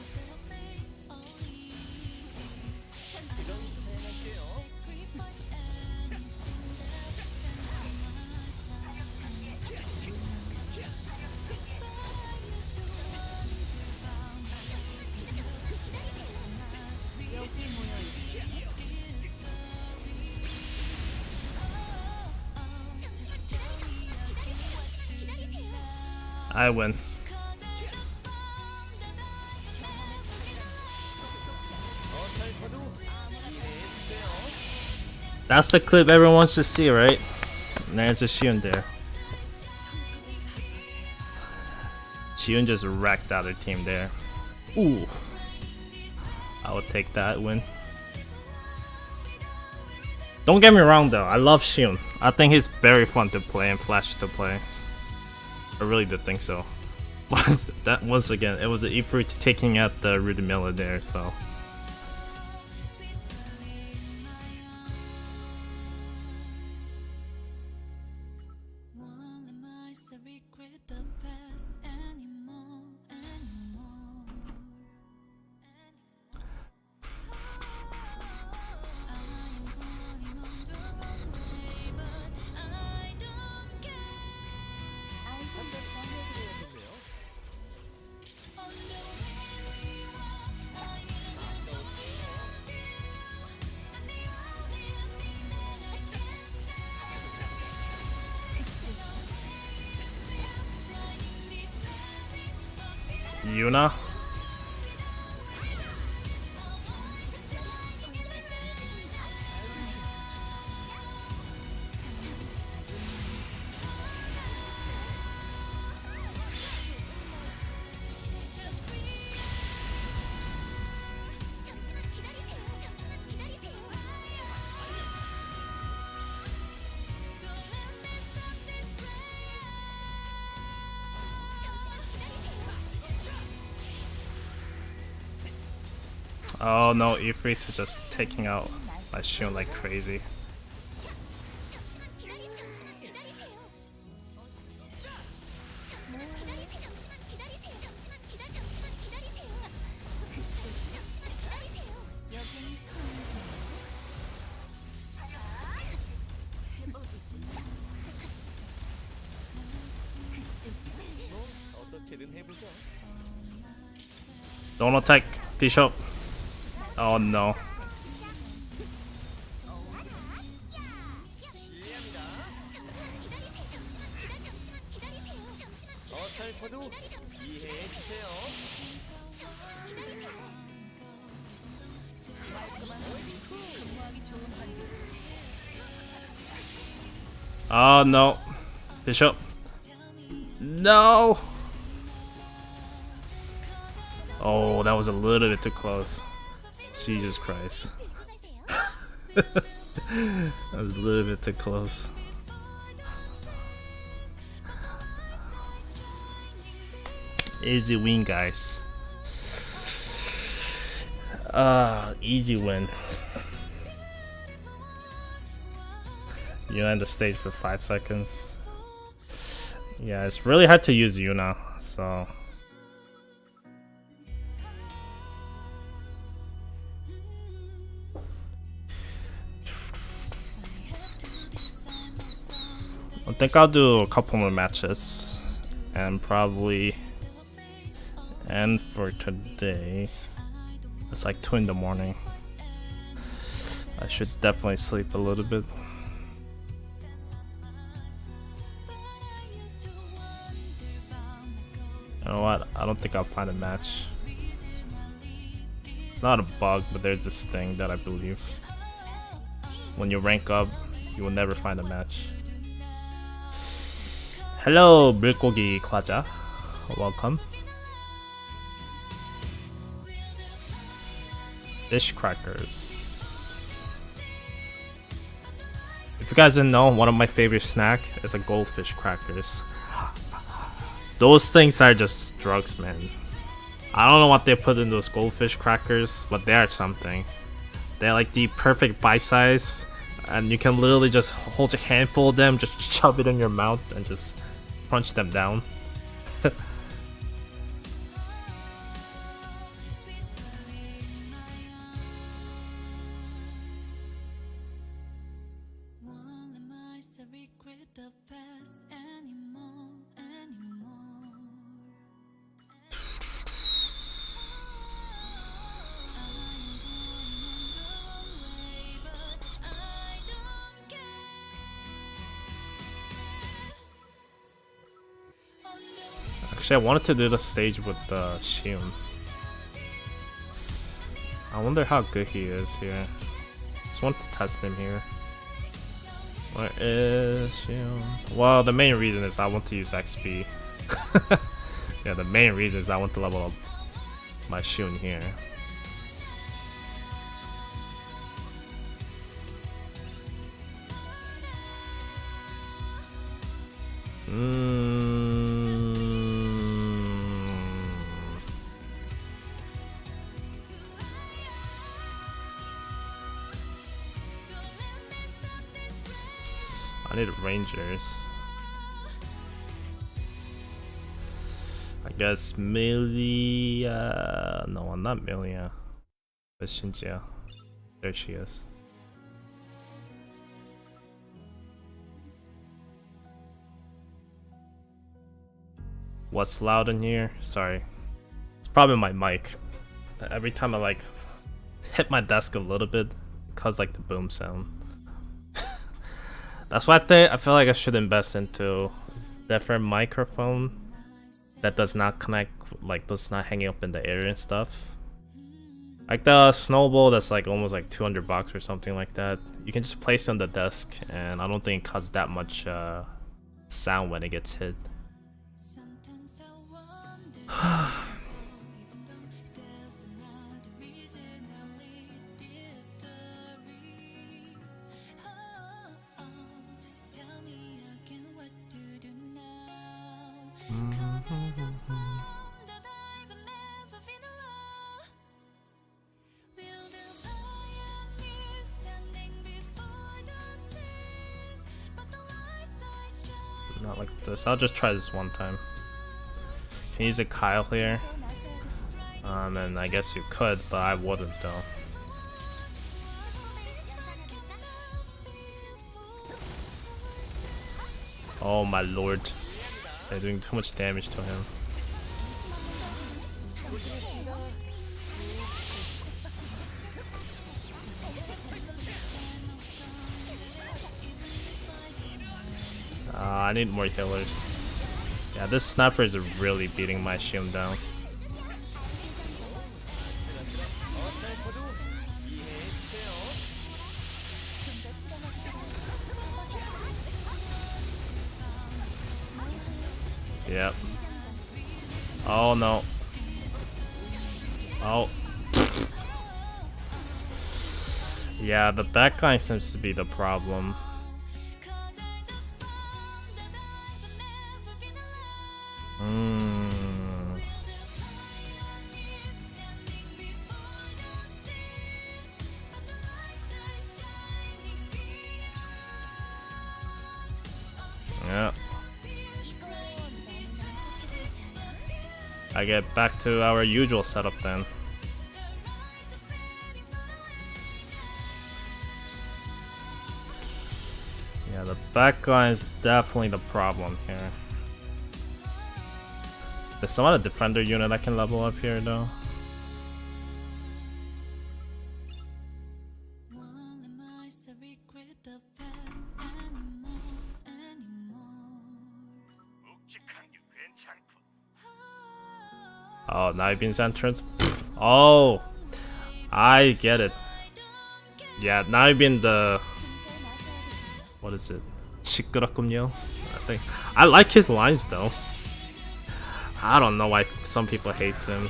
I win. That's the clip everyone wants to see, right? There's a Shiyoon there. Shiyoon just wrecked out her team there. Ooh. I would take that win. Don't get me wrong though, I love Shiyoon. I think he's very fun to play and flashy to play. I really did think so. But that once again, it was an E3 taking out the Rudy Miller there, so. Yuna? Oh no, E3 to just taking out my Shiyoon like crazy. 어떻게든 해보죠. Don't attack, Bishop. Oh no. 어설퍼도 이해해 주세요. Oh no. Bishop. No. Oh, that was a little bit too close. Jesus Christ. That was a little bit too close. Easy win, guys. Easy win. You end the stage for 5 seconds. Yeah, it's really hard to use Yuna, so. I think I'll do a couple more matches and probably end for today. It's like 2 in the morning. I should definitely sleep a little bit. You know what? I don't think I'll find a match. It's not a bug, but there's this thing that I believe. When you rank up, you will never find a match. Hello, 물고기 과자. Welcome. Fish crackers. If you guys didn't know, one of my favorite snack is a goldfish crackers. Those things are just drugs, man. I don't know what they put in those goldfish crackers, but they are something. They're like the perfect bite size, and you can literally just hold a handful of them, just shove it in your mouth, and just crunch them down. Won't let myself regret the past anymore, anymore. I'm going on the wrong way, but I don't care. On the way. Actually, I wanted to do the stage with Shiyoon. I wonder how good he is here. Just want to test him here. Where is Shiyoon? Well, the main reason is I want to use XP. Yeah, the main reason is I want to level up my Shiyoon here. I need rangers. I guess Milia. No, I'm not Milia. It's Shinjia. There she is. What's loud in here? Sorry. It's probably my mic. Every time I like hit my desk a little bit, it causes like the boom sound. That's why I feel like I should invest into different microphone that does not connect, like does not hang up in the air and stuff. Like the snowball that's like almost like $200 or something like that. You can just place it on the desk, and I don't think it causes that much sound when it gets hit. Sometimes I wonder, even though there's another reason I live this story. Oh, just tell me again what to do now. 'Cause I just found that I've never been alone. Will the pioneer standing before the seas, but the lights I shine. Not like this. I'll just try this one time. Can you use a Kyle here? And I guess you could, but I wouldn't though. Oh my lord. They're doing too much damage to him. I need more healers. Yeah, this sniper is really beating my Shiyoon down. Yep. Oh no. Oh. Yeah, the backline seems to be the problem. Yeah. I get back to our usual setup then. Yeah, the backline is definitely the problem here. There's some other defender unit I can level up here though. Won't let Oh, Naibin's entrance. Oh, I get it. Yeah, Naibin the what is it? 시끄럽군요. I think I like his lines though. I don't know why some people hates him.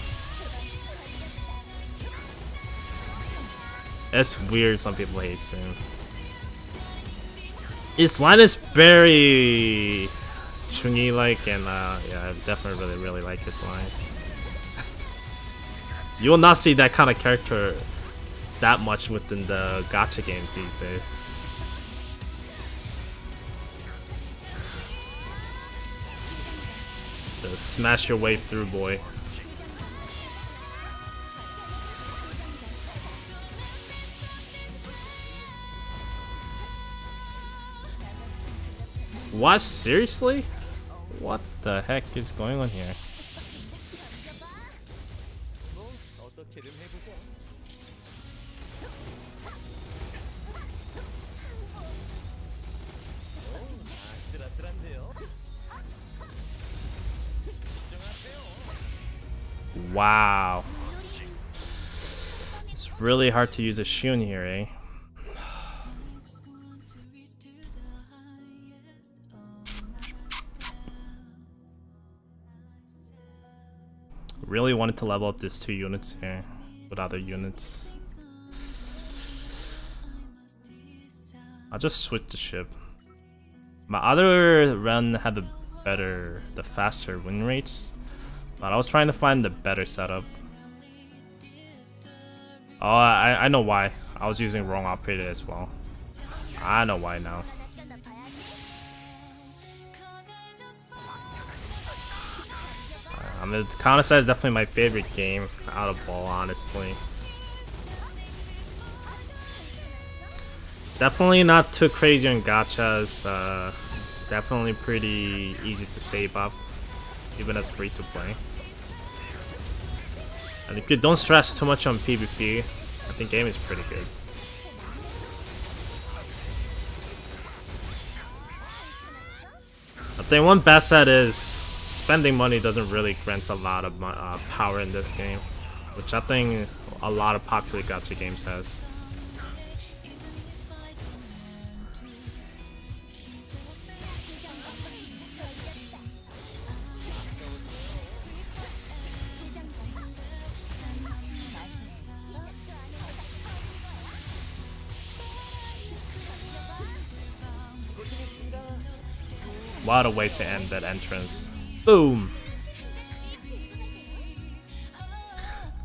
It's weird. Some people hates him. His line is very Chungi like, and yeah, I definitely really like his lines. You will not see that kind of character that much within the gacha games these days. The smash your way through boy. What? Seriously? What the heck is going on here? 뭐 어떻게든 해보죠. 아슬아슬한데요. Wow. It's really hard to use a Shiyoon here, eh? Really wanted to level up these 2 units here with other units. I'll just switch the ship. My other run had the faster win rates, but I was trying to find the better setup. Oh, I know why. I was using wrong operator as well. I know why now. I mean, Counter-Strike is definitely my favorite game out of all, honestly. Definitely not too crazy on gachas. Definitely pretty easy to save up, even as free to play. And if you don't stress too much on PvP, I think game is pretty good. I think one bad side is spending money doesn't really grant a lot of power in this game, which I think a lot of popular gacha games has. What a way to end that entrance. Boom!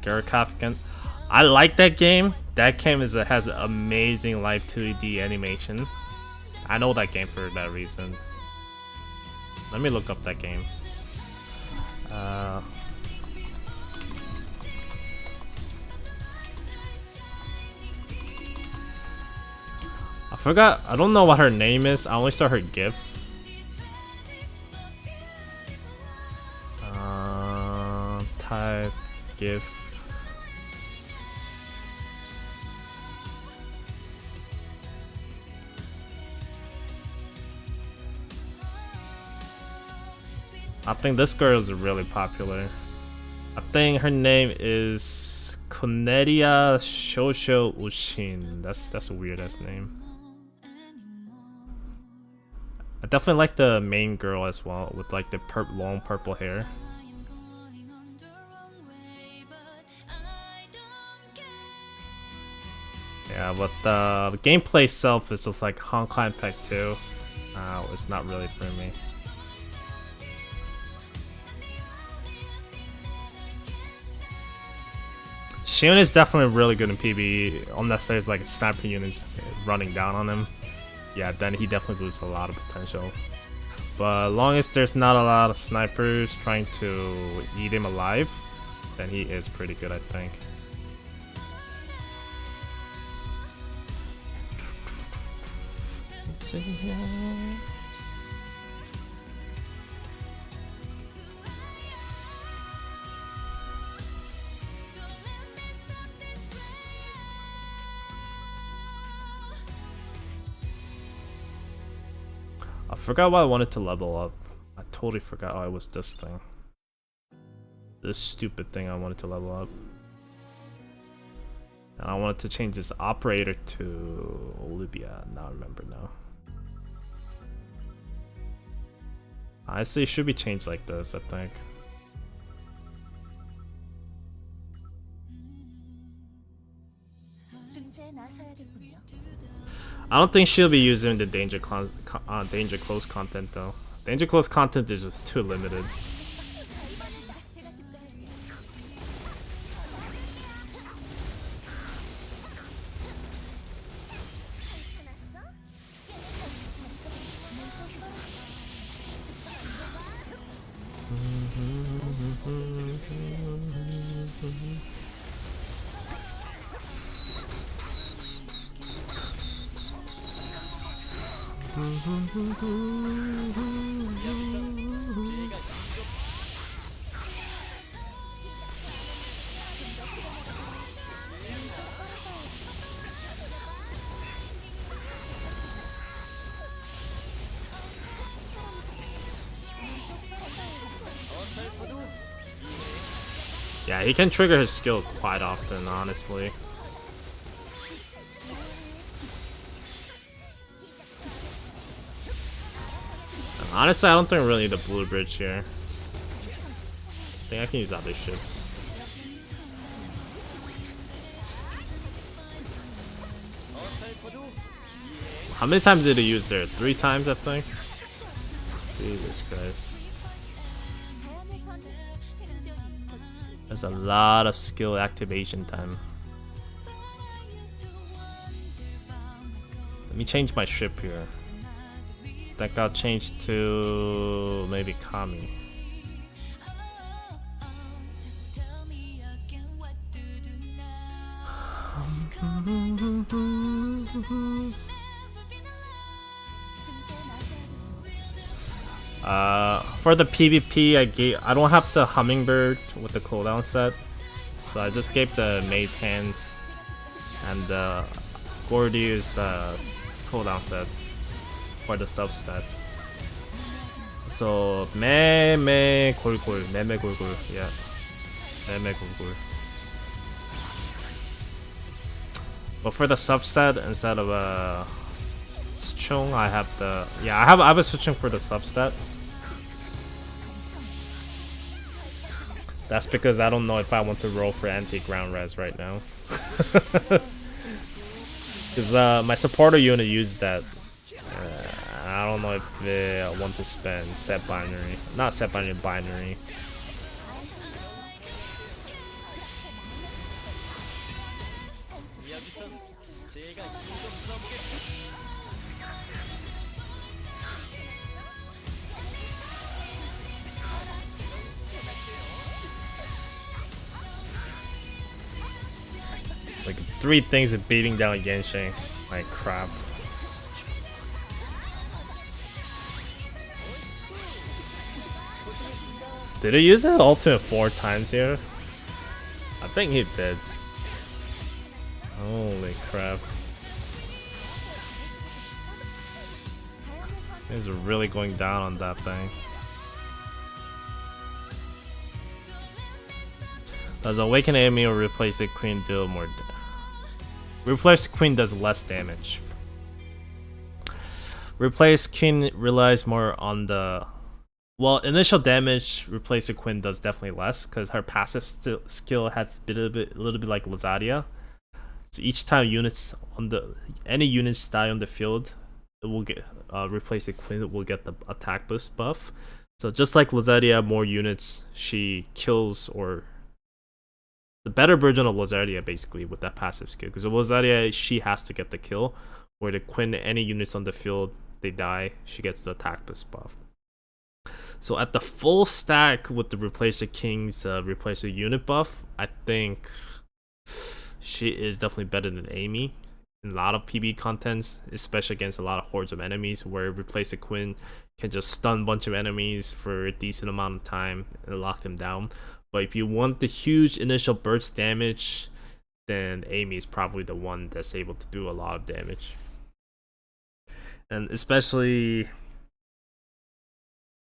Garikafkan. I like that game. That game has an amazing live 2D animation. I know that game for that reason. Let me look up that game. I forgot. I don't know what her name is. I only saw her GIF. Type GIF. I think this girl is really popular. I think her name is Koneria Shosho Ushin. That's a weird ass name. I definitely like the main girl as well, with like the long purple hair. Yeah, but the gameplay itself is just like Honkai Impact 2. It's not really for me. Shiyoon is definitely really good in PvE, unless there's like sniper units running down on him. Yeah, then he definitely loses a lot of potential. But as long as there's not a lot of snipers trying to eat him alive, then he is pretty good, I think. Let's see here. I forgot why I wanted to level up. I totally forgot. Oh, it was this thing. this stupid thing I wanted to level up. And I wanted to change this operator to Olivia. Now I remember now. Honestly, it should be changed like this, I think. 중재에 나서야겠군요. I don't think she'll be using the danger close content though. Danger close content is just too limited. 제가 집도할게요. Yeah, he can trigger his skill quite often, honestly. And honestly, I don't think I really need the blue bridge here. I think I can use other ships. How many times did he use there? 3 times, I think? Jesus Christ. There's a lot of skill activation time. Let me change my ship here. I think I'll change to maybe Kami. For the PvP, I don't have the hummingbird with the cooldown set, so I just gave the maze hand and the Gordy's cooldown set for the substats. So 매매 골골, 매매 골골, yeah, 매매 골골. But for the substat, instead of Suchung, I have the I have a Suchung for the substat. That's because I don't know if I want to roll for anti-ground res right now. Because my supporter unit uses that. I don't know if I want to spend set binary. Not set binary, binary. Like 3 things of beating down Genshin. Like crap. Did he use it ultimate 4 times here? I think he did. Holy crap. He's really going down on that thing. Does awaken enemy or replace the queen deal more damage? Replace the queen does less damage. Replace queen relies more on the... Well, initial damage, replace the queen does definitely less because her passive skill has a little bit like Lazadia. So each time any units die on the field, it will get replace the queen. It will get the attack boost buff. So just like Lazadia, more units she kills, or the better version of Lazadia basically with that passive skill. Because with Lazadia, she has to get the kill, where the queen, any units on the field, they die, she gets the attack boost buff. So at the full stack with the replace the king's replace the unit buff, I think she is definitely better than Amy in a lot of PB contents, especially against a lot of hordes of enemies, where replace the queen can just stun a bunch of enemies for a decent amount of time and lock them down. But if you want the huge initial burst damage, then Amy is probably the one that's able to do a lot of damage. And especially,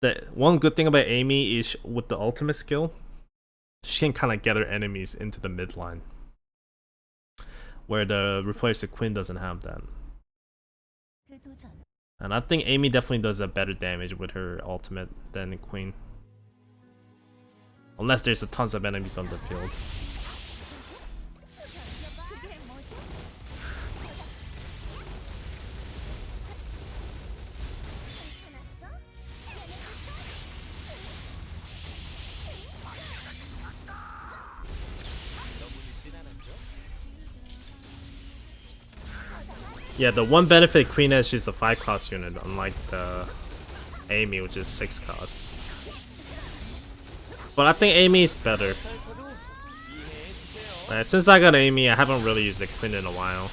the one good thing about Amy is with the ultimate skill, she can kind of get her enemies into the mid line, where the replacer Queen doesn't have that. And I think Amy definitely does a better damage with her ultimate than Queen. Unless there's a tons of enemies on the field. Yeah, the one benefit Queen has, she's a 5 cost unit, unlike the Amy, which is 6 cost. But I think Amy is better. Since I got Amy, I haven't really used the Queen in a while.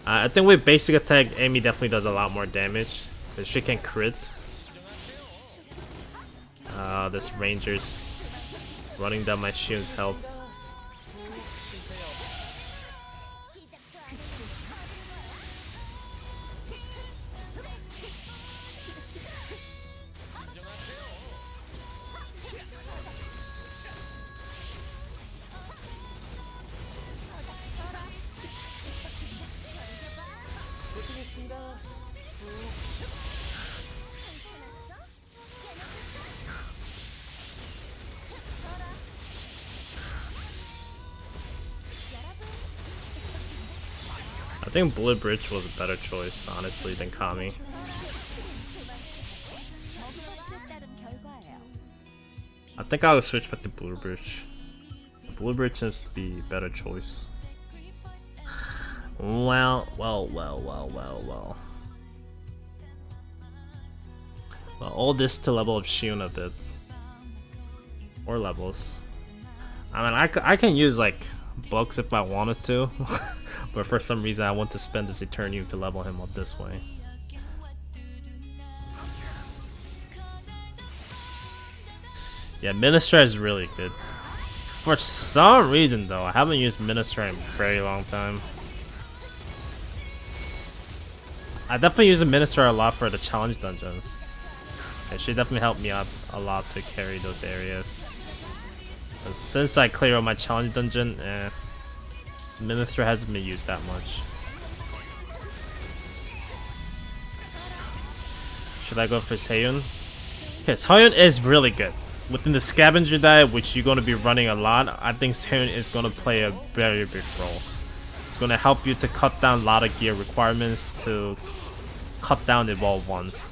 I think with basic attack, Amy definitely does a lot more damage, because she can crit. This Ranger's running down my Shiyoon's health. I think Blue Bridge was a better choice, honestly, than Kami. I think I would switch back to Blue Bridge. Blue Bridge seems to be a better choice. Well. Well, all this to level up Shiyoon a bit. Or levels. I mean, I can use like bugs if I wanted to. But for some reason I want to spend this Eternium to level him up this way. Yeah, Minister is really good. For some reason though, I haven't used Minister in a very long time. I definitely use the Minister a lot for the challenge dungeons. And she definitely helped me out a lot to carry those areas. But since I clear out my challenge dungeon, Minister hasn't been used that much. Should I go for Shiyoon? Okay, Shiyoon is really good. Within the scavenger dive, which you're going to be running a lot, I think Shiyoon is going to play a very big role. It's going to help you to cut down a lot of gear requirements to cut down the evolved ones.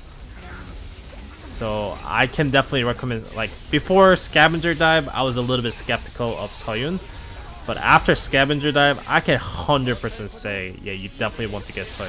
So I can definitely recommend, like before scavenger dive, I was a little bit skeptical of Shiyoon. But after Scavenger Dive, I can 100% say, yeah, you definitely want to get Shiyoon.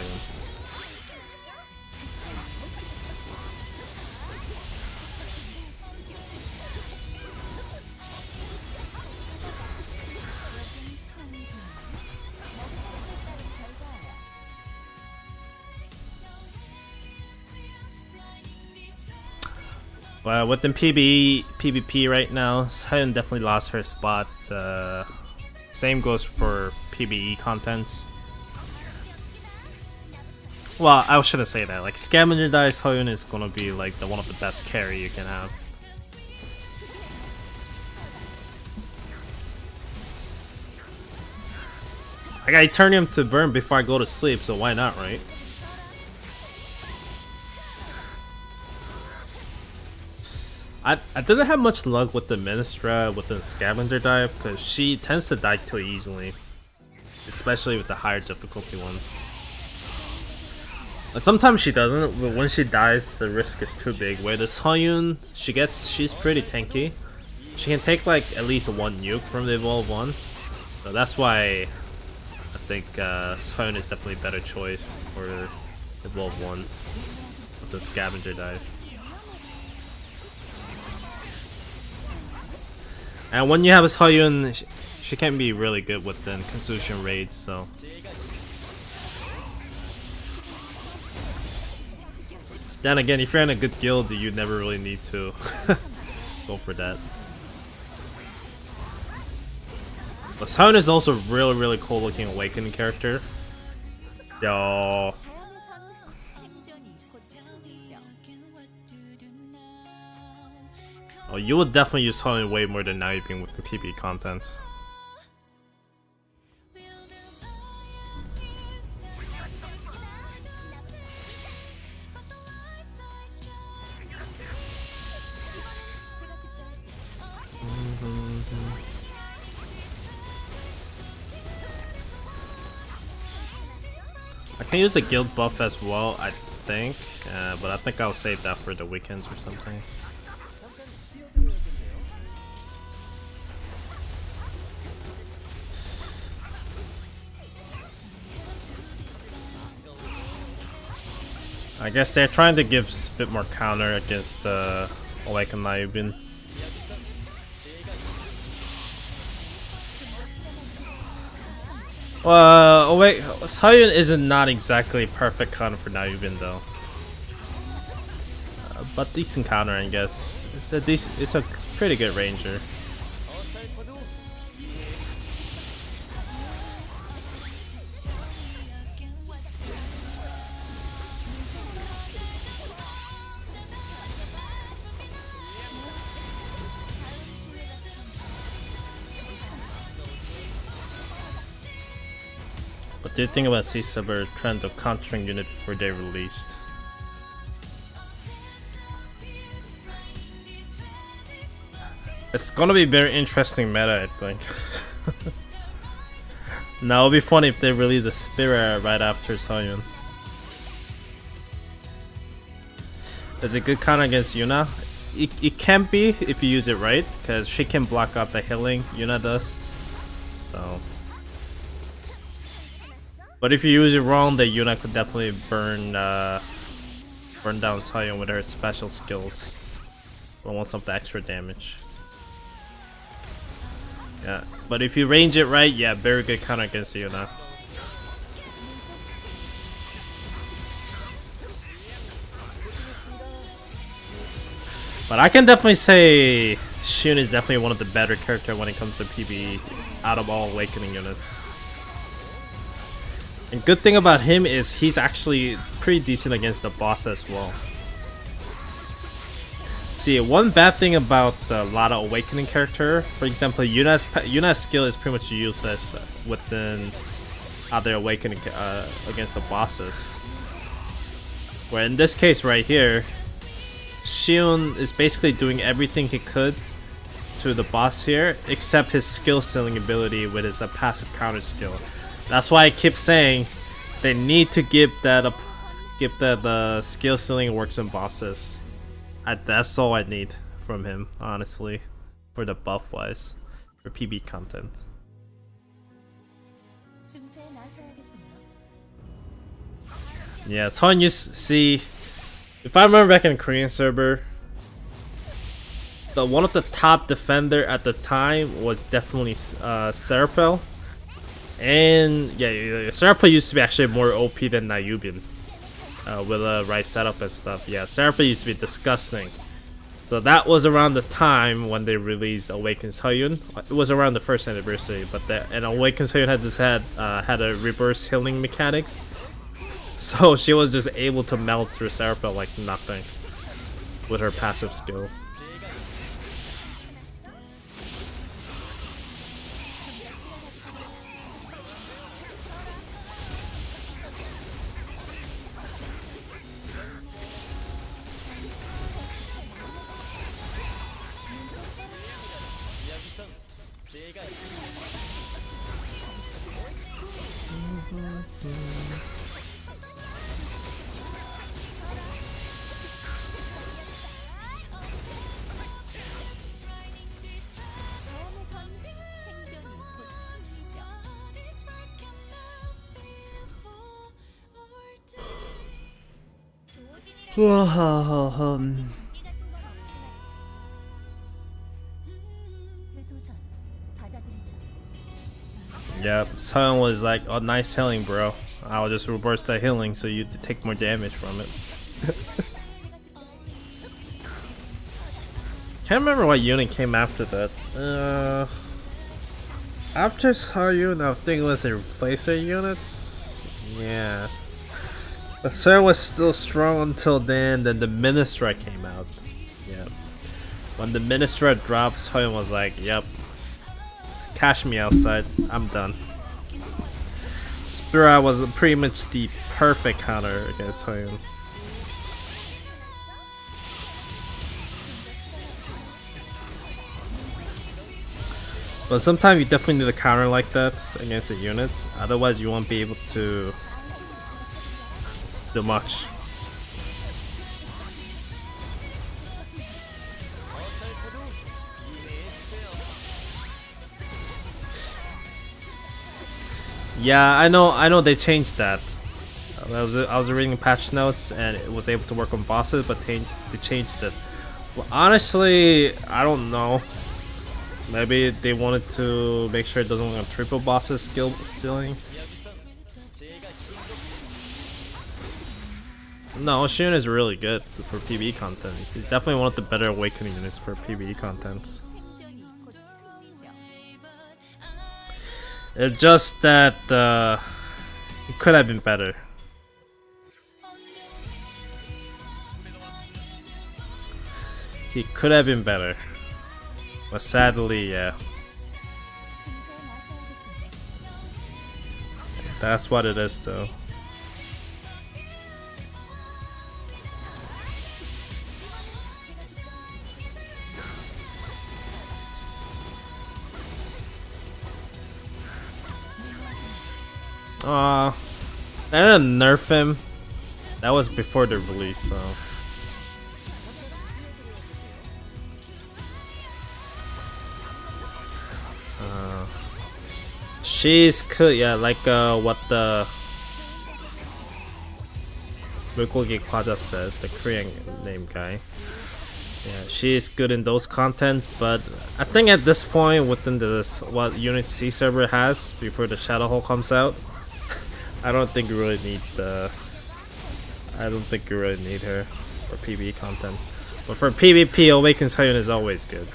Well, within PvP right now, Shiyoon definitely lost her spot. Same goes for PvE contents. Well, I shouldn't say that. Like Scavenger Dive, Shiyoon is gonna be like one of the best carry you can have. I got Eternium to burn before I go to sleep, so why not, right? I didn't have much luck with the Ministra with the Scavenger Dive because she tends to die too easily, especially with the higher difficulty one. But sometimes she doesn't, but when she dies, the risk is too big. Where the Shiyoon, she's pretty tanky. She can take like at least one nuke from the evolved one, so that's why I think Shiyoon is definitely a better choice for evolved one with the Scavenger Dive. And when you have a Shiyoon, she can be really good within Consusion raids, so. Then again, if you're in a good guild, you never really need to go for that. But Shiyoon is also really cool looking awakening character. Yo. Oh, you would definitely use Soyeon way more than now you've been with the PB content. I can use the guild buff as well, I think, but I think I'll save that for the weekends or something. I guess they're trying to give a bit more counter against the Awakened Nayubin. Well, wait, Shiyoon isn't not exactly perfect counter for Nayubin though, but decent counter, I guess. It's a pretty good ranger. What do you think about C-Sub's trend of countering unit before they released? It's gonna be very interesting meta, I think. Now it'll be funny if they release a Spirit right after Soyeon. Is it good counter against Yuna? It can be if you use it right, because she can block out the healing, Yuna does. So, but if you use it wrong, then Yuna could definitely burn down Shiyoon with her special skills. But want some extra damage. Yeah, but if you range it right, yeah, very good counter against Yuna. But I can definitely say Shiyoon is definitely one of the better characters when it comes to PvE out of all Awakening units. And good thing about him is he's actually pretty decent against the boss as well. See, one bad thing about a lot of Awakening character, for example, Yuna's skill is pretty much useless within other Awakening against the bosses. Where in this case right here, Shiyoon is basically doing everything he could to the boss here, except his skill stealing ability with his passive counter skill. That's why I keep saying they need to give that the skill stealing works in bosses. That's all I need from him, honestly, for the buff wise, for PB content. Yeah, Son, you see, if I remember back in Korean server, one of the top defender at the time was definitely Serapel. And yeah, Serapel used to be actually more OP than Nayubin. With the right setup and stuff. Yeah, Serapel used to be disgusting. So that was around the time when they released Awakened Shiyoon. It was around the first anniversary, but and Awakened Shiyoon had a reverse healing mechanics. So she was just able to melt through Serapel like nothing with her passive skill. Yep, Shiyoon was like, oh, nice healing, bro. I'll just reverse that healing so you take more damage from it. Can't remember what unit came after that. After Shiyoon, I think it was the replacer units. Yeah. But Shiyoon was still strong until then the Ministra came out. Yeah. When the minister drops, Soyeon was like, "Yep, cash me outside. I'm done." Spirit was pretty much the perfect counter against Soyeon. But sometimes you definitely need a counter like that against the units, otherwise you won't be able to do much. Yeah, I know they changed that. I was reading patch notes and it was able to work on bosses, but they changed it. Well, honestly, I don't know. Maybe they wanted to make sure it doesn't work on triple bosses skill ceiling. No, Shiyoon is really good for PvE content. He's definitely one of the better awakening units for PvE contents. It's just that it could have been better. He could have been better. But sadly, yeah. That's what it is, though. They didn't nerf him. That was before the release, so. She's cool, yeah, like what the Mulgogi Kwaja said, the Korean name guy. Yeah, she's good in those contents, but I think at this point within this what Unit C server has before the Shadow Hole comes out, I don't think you really need her for PvE content. But for PvP, Awakened Soyeon is always good.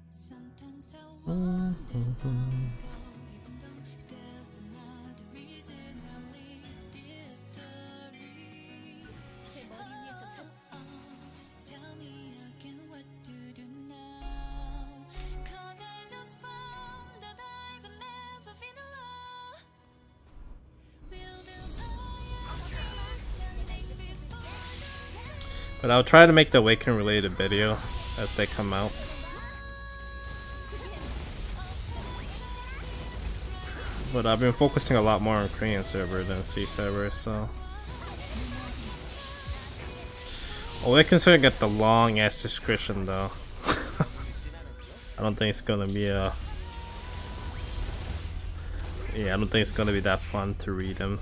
Sometimes I wonder if I'll go, even though there's another reason I live this story. Just tell me again what to do now. 'Cause I just found that I've never been alone. Will the fire standing before the But I'll try to make the Awaken related video as they come out. But I've been focusing a lot more on Korean server than C server, so. Awaken server get the long ass description though. I don't think it's gonna be a. Yeah, I don't think it's gonna be that fun to read them.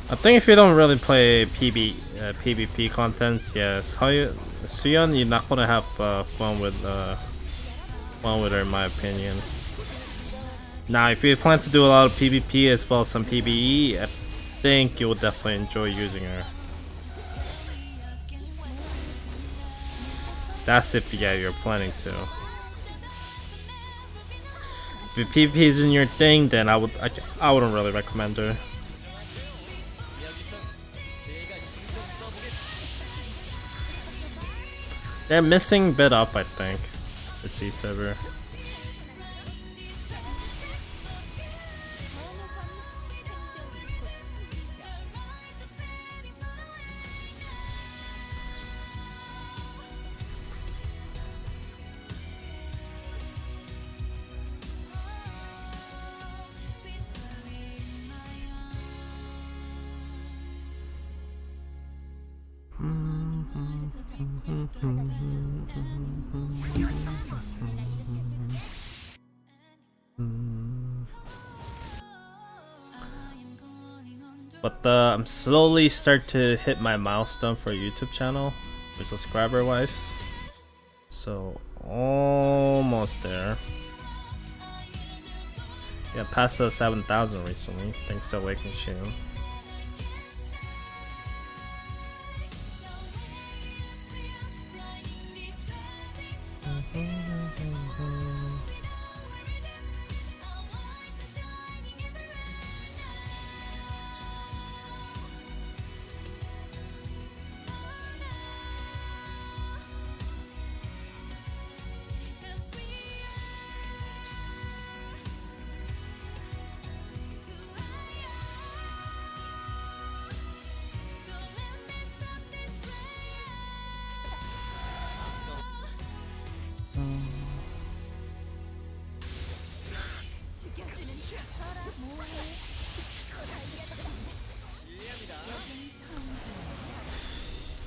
I think if you don't really play PvP contents, yes, Shiyoon, you're not gonna have fun with her, in my opinion. Now, if you plan to do a lot of PvP as well as some PvE, I think you'll definitely enjoy using her. That's if you're planning to. If PvP isn't your thing, then I wouldn't really recommend her. They're missing bit up, I think, the C server. But I'm slowly start to hit my milestone for YouTube channel, for subscriber wise. So almost there. Yeah, passed the 7,000 recently, thanks to Awaken Shiyoon.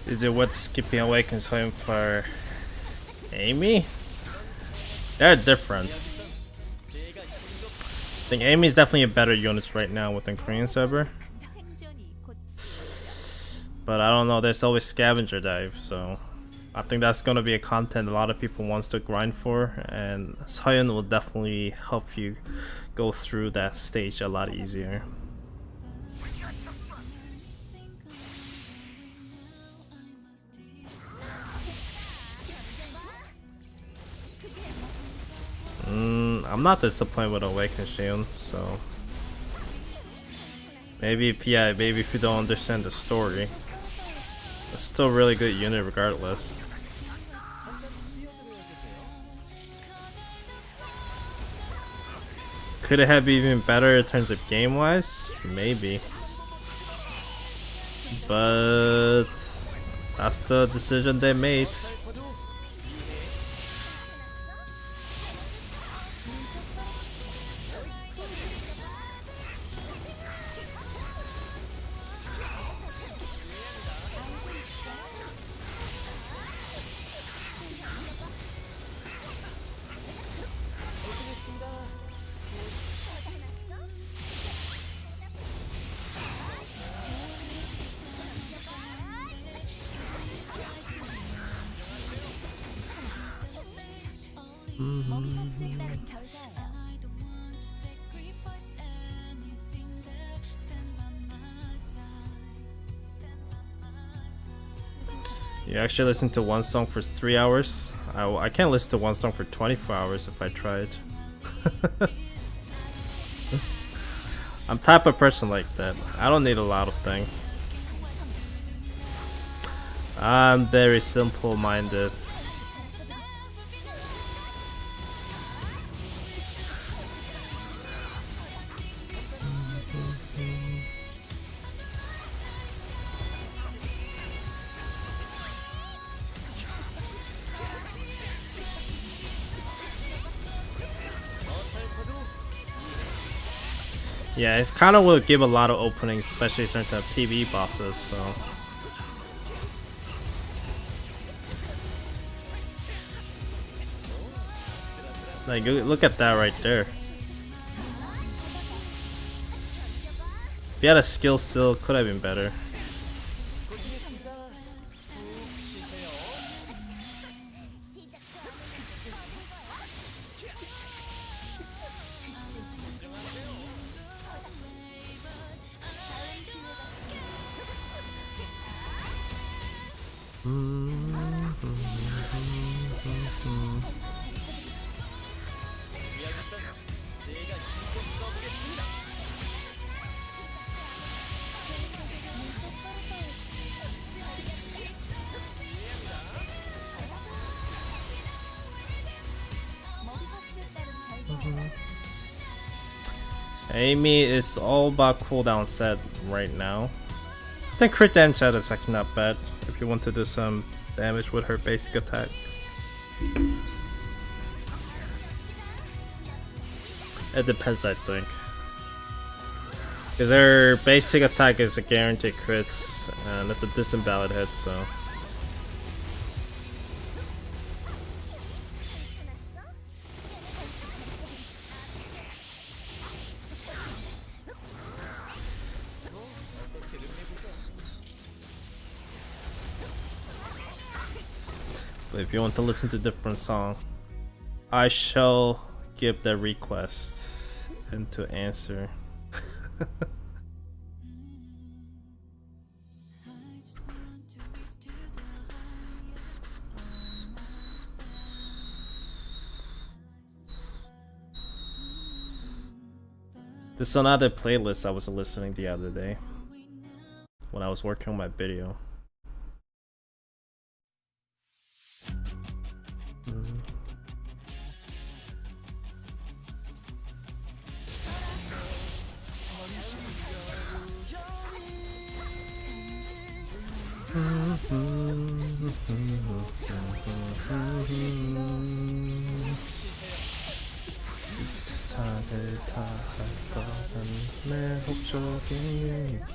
Is it worth skipping Awakens home for Amy? They're different. I think Amy's definitely a better unit right now within Korean server. But I don't know, there's always scavenger dive, so I think that's gonna be a content a lot of people wants to grind for, and Shiyoon will definitely help you go through that stage a lot easier. I'm not disappointed with Awaken Shiyoon, so maybe if you don't understand the story, it's still a really good unit regardless. Could it have been even better in terms of game wise? Maybe, but that's the decision they made. You actually listen to one song for 3 hours? I can't listen to one song for 24 hours if I tried. I'm type of person like that. I don't need a lot of things. I'm very simple-minded. Yeah, it's kind of will give a lot of openings, especially certain PvE bosses, so. Like, look at that right there. If you had a skill still, could have been better. Amy is all about cooldown set right now. I think crit damage set is actually not bad if you want to do some damage with her basic attack. It depends, I think. Because her basic attack is a guaranteed crits, and it's a disinvalid hit, so. if you want to listen to different song, I shall give the request and to answer. I just want to reach to the highest on my side. This is another playlist I was listening the other day when I was working on my video. 세상을 다 할 거란 매혹적인 얘기.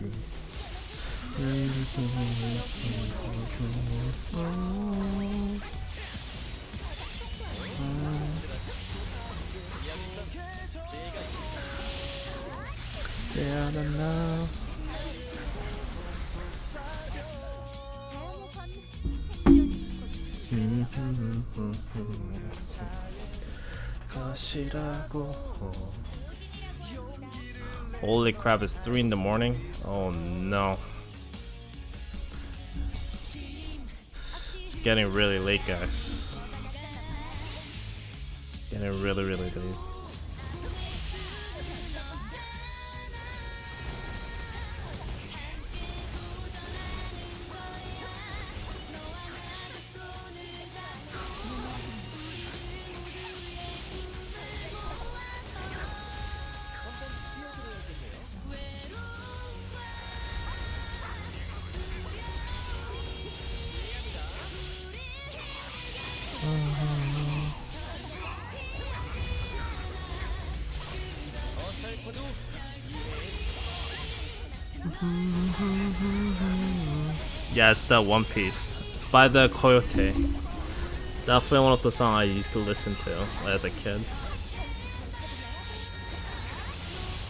미안한 나. 가시라고. Holy crap, it's 3 in the morning? Oh no. It's getting really late, guys. Getting really late. Yeah, it's the One Piece. It's by the Coyote. Definitely one of the songs I used to listen to as a kid.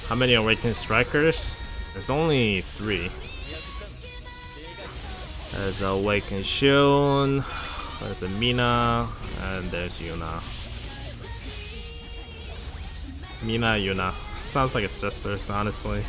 How many Awakening Strikers? There's only 3. There's Awakened Shiyoon, there's a Mina, and there's Yuna. Mina, Yuna. Sounds like a sisters, honestly.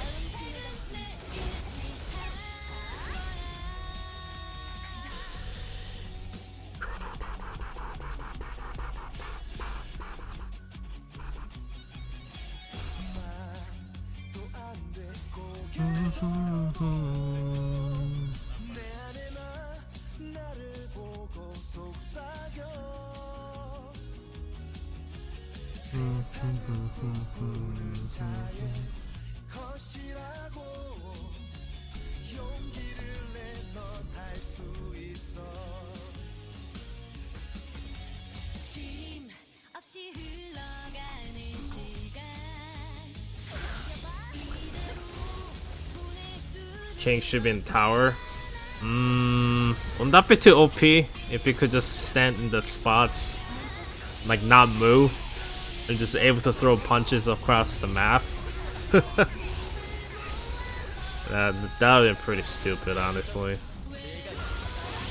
King should be in tower. Wouldn't that be too OP if he could just stand in the spots, like not move, and just able to throw punches across the map? That would be pretty stupid, honestly.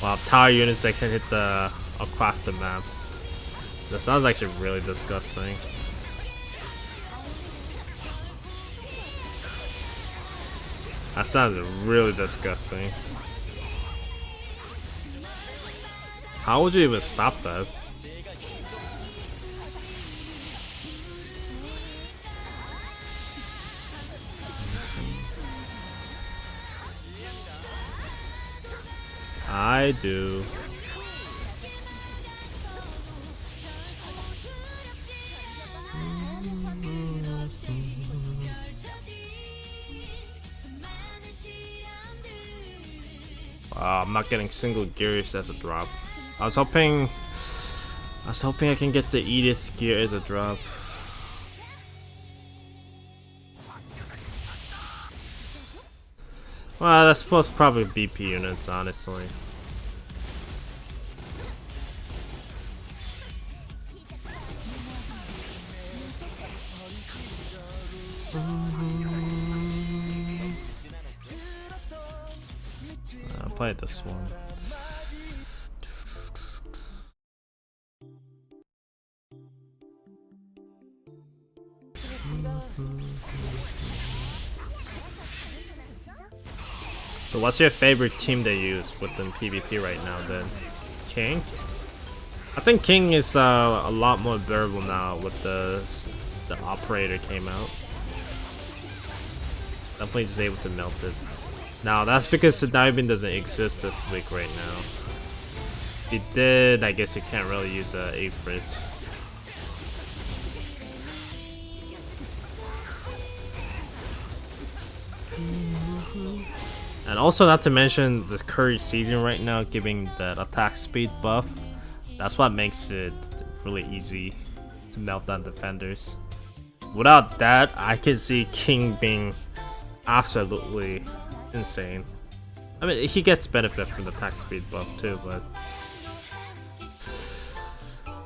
Wow, tower units that can hit the across the map. That sounds actually really disgusting. That sounds really disgusting. How would you even stop that? I do. I'm not getting single gears as a drop. I was hoping I can get the Edith gear as a drop. Well, that's supposed to probably BP units, honestly. I'll play this one. So what's your favorite team they use within PvP right now then? King? I think King is a lot more durable now with the operator came out. Definitely just able to melt it. Now that's because the diving doesn't exist this week right now. If it did, I guess you can't really use a Ifrit. And also not to mention this courage season right now giving that attack speed buff. That's what makes it really easy to melt down defenders. Without that, I can see King being absolutely insane. I mean, he gets benefit from the attack speed buff too, but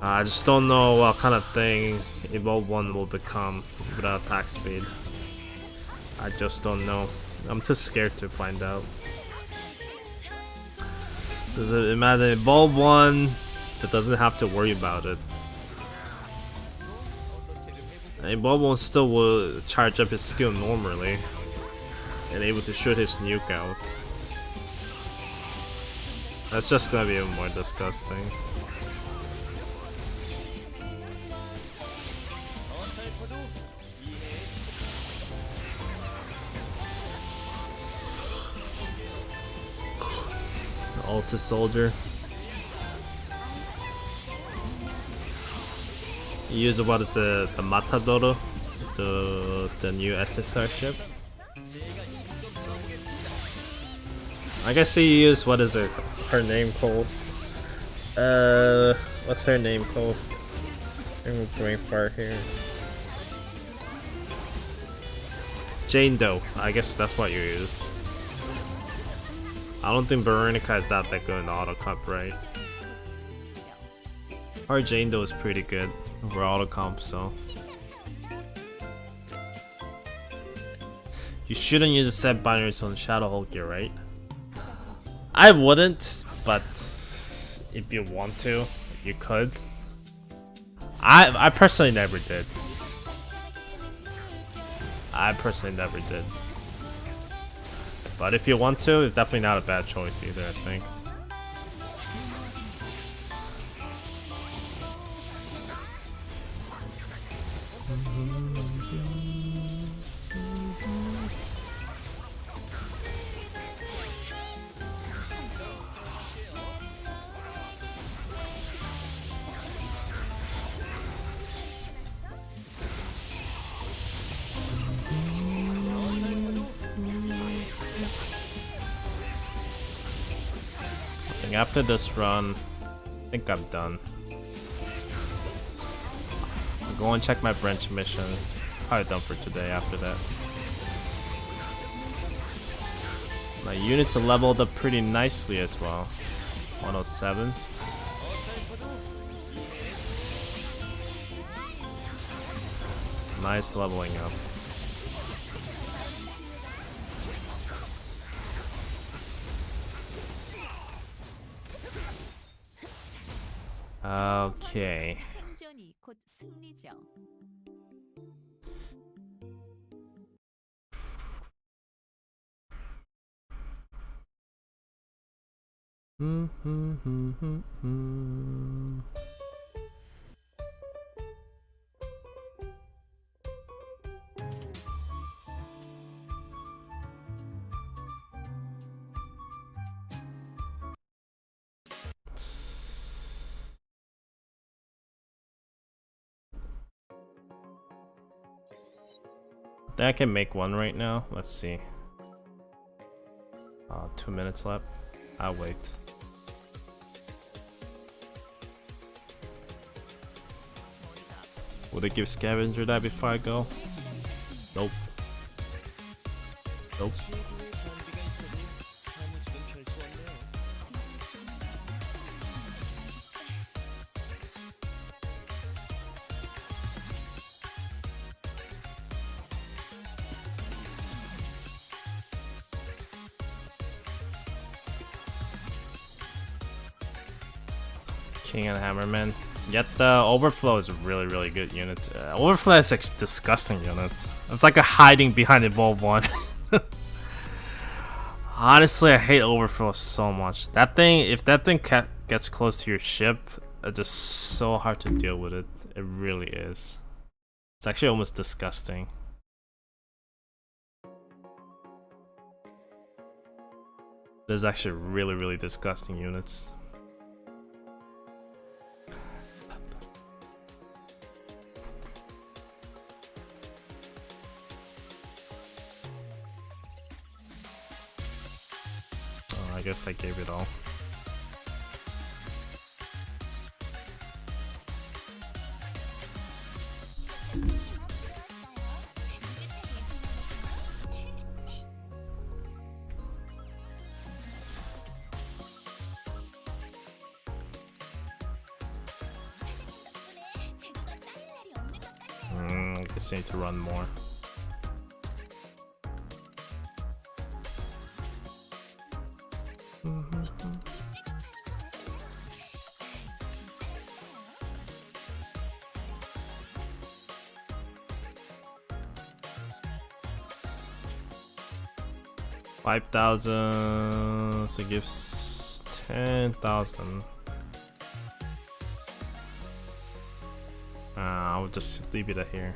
I just don't know what kind of thing Evolve 1 will become without attack speed. I just don't know. I'm too scared to find out. Does it imagine Evolve 1 that doesn't have to worry about it? And Evolve 1 still will charge up his skill normally and able to shoot his nuke out. That's just gonna be even more disgusting. Ulted soldier. You use what is the Matadoro, the new SSR ship. I guess you use what is her name called? What's her name called? I'm brain fart here. Jane Doe. I guess that's what you use. I don't think Veronica is that good in the auto comp, right? Our Jane Doe is pretty good for auto comp, so you shouldn't use a set binaries on Shadow Hulk gear, right? I wouldn't, but if you want to, you could. I personally never did. But if you want to, it's definitely not a bad choice either, I think. After this run, I think I'm done. I'll go and check my branch missions. Probably done for today after that. My units are leveled up pretty nicely as well. 107. Nice leveling up. Okay. 생존이 곧 승리죠. I think I can make one right now. Let's see. 2 minutes left. I'll wait. Would it give scavenger that before I go? Nope. Nope. King and Hammerman. Yet the overflow is a really good unit. Overflow is like disgusting unit. It's like a hiding behind Evolve 1. Honestly, I hate overflow so much. That thing, if that thing gets close to your ship, it's just so hard to deal with it. It really is. It's actually almost disgusting. There's actually really disgusting units. Oh, I guess I gave it all. I guess I need to run more. $5,000, so it gives 10,000. I'll just leave it at here.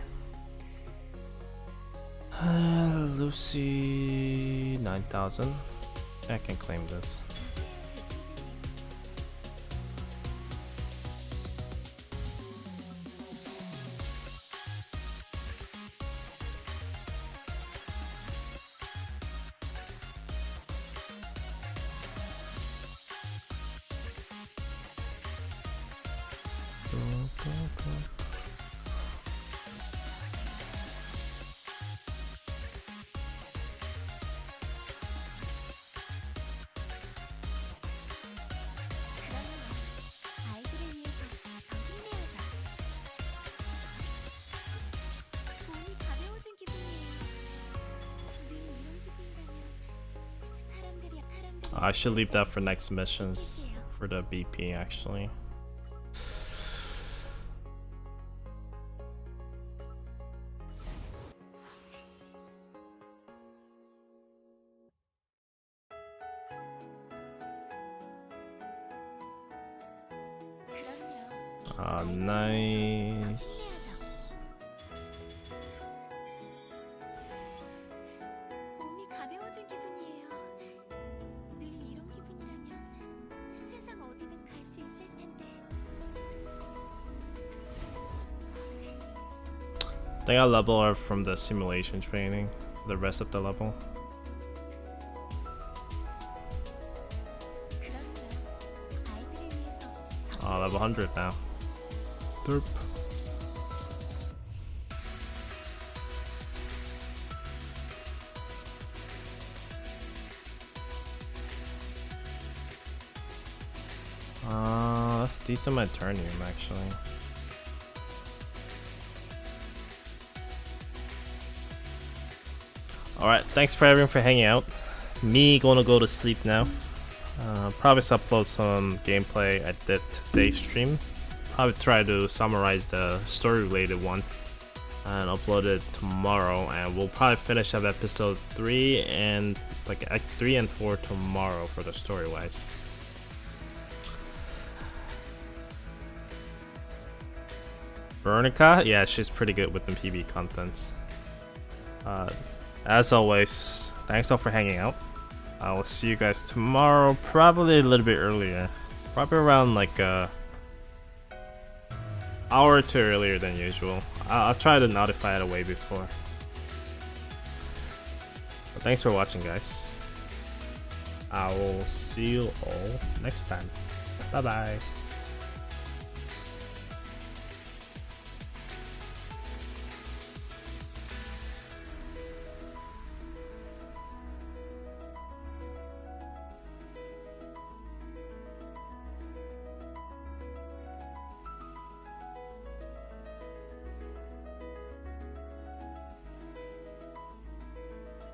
Lucy, 9,000. I can claim this. 아이들을 위해서 더 힘내야죠. 몸이 가벼워진 기분이에요. 늘 이런 기분이라면 사람들이 I should leave that for next missions for the BP actually. Nice. 몸이 가벼워진 기분이에요. 늘 이런 기분이라면 세상 어디든 갈 수 있을 텐데. I think I'll level up from the simulation training, the rest of the level. 아이들을 위해서 Level 100 now. Derp. That's decent Eternium actually. Alright, thanks for everyone for hanging out. Me gonna go to sleep now. Probably upload some gameplay I did today's stream. Probably try to summarize the story related one and upload it tomorrow, and we'll probably finish up episode 3 and like act 3 and 4 tomorrow for the story wise. Veronica, yeah, she's pretty good with the PB contents. As always, thanks all for hanging out. I will see you guys tomorrow, probably a little bit earlier, probably around like a hour or two earlier than usual. I'll try to notify it way before. But thanks for watching, guys. I will see you all next time. Bye bye.